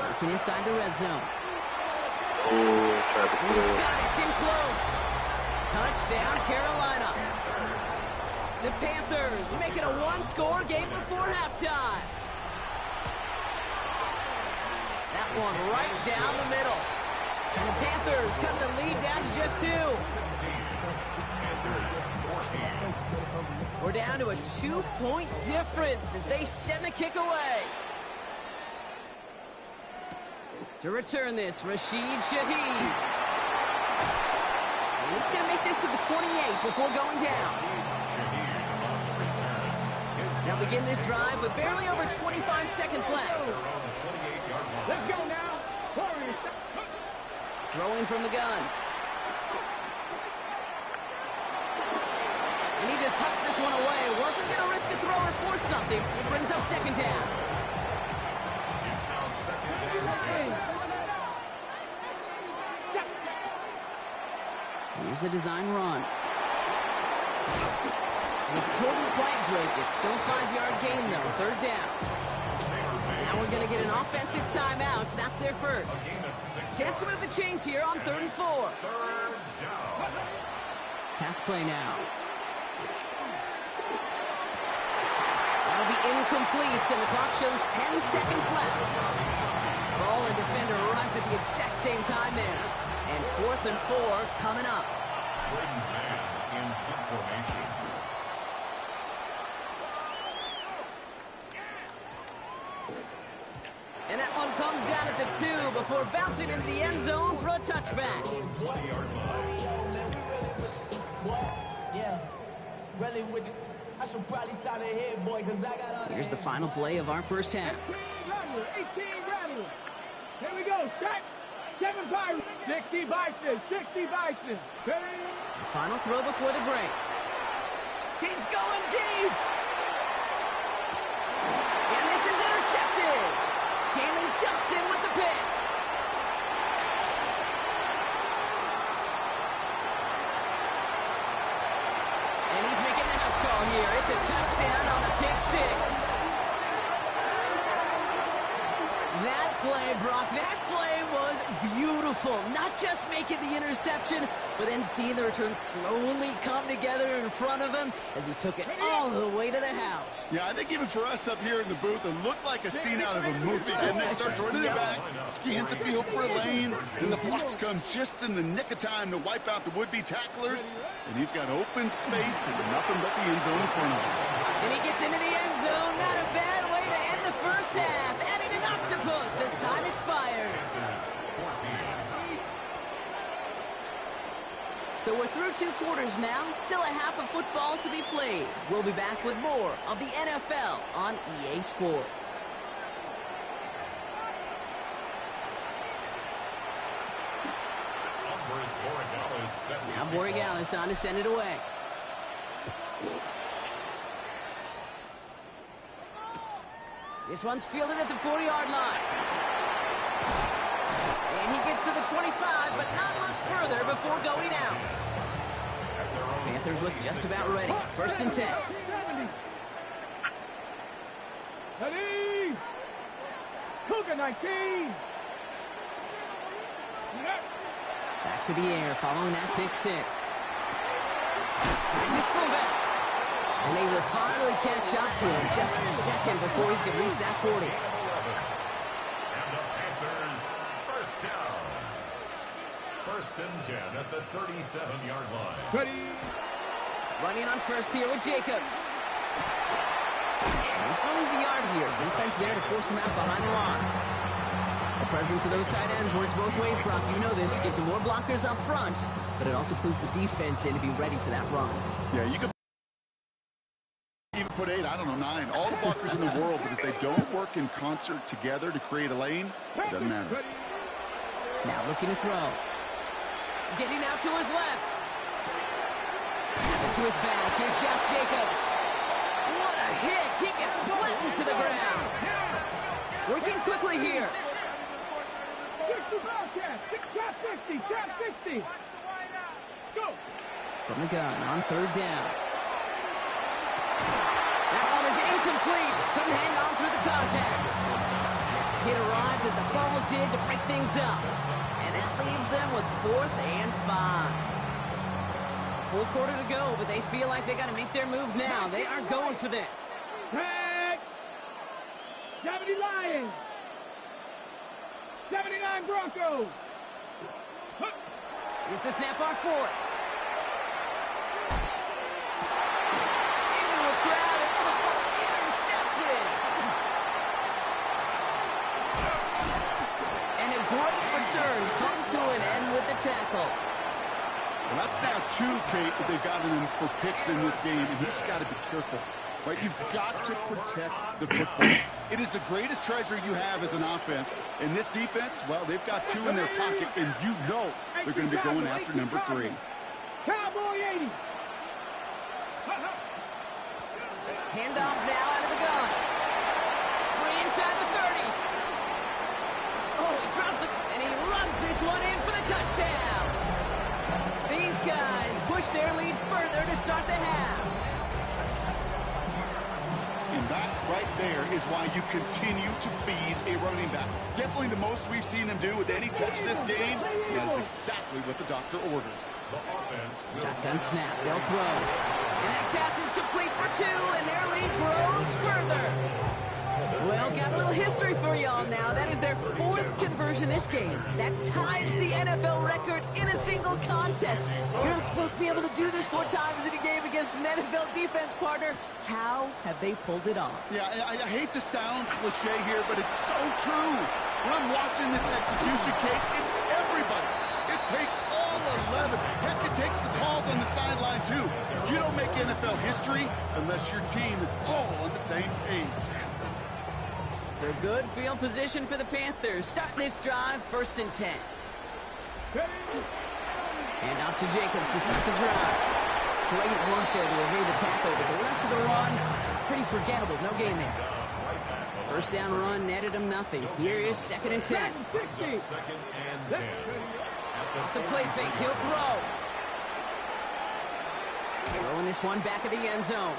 Working inside the red zone. Traffic. He's got it. It's in close. Touchdown, Carolina. The Panthers make it a 1-score game before halftime. That one right down the middle. And the Panthers cut the lead down to just 2. We're down to a 2-point difference as they send the kick away. To return this, Rashid Shaheed. And he's going to make this to the 28 before going down. Now begin this drive with barely over 25 seconds left. Let's go now. Hurry. Throwing from the gun. And he just hucks this one away. Wasn't going to risk a throw or force something. It brings up 2nd down. It's now 2nd and 10. Here's a design run. And he couldn't quite break it. Still 5-yard gain, though. 3rd down. Now we're going to get an offensive timeout. That's their first. Chance to move the chains here on 3rd and 4. Pass play now. That'll be incomplete, and the clock shows 10 seconds left. Ball and defender arrived at the exact same time there. And 4th and 4 coming up. Braden Mann in punt formation. And that one comes down at the 2 before bouncing into the end zone for a touchback. 20-yard line. Yeah, really with it. I should probably sign ahead, boy, because I got all Here's the final play of our first half. 18 Rattler. Here we go. Set. 7 Pirates. 60 Bison. 60 Bison. Ready. The final throw before the break. He's going deep. And this is intercepted. Jalen jumps in with the pick. And he's making the house call here. It's a touchdown on the pick 6. That play, Brock, that play was beautiful. Not just making the interception, but then seeing the return slowly come together in front of him as he took it all the way to the house. Yeah, I think even for us up here in the booth, it looked like a scene out of a movie. And they start running it back, scans the field for a lane, and the blocks come just in the nick of time to wipe out the would-be tacklers. And he's got open space and nothing but the end zone in front of him. And he gets into the end zone. Not a bad way to end the first half. Adding an octopus as time expires. So we're through 2 quarters now. Still a half of football to be played. We'll be back with more of the NFL on EA Sports. Now Borregales on to send it away. This one's fielded at the 40-yard line. And he gets to the 25, but not much further before going out. Panthers look just about ready. 1st and 10. Ready. Cougar 19. Back to the air following that pick 6. Finds his fullback. And they will finally catch up to him just a second before he can reach that 40. And the Panthers first down. 1st and 10 at the 37-yard line. Ready. Running on first here with Jacobs. And he's going to lose a yard here. Defense there to force him out behind the line. The presence of those tight ends works both ways, Brock. You know this. Gives them more blockers up front, but it also clues the defense in to be ready for that run. Yeah, you can even put 8, I don't know, 9. All the blockers in the world, but if they don't work in concert together to create a lane, it doesn't matter. Now looking to throw. Getting out to his left. Pass it to his back. Here's Josh Jacobs. What a hit. He gets flattened to the ground. Working quickly here. 60 Bobcat. Trap 60. Trap 60. Let's go. From the gun on 3rd down. That one is incomplete. Couldn't hang on through the contact. It arrived as the ball did to break things up. And that leaves them with 4th and 5. Full quarter to go, but they feel like they got to make their move now. They are going for this. Tag. 70 Lions. 79 Broncos. Here's the snap on 4th. Into a crowd and intercepted. And a great return comes to an end with the tackle. Well, that's now 2, Kate, that they've gotten him for picks in this game, and he's got to be careful. Right? You've got to protect the football. It is the greatest treasure you have as an offense. In this defense, well, they've got 2 in their pocket, and you know they're going to be going after number 3. Cowboy 80. Handoff now out of the gun. Free inside the 30. Oh, he drops it, and he runs this one in for the touchdown. These guys push their lead further to start the half. And that right there is why you continue to feed a running back. Definitely the most we've seen him do with any touch this game. That's exactly what the doctor ordered. Shotgun snap, they'll throw. And that pass is complete for 2, and their lead grows further. Well, got a little history for y'all now. That is their 4th conversion this game. That ties the NFL record in a single contest. You're not supposed to be able to do this 4 times in a game against an NFL defense partner. How have they pulled it off? Yeah, I hate to sound cliche here, but it's so true. When I'm watching this execution, Kate, it's everybody. It takes all 11. Heck, it takes the calls on the sideline, too. You don't make NFL history unless your team is all on the same page. So good field position for the Panthers. Starting this drive, 1st and 10. And off to Jacobs to start the drive. Great work there to evade the tackle, but the rest of the run, pretty forgettable. No gain there. 1st down run netted him nothing. Here is 2nd and 10. Off the play fake, he'll throw. Throwing this one back at the end zone.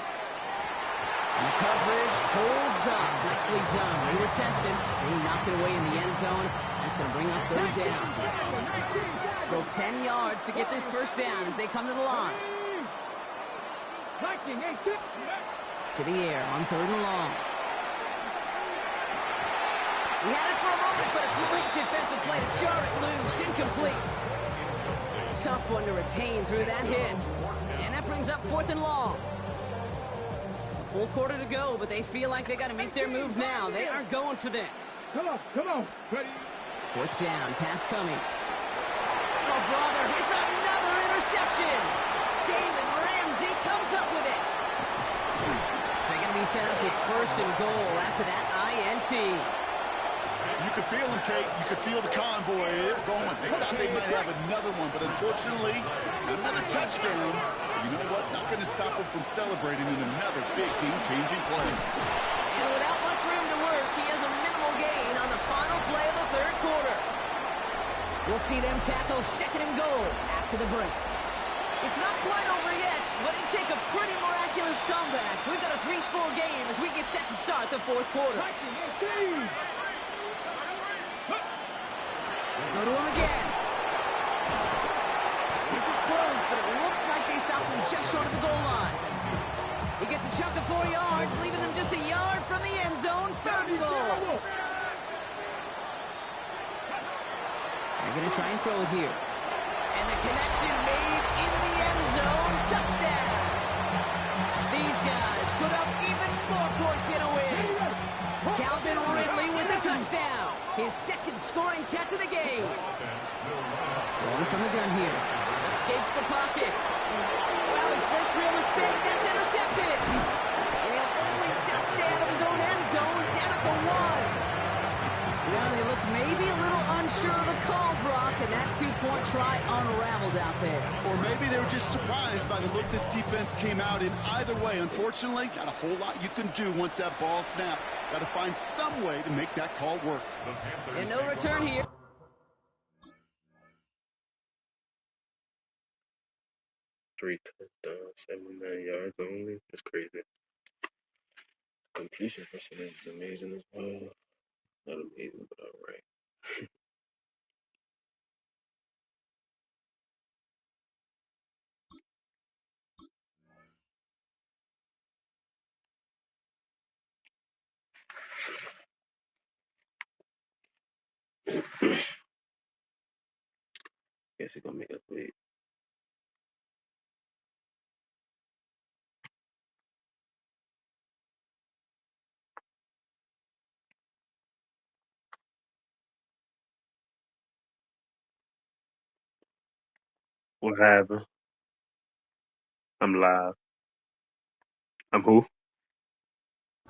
And the coverage holds up. Nicely done. They were tested. They knocked it away in the end zone. That's going to bring up 3rd down. Still 10 yards to get this first down as they come to the line. To the air on 3rd and long. He had it for a moment, but a great defensive play to jar it loose. Incomplete. Tough one to retain through that hit. And that brings up 4th and long. A full quarter to go, but they feel like they got to make their move now. They are going for this. Come on. Ready. 4th down, pass coming. Oh, brother, it's another interception. Jalen Ramsey comes up with it. They're going to be set up with 1st and goal after that INT. You could feel them, Kate. You could feel the convoy. They're going. They thought they might have another one, but unfortunately, not another touchdown. You know what? Not going to stop them from celebrating in another big game-changing play. And without much room to work, he has a minimal gain on the final play of the 3rd quarter. We'll see them tackle 2nd and goal after the break. It's not quite over yet, but it'd take a pretty miraculous comeback. We've got a 3-score game as we get set to start the 4th quarter. They go to him again. This is close, but it looks like they stopped him just short of the goal line. He gets a chunk of 4 yards, leaving them just a yard from the end zone. 3rd and goal. They're going to try and throw it here. And the connection made in the end zone. Touchdown. These guys put up even more points in a win. Calvin Ridley with a touchdown. His 2nd scoring catch of the game. Going from the gun here. Escapes the pocket. Wow, his first real mistake. That's intercepted. And he'll only just stay out of his own end zone. Down at the 1. Well, he looked maybe a little unsure of the call, Brock, and that 2-point try unraveled out there. Or maybe they were just surprised by the look this defense came out in. Either way, unfortunately, not a whole lot you can do once that ball snapped. Got to find some way to make that call work. And no return here. Three touchdowns, 79 yards only. That's crazy. Completion percentage is amazing as well. Not amazing, but all right. Guess you're gonna make us wait. What happened? I'm live. I'm who?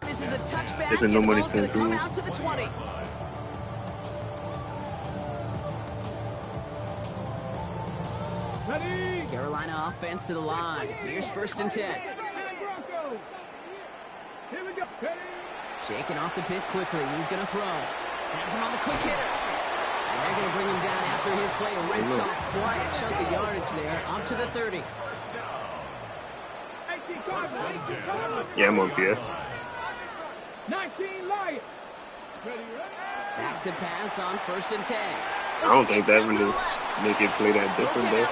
This is a touchback, This is no and the money ball's going to come spent out to the 20. Ready. Carolina offense to the line. Here's 1st and 10. Here we go. Ready. Shaking off the pit quickly. He's going to throw. Has him on the quick hitter. And they're going to bring him down after his play. Rips off quite a chunk of yardage there. Up to the 30. Yeah, I'm on PS. 19 Lions. Back to pass on 1st and 10. I don't think that really make it play that different though.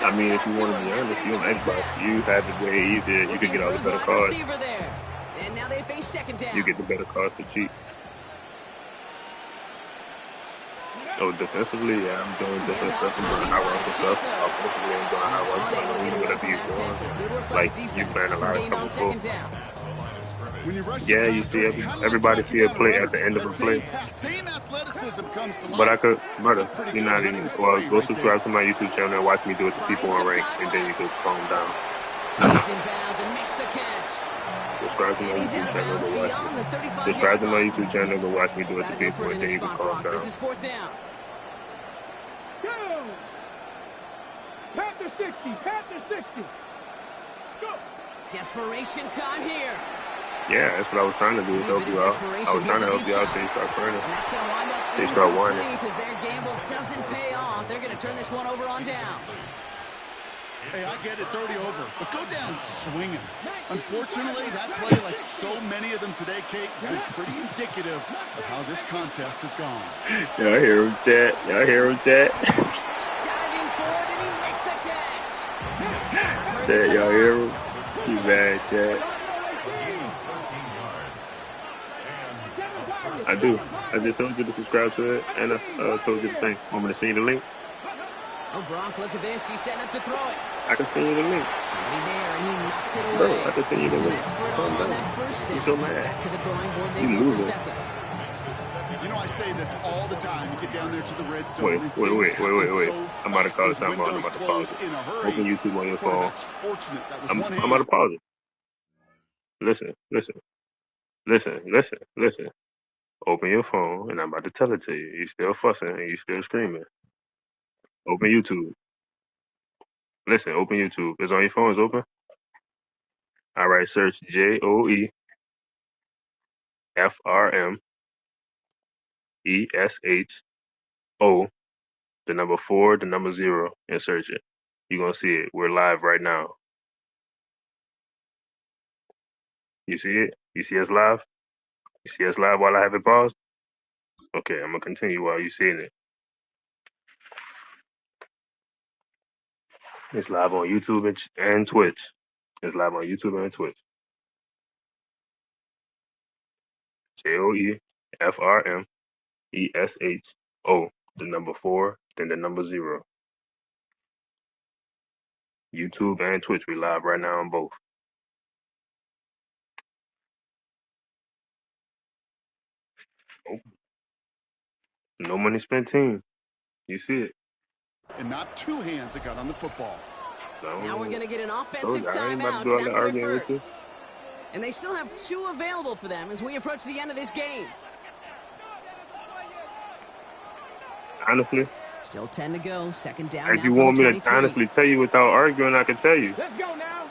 I mean, if you want to be honest, you on Xbox, you have it way easier. You can get all the better cards. And now they face 2nd down. You get the better cards for cheap. Oh, defensively, yeah, I'm doing different stuff. I'm doing high run stuff. Offensively, I'm doing high run stuff. I mean, whatever you're doing. Like, you learn a lot from before. Yeah, you see everybody see a play at the end of a play. But I could, brother, you're not even, well, go subscribe to my YouTube channel and watch me do it to people on rank, and then you can calm down. Subscribe to my YouTube channel to watch me. Subscribe to my YouTube channel to watch me do it to people, and then you can calm down. This is 4th down. Go! Panther 60, Panther 60. Go! Desperation time here. Yeah, that's what I was trying to do, is help you out. I was trying to help you out until you start running. They start whining. As their gamble doesn't pay off, they're going to turn this one over on downs. Hey, I get it's already over, but go down swinging. Unfortunately, that play, like so many of them today, Kate, has been pretty indicative of how this contest has gone. Y'all hear him, chat? Y'all hear him, chat? Chad, y'all hear him? He mad, Chad. I do. I just told you to subscribe to it, and I told you the thing. Want me to send you the link? Oh, Gronk, look at this. He's setting up to throw it. I can send you the link. Right there, and he knocks it away. Bro, I can send you the link. Connects for it Calm on down. that first You hit. so So mad. back to the drawing board they You go for losing. second. You know, I say this all the time. You get down there to the red zone. Wait. and things happen so I'm about to call fast, the time out. I'm windows about to pause close it. in a hurry. Open YouTube on your phone. Quarterback's fortunate. That was I'm one about to hand. pause it. Listen. Open your phone, and I'm about to tell it to you. You still fussing, and you still screaming. Open YouTube. Listen, open YouTube. It's on your phone. It's open. All right, search JOEFRMESHO, the number 4, the number 0, and search it. You're gonna see it. We're live right now. You see it? You see us live? You see us live while I have it paused? Okay, I'm gonna continue while you're seeing it. It's live on YouTube and Twitch. It's live on YouTube and Twitch. JOEFRMESHO, the number 4, then the number 0. YouTube and Twitch. We live right now on both. Oh, no money spent team. You see it. And not two hands that got on the football. Now we're going to get an offensive I ain't about timeout. to do all that That's their arguing with you. first. And they still have 2 available for them as we approach the end of this game. Honestly, Still 10 to go. Second down if now you from want the me 23. to honestly tell you without arguing, I can tell you. Let's go now.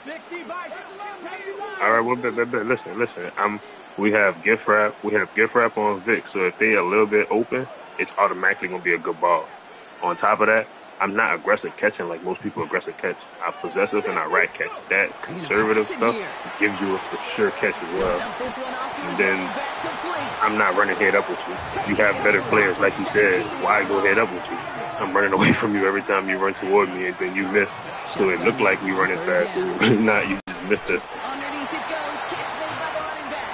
60 by 79. All right, well, listen. We have gift wrap. We have gift wrap on Vic. So if they a little bit open, it's automatically gonna be a good ball. On top of that, I'm not aggressive catching like most people aggressive catch. I'm possessive and I right catch. That conservative stuff gives you a for sure catch as well. And then I'm not running head up with you. You have better players, like you said. Why go head up with you? I'm running away from you every time you run toward me, and then you miss. So it looked like you running fast, but you're really not. You just missed us. Underneath it goes. Catch made by the running back.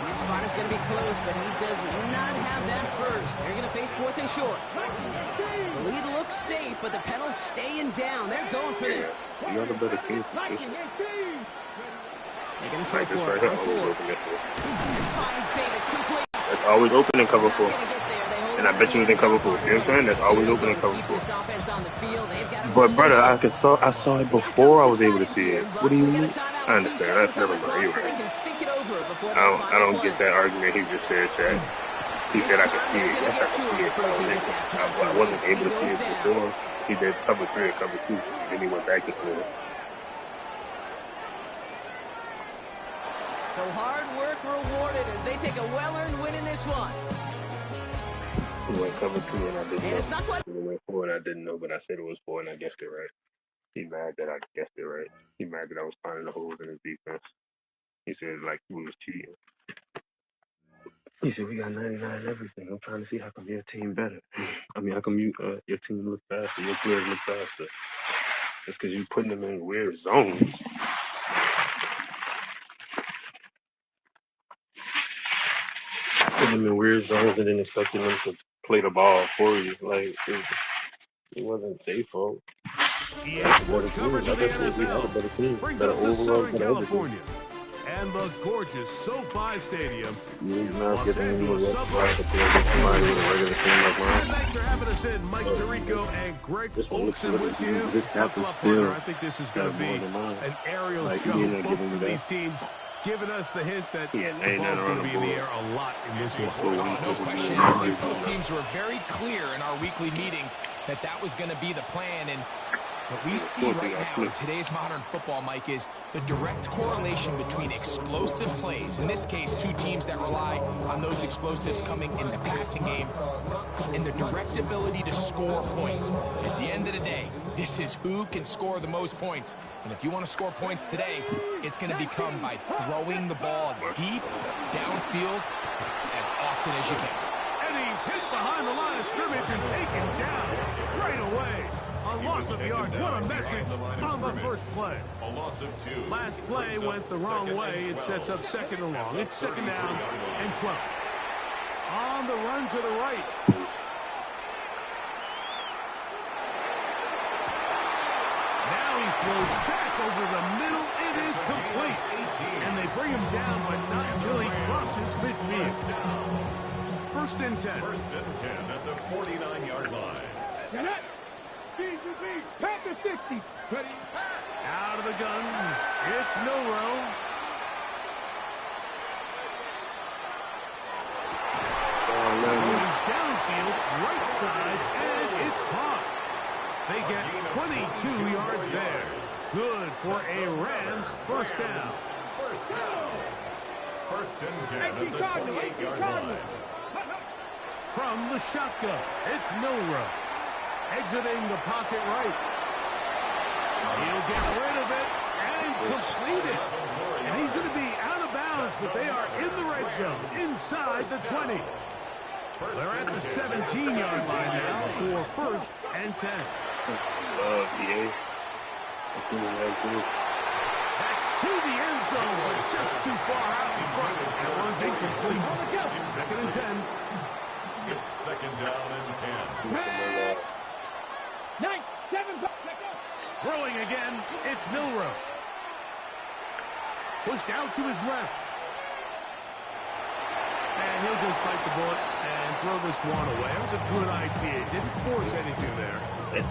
And this spot is going to be close, but he does not have that first. They're going to face 4th and short. The lead looks safe, but the pedals staying down. They're going for this. You got a better team. They're going to throw Like this for right it. here, On always 4. open this way. Finds Davis complete. That's always open in cover 4. Not gonna get there. They hold And I it bet you in it's in the end cover zone. 4. You know what I'm saying? That's always open in cover Keep 4. this offense on the field. They've got a But first brother, and goal. I saw it before I was able to see it. What do you mean? I understand. That's never mind. You're right. I don't get that argument he just said, Chad. He said I could see it. Yes, I can see it. I wasn't able to see it before. He did cover 3 or cover 2. Then he went back to 4. So hard work rewarded as they take a well-earned win in this one. He went cover 2 and I didn't And it's not know. quite. He went 4 and I didn't know, but I said it was 4 and I guessed it right. He mad that I guessed it right. He mad that I was finding the holes in his defense. He said like we was cheating. He said we got 99 and everything. I'm trying to see how come your team better. I mean, how come your team look faster, your players look faster. It's because you putting them in weird zones. Putting them in weird zones and then expecting them to play the ball for you. Like it wasn't their fault. EA Sports coverage of the NFL brings us to Southern California and the gorgeous SoFi Stadium in Los Angeles suburbs. Thanks for having us in, Mike Tirico and Greg Olson with you. This captain Partner, I think this is going to be an aerial Like, show. he ain't Both giving of me these that. teams giving us the hint that the ain't ball's nothing going to on be the in the board. air a lot in this one. No question. Both teams were very clear in our weekly meetings that was going to be the plan. And what we see right now in today's modern football, Mike, is the direct correlation between explosive plays, in this case, 2 teams that rely on those explosives coming in the passing game, and the direct ability to score points. At the end of the day, this is who can score the most points. And if you want to score points today, it's going to become by throwing the ball deep, downfield, as often as you can. And he's hit behind the line of scrimmage and taken down right away. A loss of yards. What a message on the first play. A loss of 2. Last play went the wrong way. It sets up second and long. It's second down and 12. On the run to the right. Now he throws back over the middle. It is complete. And they bring him down, but not until he crosses midfield. First and 10. First and 10 at the 49-yard line. Get it. Panther 60. Ready. Out of the gun. It's Milroe. Going downfield, right side, and it's caught. They get 22 yards there. Good for a Rams first down. First down. First and 10 at the 28-yard line. From the shotgun, it's Milroe. Exiting the pocket right. He'll get rid of it and complete it. And he's going to be out of bounds, but they are in the red zone, inside the 20. They're at the 17-yard line now for first and 10. That's to the end zone, but just too far out in front. That one's incomplete. Second and 10. It's second down and 10. 9, 7, Throwing again, it's Milroe. Pushed out to his left. And he'll just bite the bullet and throw this one away. That was a good idea. Didn't force anything there.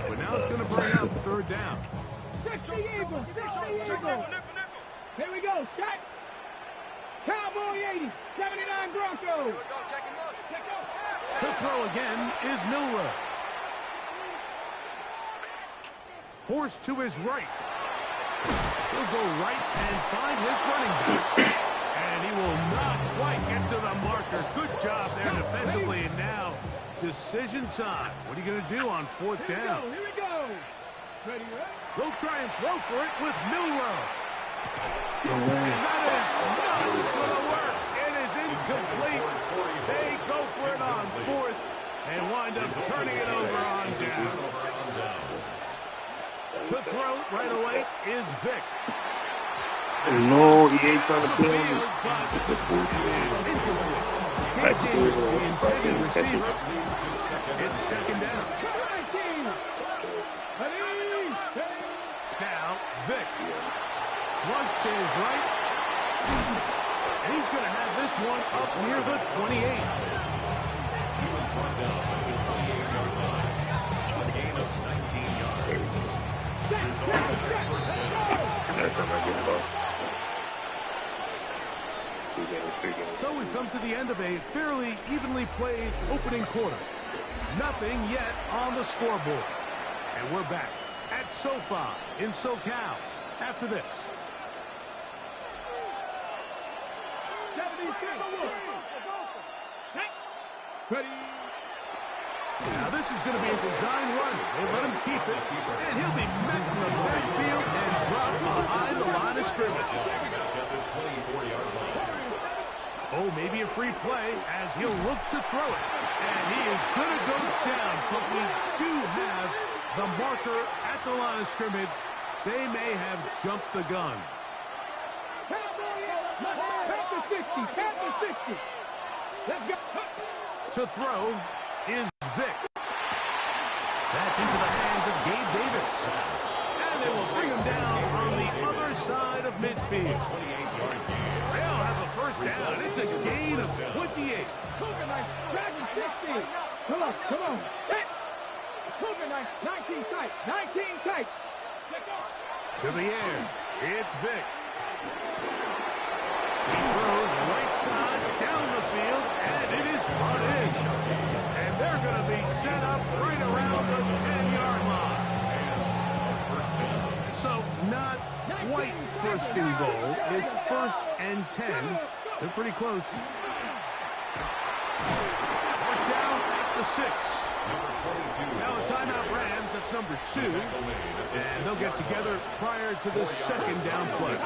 But now it's going to bring up third down. 60 Eagles. 60 Eagles. Here we go. Shot. Cowboy 80. 79 Broncos. To throw again is Milroe. Forced to his right. He'll go right and find his running back. And he will not quite get to the marker. Good job there defensively. And now, decision time. What are you going to do on fourth down? Here we go. Ready, right? They'll try and throw for it with Milroe. And that is not going to work. It is incomplete. They go for it on fourth and wind up turning it over on down. To throw right away is Vic. No, he ain't trying to play. The intended receiver. It's second down. Now, Vic. Flush to his right. And he's going to have this one up near the 28. He was brought down at the 28-yard line on a gain of 19 yards. Results in their first down. That's how I get ball. So we've come to the end of a fairly evenly played opening quarter. Nothing yet on the scoreboard. And we're back at SoFi in SoCal after this. Ready. Now this is going to be a design run. They let him keep it, and he'll be met in the backfield and dropped behind the line of scrimmage. Oh, maybe a free play as he'll look to throw it. And he is going to go down, but we do have the marker at the line of scrimmage. They may have jumped the gun. Panther 60. Panther 60. Let's go. To throw is Vic. That's into the hands of Gabe Davis. And they will bring him down on the other side of midfield. They'll have a first down. It's a gain of 28. Cougar knife. Dragon 60. Come on. Come on. Cougar knife. 19 tight. 19 tight. To the air. It's Vic. He throws right side down the field, and it is run in. And they're going to be set up right around the 10-yard line. So not quite first and goal. It's first and 10. They're pretty close. Mark down at the 6. Now a timeout Rams. That's number 2. And they'll get together prior to the second down play.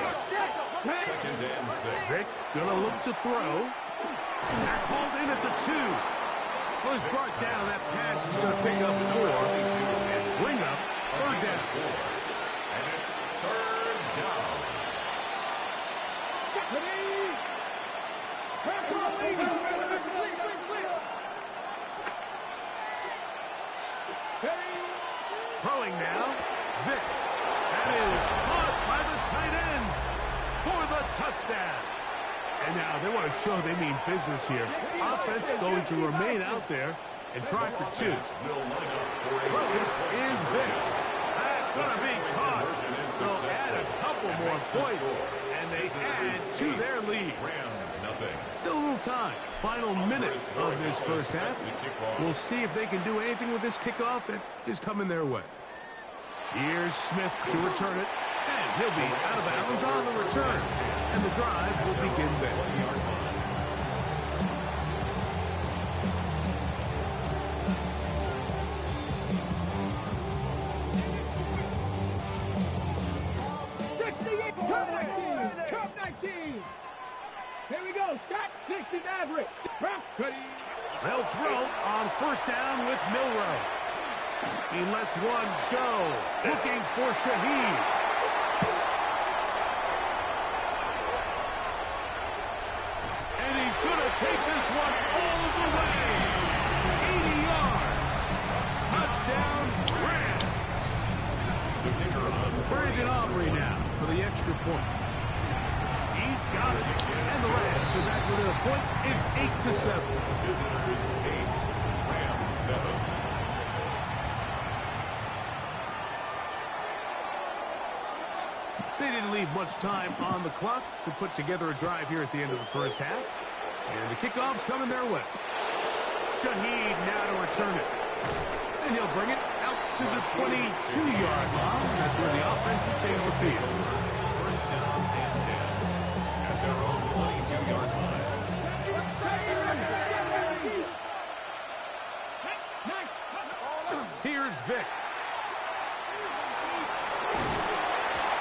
Second and 6. Vic gonna look to throw. That's hauled in at the 2. Well, he's brought down. That pass is gonna pick up 4 and bring up a Third down. And it's third down. Throwing now, Vic. That is caught by the tight end for the touchdown. And now they want to show they mean business here. Offense going to remain out there and try for two. Throwing is Vic. That's going to be caught. So add a couple more points, and they add to their lead. Still a little time. Final minute of this first half. We'll see if they can do anything with this kickoff that is coming their way. Here's Smith to return it, and he'll be out of bounds on the return. And the drive will begin there. Cup 19. Here we go. Shot 60 Maverick. They'll throw on first down with Milroe. He lets one go. Looking for Shaheed. And he's going to take this one all the way. 80 yards. Touchdown, Rams. Brandon Aubrey now for the extra point. He's got it. And the Rams are back within a point. It's 8-7. Visitors 8, Rams 7. They didn't leave much time on the clock to put together a drive here at the end of the first half. And the kickoff's coming their way. Shaheed now to return it. And he'll bring it out to the 22-yard line. That's where the offense will take the field. First down and 10 at their own 22-yard line. Here's Vic.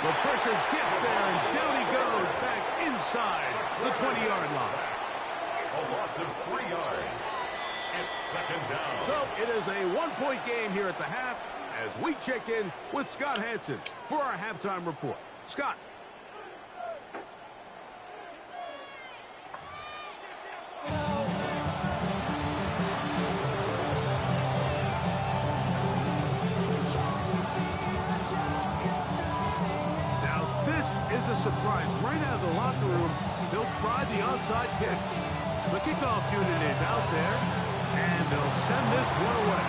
The pressure gets there, and down he goes back inside the 20-yard line. A loss of 3 yards. It's second down. So it is a one-point game here at the half as we check in with Scott Hansen for our halftime report. Scott. Is a surprise right out of the locker room. They'll try the onside kick. The kickoff unit is out there, and they'll send this one away.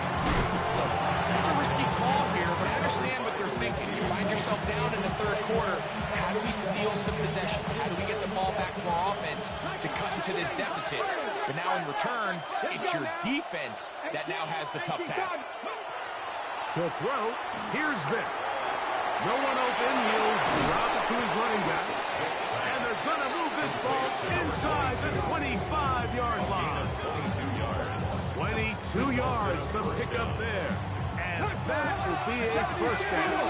It's a risky call here, but I understand what they're thinking. You find yourself down in the third quarter. How do we steal some possessions? How do we get the ball back to our offense to cut into this deficit? But now in return, it's your defense that now has the tough task. To throw, here's Vic. No one open, he'll drop it to his running back. And they're going to move this ball inside the 25-yard line. 22 yards, the pickup there. And that will be a first down.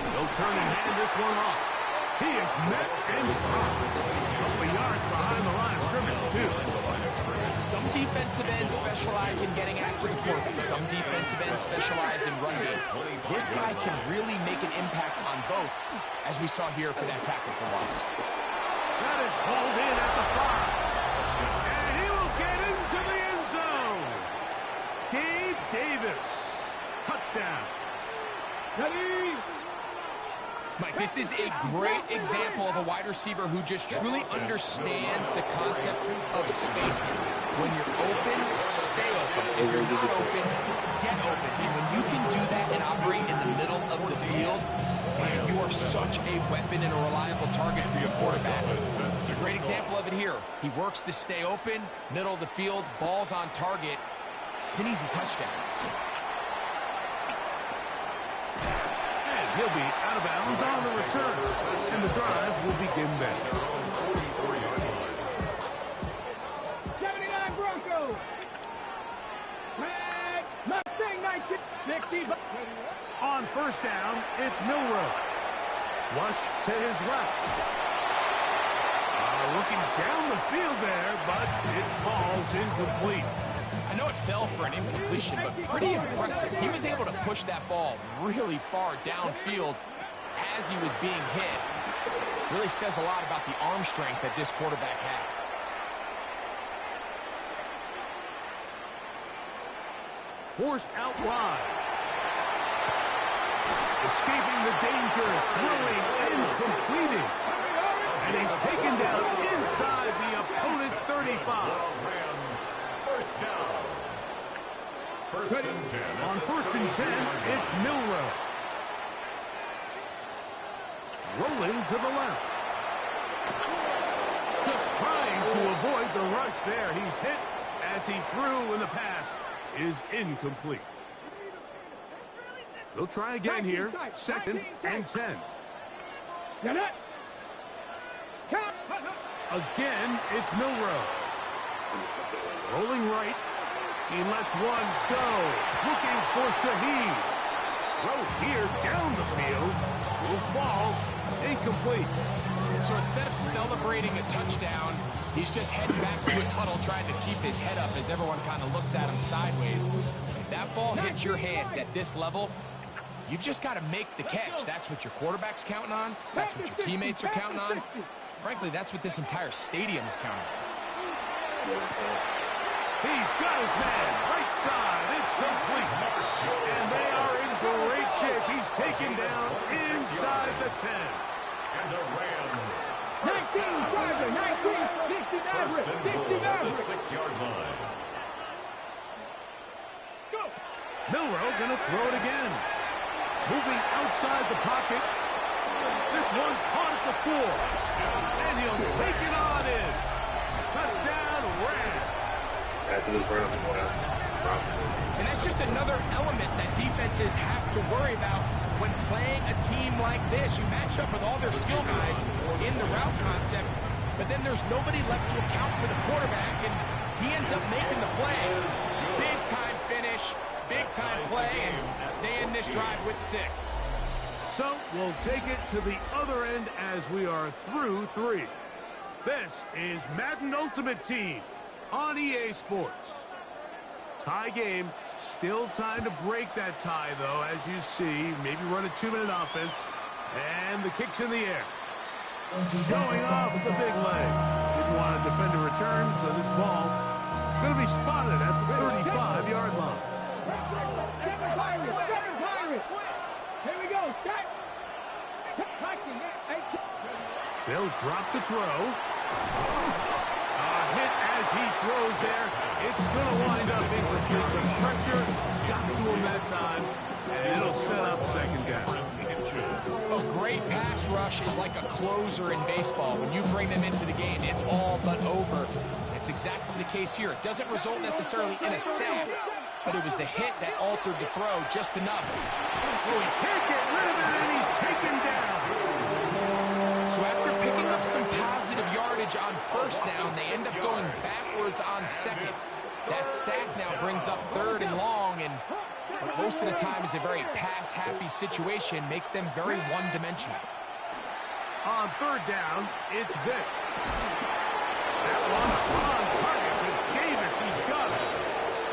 He'll turn and hand this one off. He is met and dropped. Couple yards behind the line of scrimmage, too. Some defensive ends specialize in getting after the quarterback. Some defensive ends specialize in run game. This guy can really make an impact on both, as we saw here for that tackle for loss. That is hauled in at the 5. And he will get into the end zone. Gabe Davis. Touchdown. Mike, this is a great example of a wide receiver who just truly understands the concept of spacing. When you're open, stay open. If you're not open, get open. And when you can do that and operate in the middle of the field, man, you are such a weapon and a reliable target for your quarterback. It's a great example of it here. He works to stay open, middle of the field, ball's on target. It's an easy touchdown. He'll be out of bounds on the return, and the drive will begin then. 79 Broncos. Mustang 1960. On first down, it's Milroe. Flushed to his left. A looking down the field there, but it falls incomplete. I know it fell for an incompletion, but pretty impressive. He was able to push that ball really far downfield as he was being hit. Really says a lot about the arm strength that this quarterback has. Forced out wide. Escaping the danger, throwing and completing. And he's taken down inside the opponent's 35. Rams, first down. First and 10. On first and 10, it's Milroe. Rolling to the left. Just trying to avoid the rush there. He's hit as he threw, and the pass is incomplete. They'll try again here. Second and 10. Again, it's Milroe. Rolling right. He lets one go. Looking for Shaheed. Throw here down the field. Will fall. Incomplete. So instead of celebrating a touchdown, he's just heading back to his huddle trying to keep his head up as everyone kind of looks at him sideways. If that ball hits your hands at this level, you've just got to make the catch. That's what your quarterback's counting on. That's what your teammates are counting on. Frankly, that's what this entire stadium is counting on. He's got his man. Right side. It's complete. And they are in great shape. He's taken down inside the 10. And the Rams. 19, driver, 19, 60 average, 60 average. The 6-yard line. Go. Milroe going to throw it again. Moving outside the pocket. This one caught at the 4. And he'll take it on in. Touchdown, Rams. After this round, And that's just another element that defenses have to worry about when playing a team like this. You match up with all their skill guys in the route concept, but then there's nobody left to account for the quarterback, and he ends up making the play. Big-time finish, big-time play, and they end this drive with 6. So we'll take it to the other end as we are through 3. This is Madden Ultimate Team on EA Sports. Tie game. Still time to break that tie, though, as you see. Maybe run a 2-minute offense. And the kick's in the air. Going off the big leg. Didn't want to defend a return, so this ball going to be spotted at the 35-yard line. Seven Pirates. Here we go. Start. They'll drop to throw. Hit as he throws there. It's going to wind up incomplete. The pressure got to him that time, and it'll set up second down. A great pass rush is like a closer in baseball. When you bring them into the game, it's all but over. It's exactly the case here. It doesn't result necessarily in a sack, but it was the hit that altered the throw just enough. Oh, he can't get rid of it, and he's taken down. So after picking up some positive yardage on first down, they end up going backwards on second. That sack now brings up 3rd and long, and what most of the time is a very pass-happy situation, makes them very one-dimensional. On 3rd down, it's Vick. That one's on target to Davis. He's got it.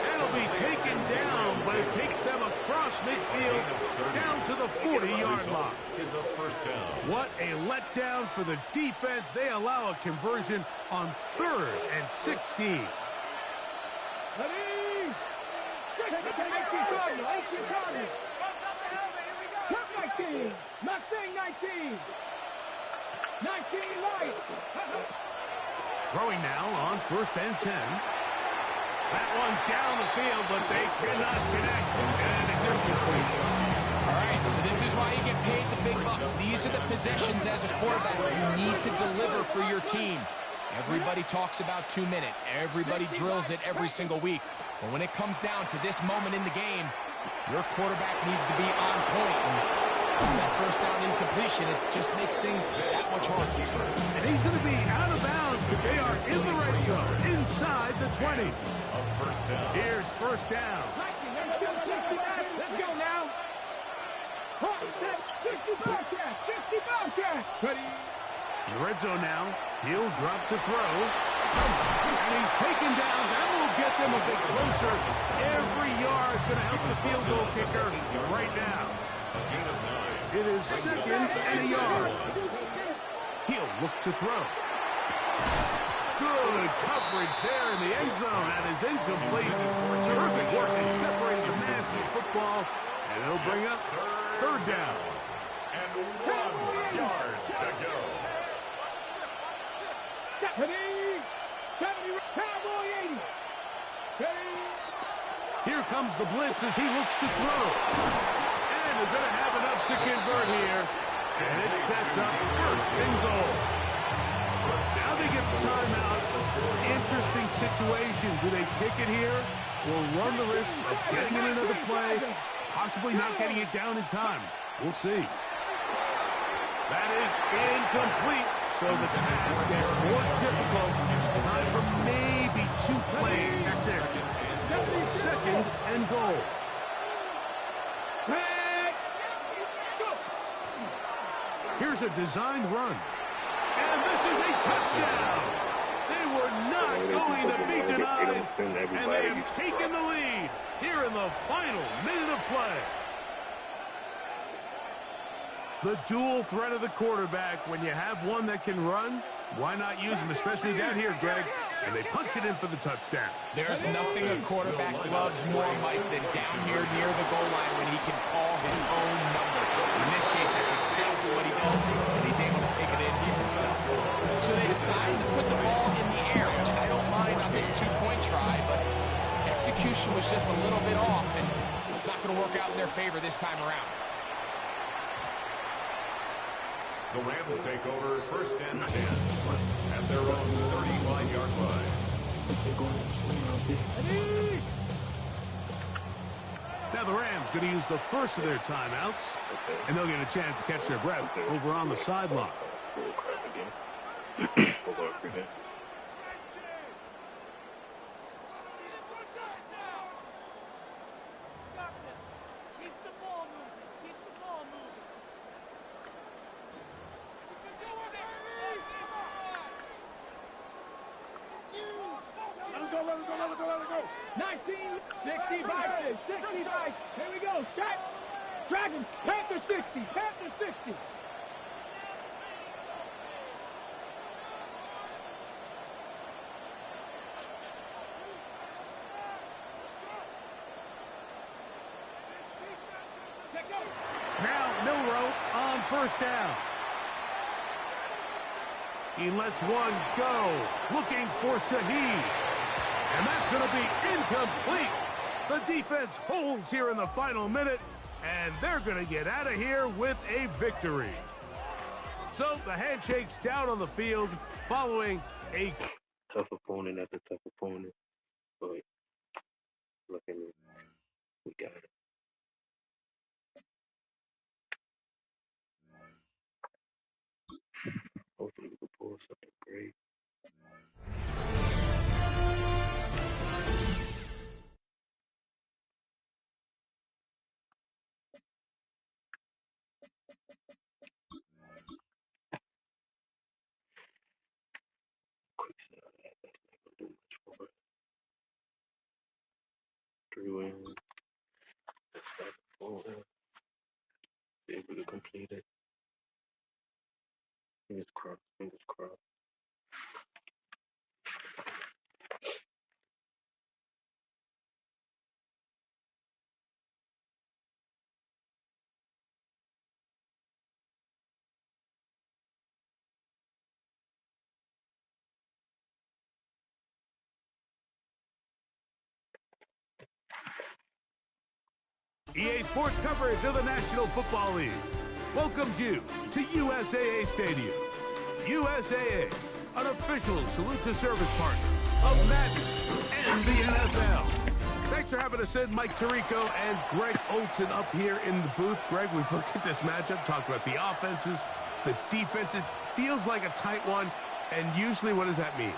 That'll be taken down, but it takes them across midfield down to the 40-yard line. Is a first down. What a letdown for the defense. They allow a conversion on 3rd and 16. Ready? 19. Not saying 19. 19 right. Throwing now on 1st and 10. That one down the field, but they cannot connect. And it's incomplete. All right, so this is why you get paid the big bucks. These are the possessions as a quarterback you need to deliver for your team. Everybody talks about 2-minute. Everybody drills it every single week. But when it comes down to this moment in the game, your quarterback needs to be on point. And that first down incompletion, it just makes things that much harder. And he's going to be out of bounds, but they are in the red zone, inside the 20. First down. Here's first down. Let's go now. 60 Bobcats. 60 Bobcats. In the red zone now. He'll drop to throw. And he's taken down. That will get them a bit closer. Every yard going to help the field goal kicker right now. It is second and a yard. He'll look to throw. Good coverage there in the end zone. That is incomplete. Terrific work to separate the man from the football. And it'll bring up third down. And 1 yard to go. Cowboy 80. Here comes the blitz as he looks to throw. And they're going to have enough to convert here. And it sets up first and goal. Now they get the timeout. Interesting situation. Do they kick it here or run the risk of getting in another play, possibly not getting it down in time? We'll see. That is incomplete. So the task gets more difficult. Time for maybe 2 plays. That's it. Second and goal. Here's a designed run. And this is a touchdown. They were not going to be denied. And they have taken the lead here in the final minute of play. The dual threat of the quarterback. When you have one that can run, why not use him, especially down here, Greg? And they punch it in for the touchdown. There's nothing a quarterback loves more, Mike, than down here near the goal line when he can call his own number. In this case, that's exactly what he does, and he's able to take it in himself. So they decide to put the ball in the air, which I don't mind on this 2-point try, but execution was just a little bit off, and it's not going to work out in their favor this time around. The Rams take over first and 10 at their own 35-yard line. Now the Rams going to use the first of their timeouts, and they'll get a chance to catch their breath over on the sideline. Let it go. 19, 60 Vikings, 60 Vikings. Here we go. Set. Dragons, Panther 60, Panther 60. Now Milroe on first down. He lets one go, looking for Shaheed. And that's going to be incomplete. The defense holds here in the final minute, and they're going to get out of here with a victory. So the handshake's down on the field following a tough opponent after tough opponent. But look at me. We got it. Hopefully we can pull something great. Quick shot. That's not gonna do much for it. 3 wins. Let's start the 4 wins. See if we can complete it. Fingers crossed, fingers crossed. EA Sports coverage of the National Football League welcomes you to USAA Stadium. USAA, an official salute to service partner of Madden and the NFL. Thanks for having us in, Mike Tirico and Greg Olson up here in the booth. Greg, we've looked at this matchup, talked about the offenses, the defense. It feels like a tight one, and usually what does that mean?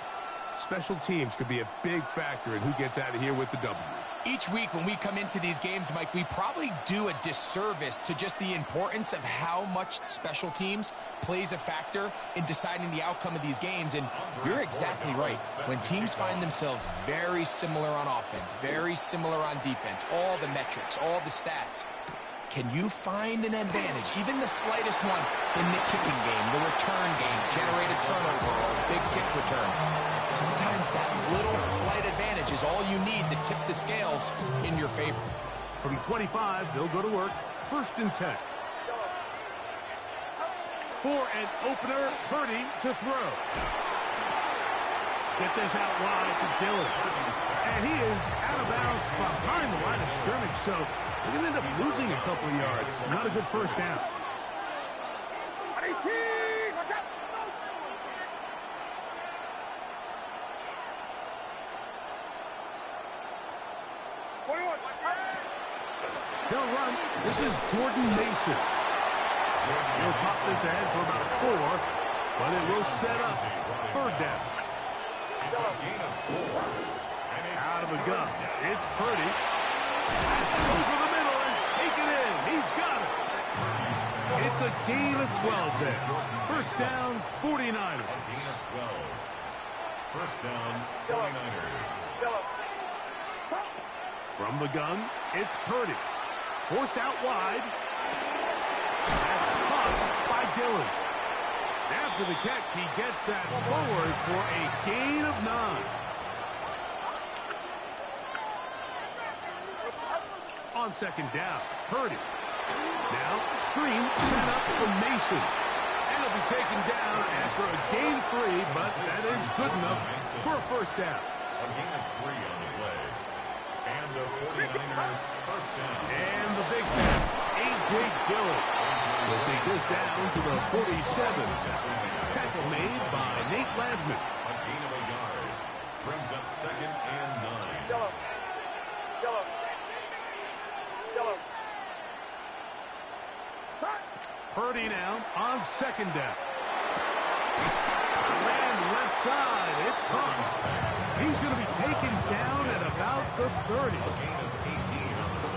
Special teams could be a big factor in who gets out of here with the W. Each week when we come into these games, Mike, we probably do a disservice to just the importance of how much special teams plays a factor in deciding the outcome of these games. And you're exactly right. When teams find themselves very similar on offense, very similar on defense, all the metrics, all the stats, can you find an advantage, even the slightest one, in the kicking game, the return game, generate a turnover or a big kick return? Sometimes that little slight advantage is all you need to tip the scales in your favor. From 25, they'll go to work. 1st and 10. For an opener, Purdy to throw. Get this out wide to Dillon. And he is out of bounds behind the line of scrimmage, so they're going to end up losing a couple of yards. Not a good first down. 18! Watch out! They'll run. This is Jordan Mason. He'll pop this ahead for about 4, but it will set up 3rd down. Out of the gun. It's Purdy. Over the middle and take it in. He's got it. It's a gain of 12 there. 1st down, 49ers. Gain of 12. 1st down, 49ers. From the gun, it's Purdy. Forced out wide. That's caught by Dillon. After the catch, he gets that forward for a gain of 9. On 2nd down, Purdy. Now, screen set up for Mason. And he'll be taken down after a gain of 3, but that is good enough for a 1st down. A gain of 3 on the play. And the 49ers 1st down. And the big man, A.J. Dillon, will take this down to the 47. Tackle made by Nate Landman. A gain of a yard. Brings up 2nd and 9. Yellow. Purdy now on 2nd down. And left side, it's caught. He's going to be taken down at about the 30.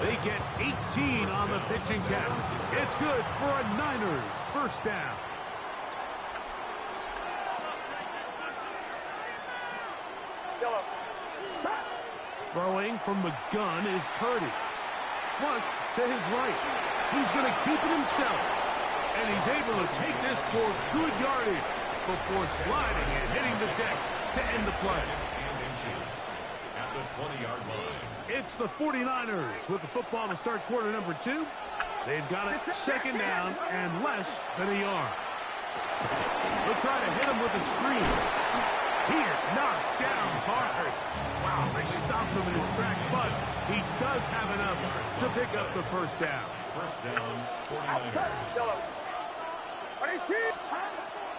They get 18 on the pitching catch. It's good for a Niners 1st down. Throwing from the gun is Purdy. Flush to his right. He's going to keep it himself. And he's able to take this for good yardage before sliding and hitting the deck to end the play. At the 20-yard line. It's the 49ers with the football to start quarter number 2. They've got it 2nd down and less than a yard. They'll try to hit him with a screen. He is knocked down hard. Wow, they stopped him in his tracks, but he does have enough to pick up the 1st down. 1st down, 49ers.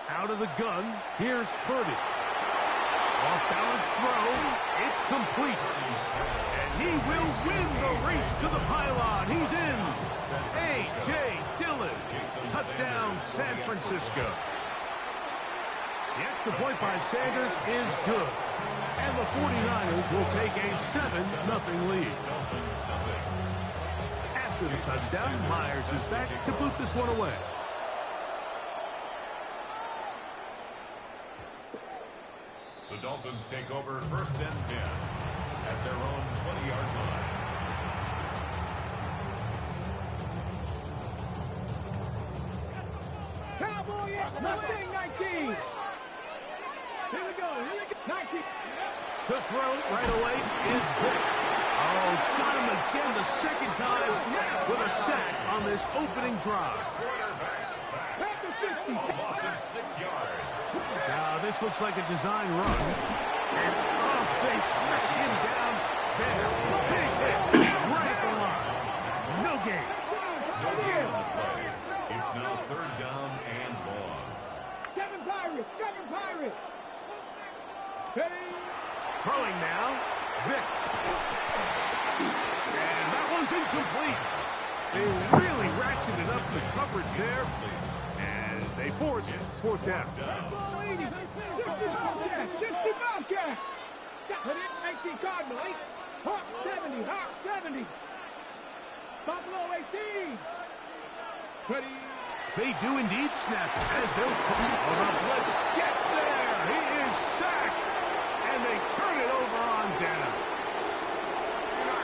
Out of the gun, here's Purdy. Off-balance throw, it's complete. And he will win the race to the pylon. He's in. A.J. Dillon, touchdown San Francisco. The extra point by Sanders is good. And the 49ers will take a 7-0 lead. After the touchdown, Myers is back to boot this one away. The Dolphins take over 1st and 10 at their own 20-yard line. Cowboy, 19. Here we go. 19. To throw right away is Vick. Oh, got him again the 2nd time with a sack on this opening drive. Quarterback sack. Loss of 6 yards. Now, this looks like a design run. And, oh, they smack him down there. Big hit right at the line. No gain. No gain on the play. It's now 3rd down and long. 7 Pirates. Steady. Throwing now, Vick. And that one's incomplete. They really ratcheted up the coverage there. And they force 4th down. 60 Bobcats. Got it. 19 Cardinal. 8. Hawk 7. hot 70. Buffalo 18. 20. They do indeed snap as they'll try. Oh, the blitz gets there. He is sacked. And they turn it over on down.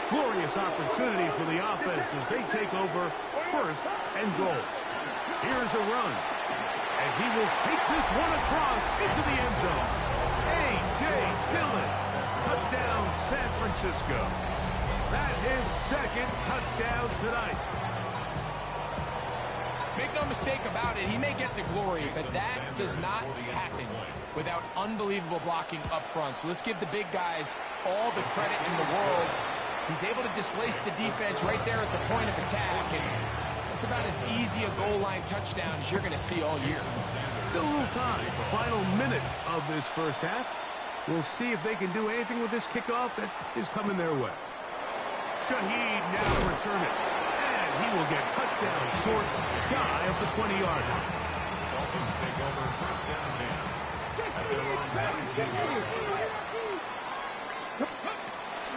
Glorious opportunity for the offense as they take over first and goal. Here's a run. And he will take this one across into the end zone. A.J. Dillon. Touchdown, San Francisco. That's his second touchdown tonight. Make no mistake about it, he may get the glory, but that does not happen without unbelievable blocking up front. So let's give the big guys all the credit in the world. He's able to displace the defense right there at the point of attack, and it's about as easy a goal line touchdown as you're going to see all year. Still a little time. The final minute of this first half. We'll see if they can do anything with this kickoff that is coming their way. Shaheed now to return it. And he will get cut down short, shy of the 20-yard line. Dolphins take over first down 10. At their own Madden.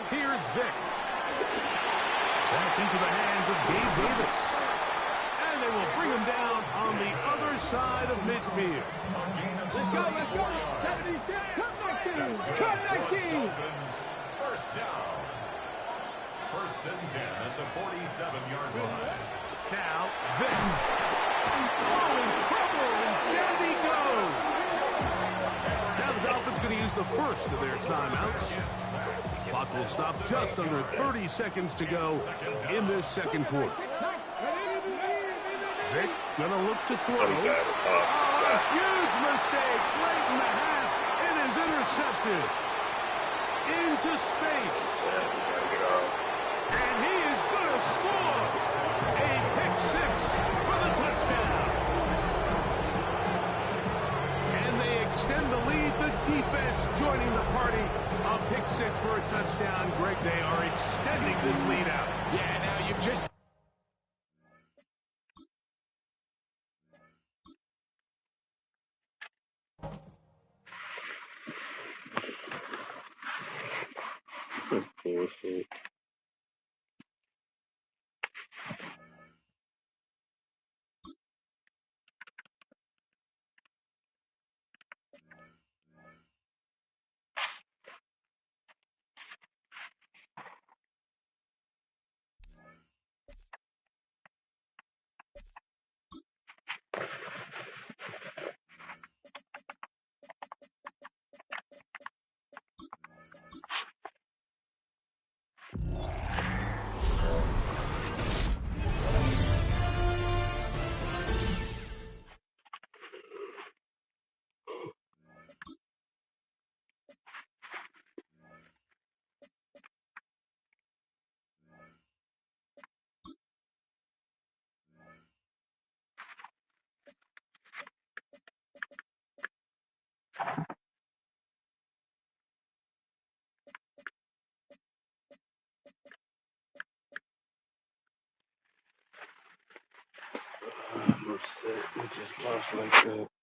Here's Vic. That's into the hands of Gabe Davis. And they will bring him down on the other side of midfield. Let's go, let's go. 76, cut 19, cut 19. First down. First and 10 at the 47-yard line. Now, Vic. Oh, in trouble, and down he goes. Now the Dolphins going to use the first of their timeouts. Clock will stop just under 30 seconds to go in this second quarter. Vic going to look to throw. Oh, a huge mistake late in the half. It is intercepted. Into space. And he is going to score. A pick six for the touchdown. And they extend the lead. The defense joining the party. A pick six for a touchdown. Greg, they are extending this lead out. Yeah, now you've just... Bullshit. I'm upset. We just lost like that.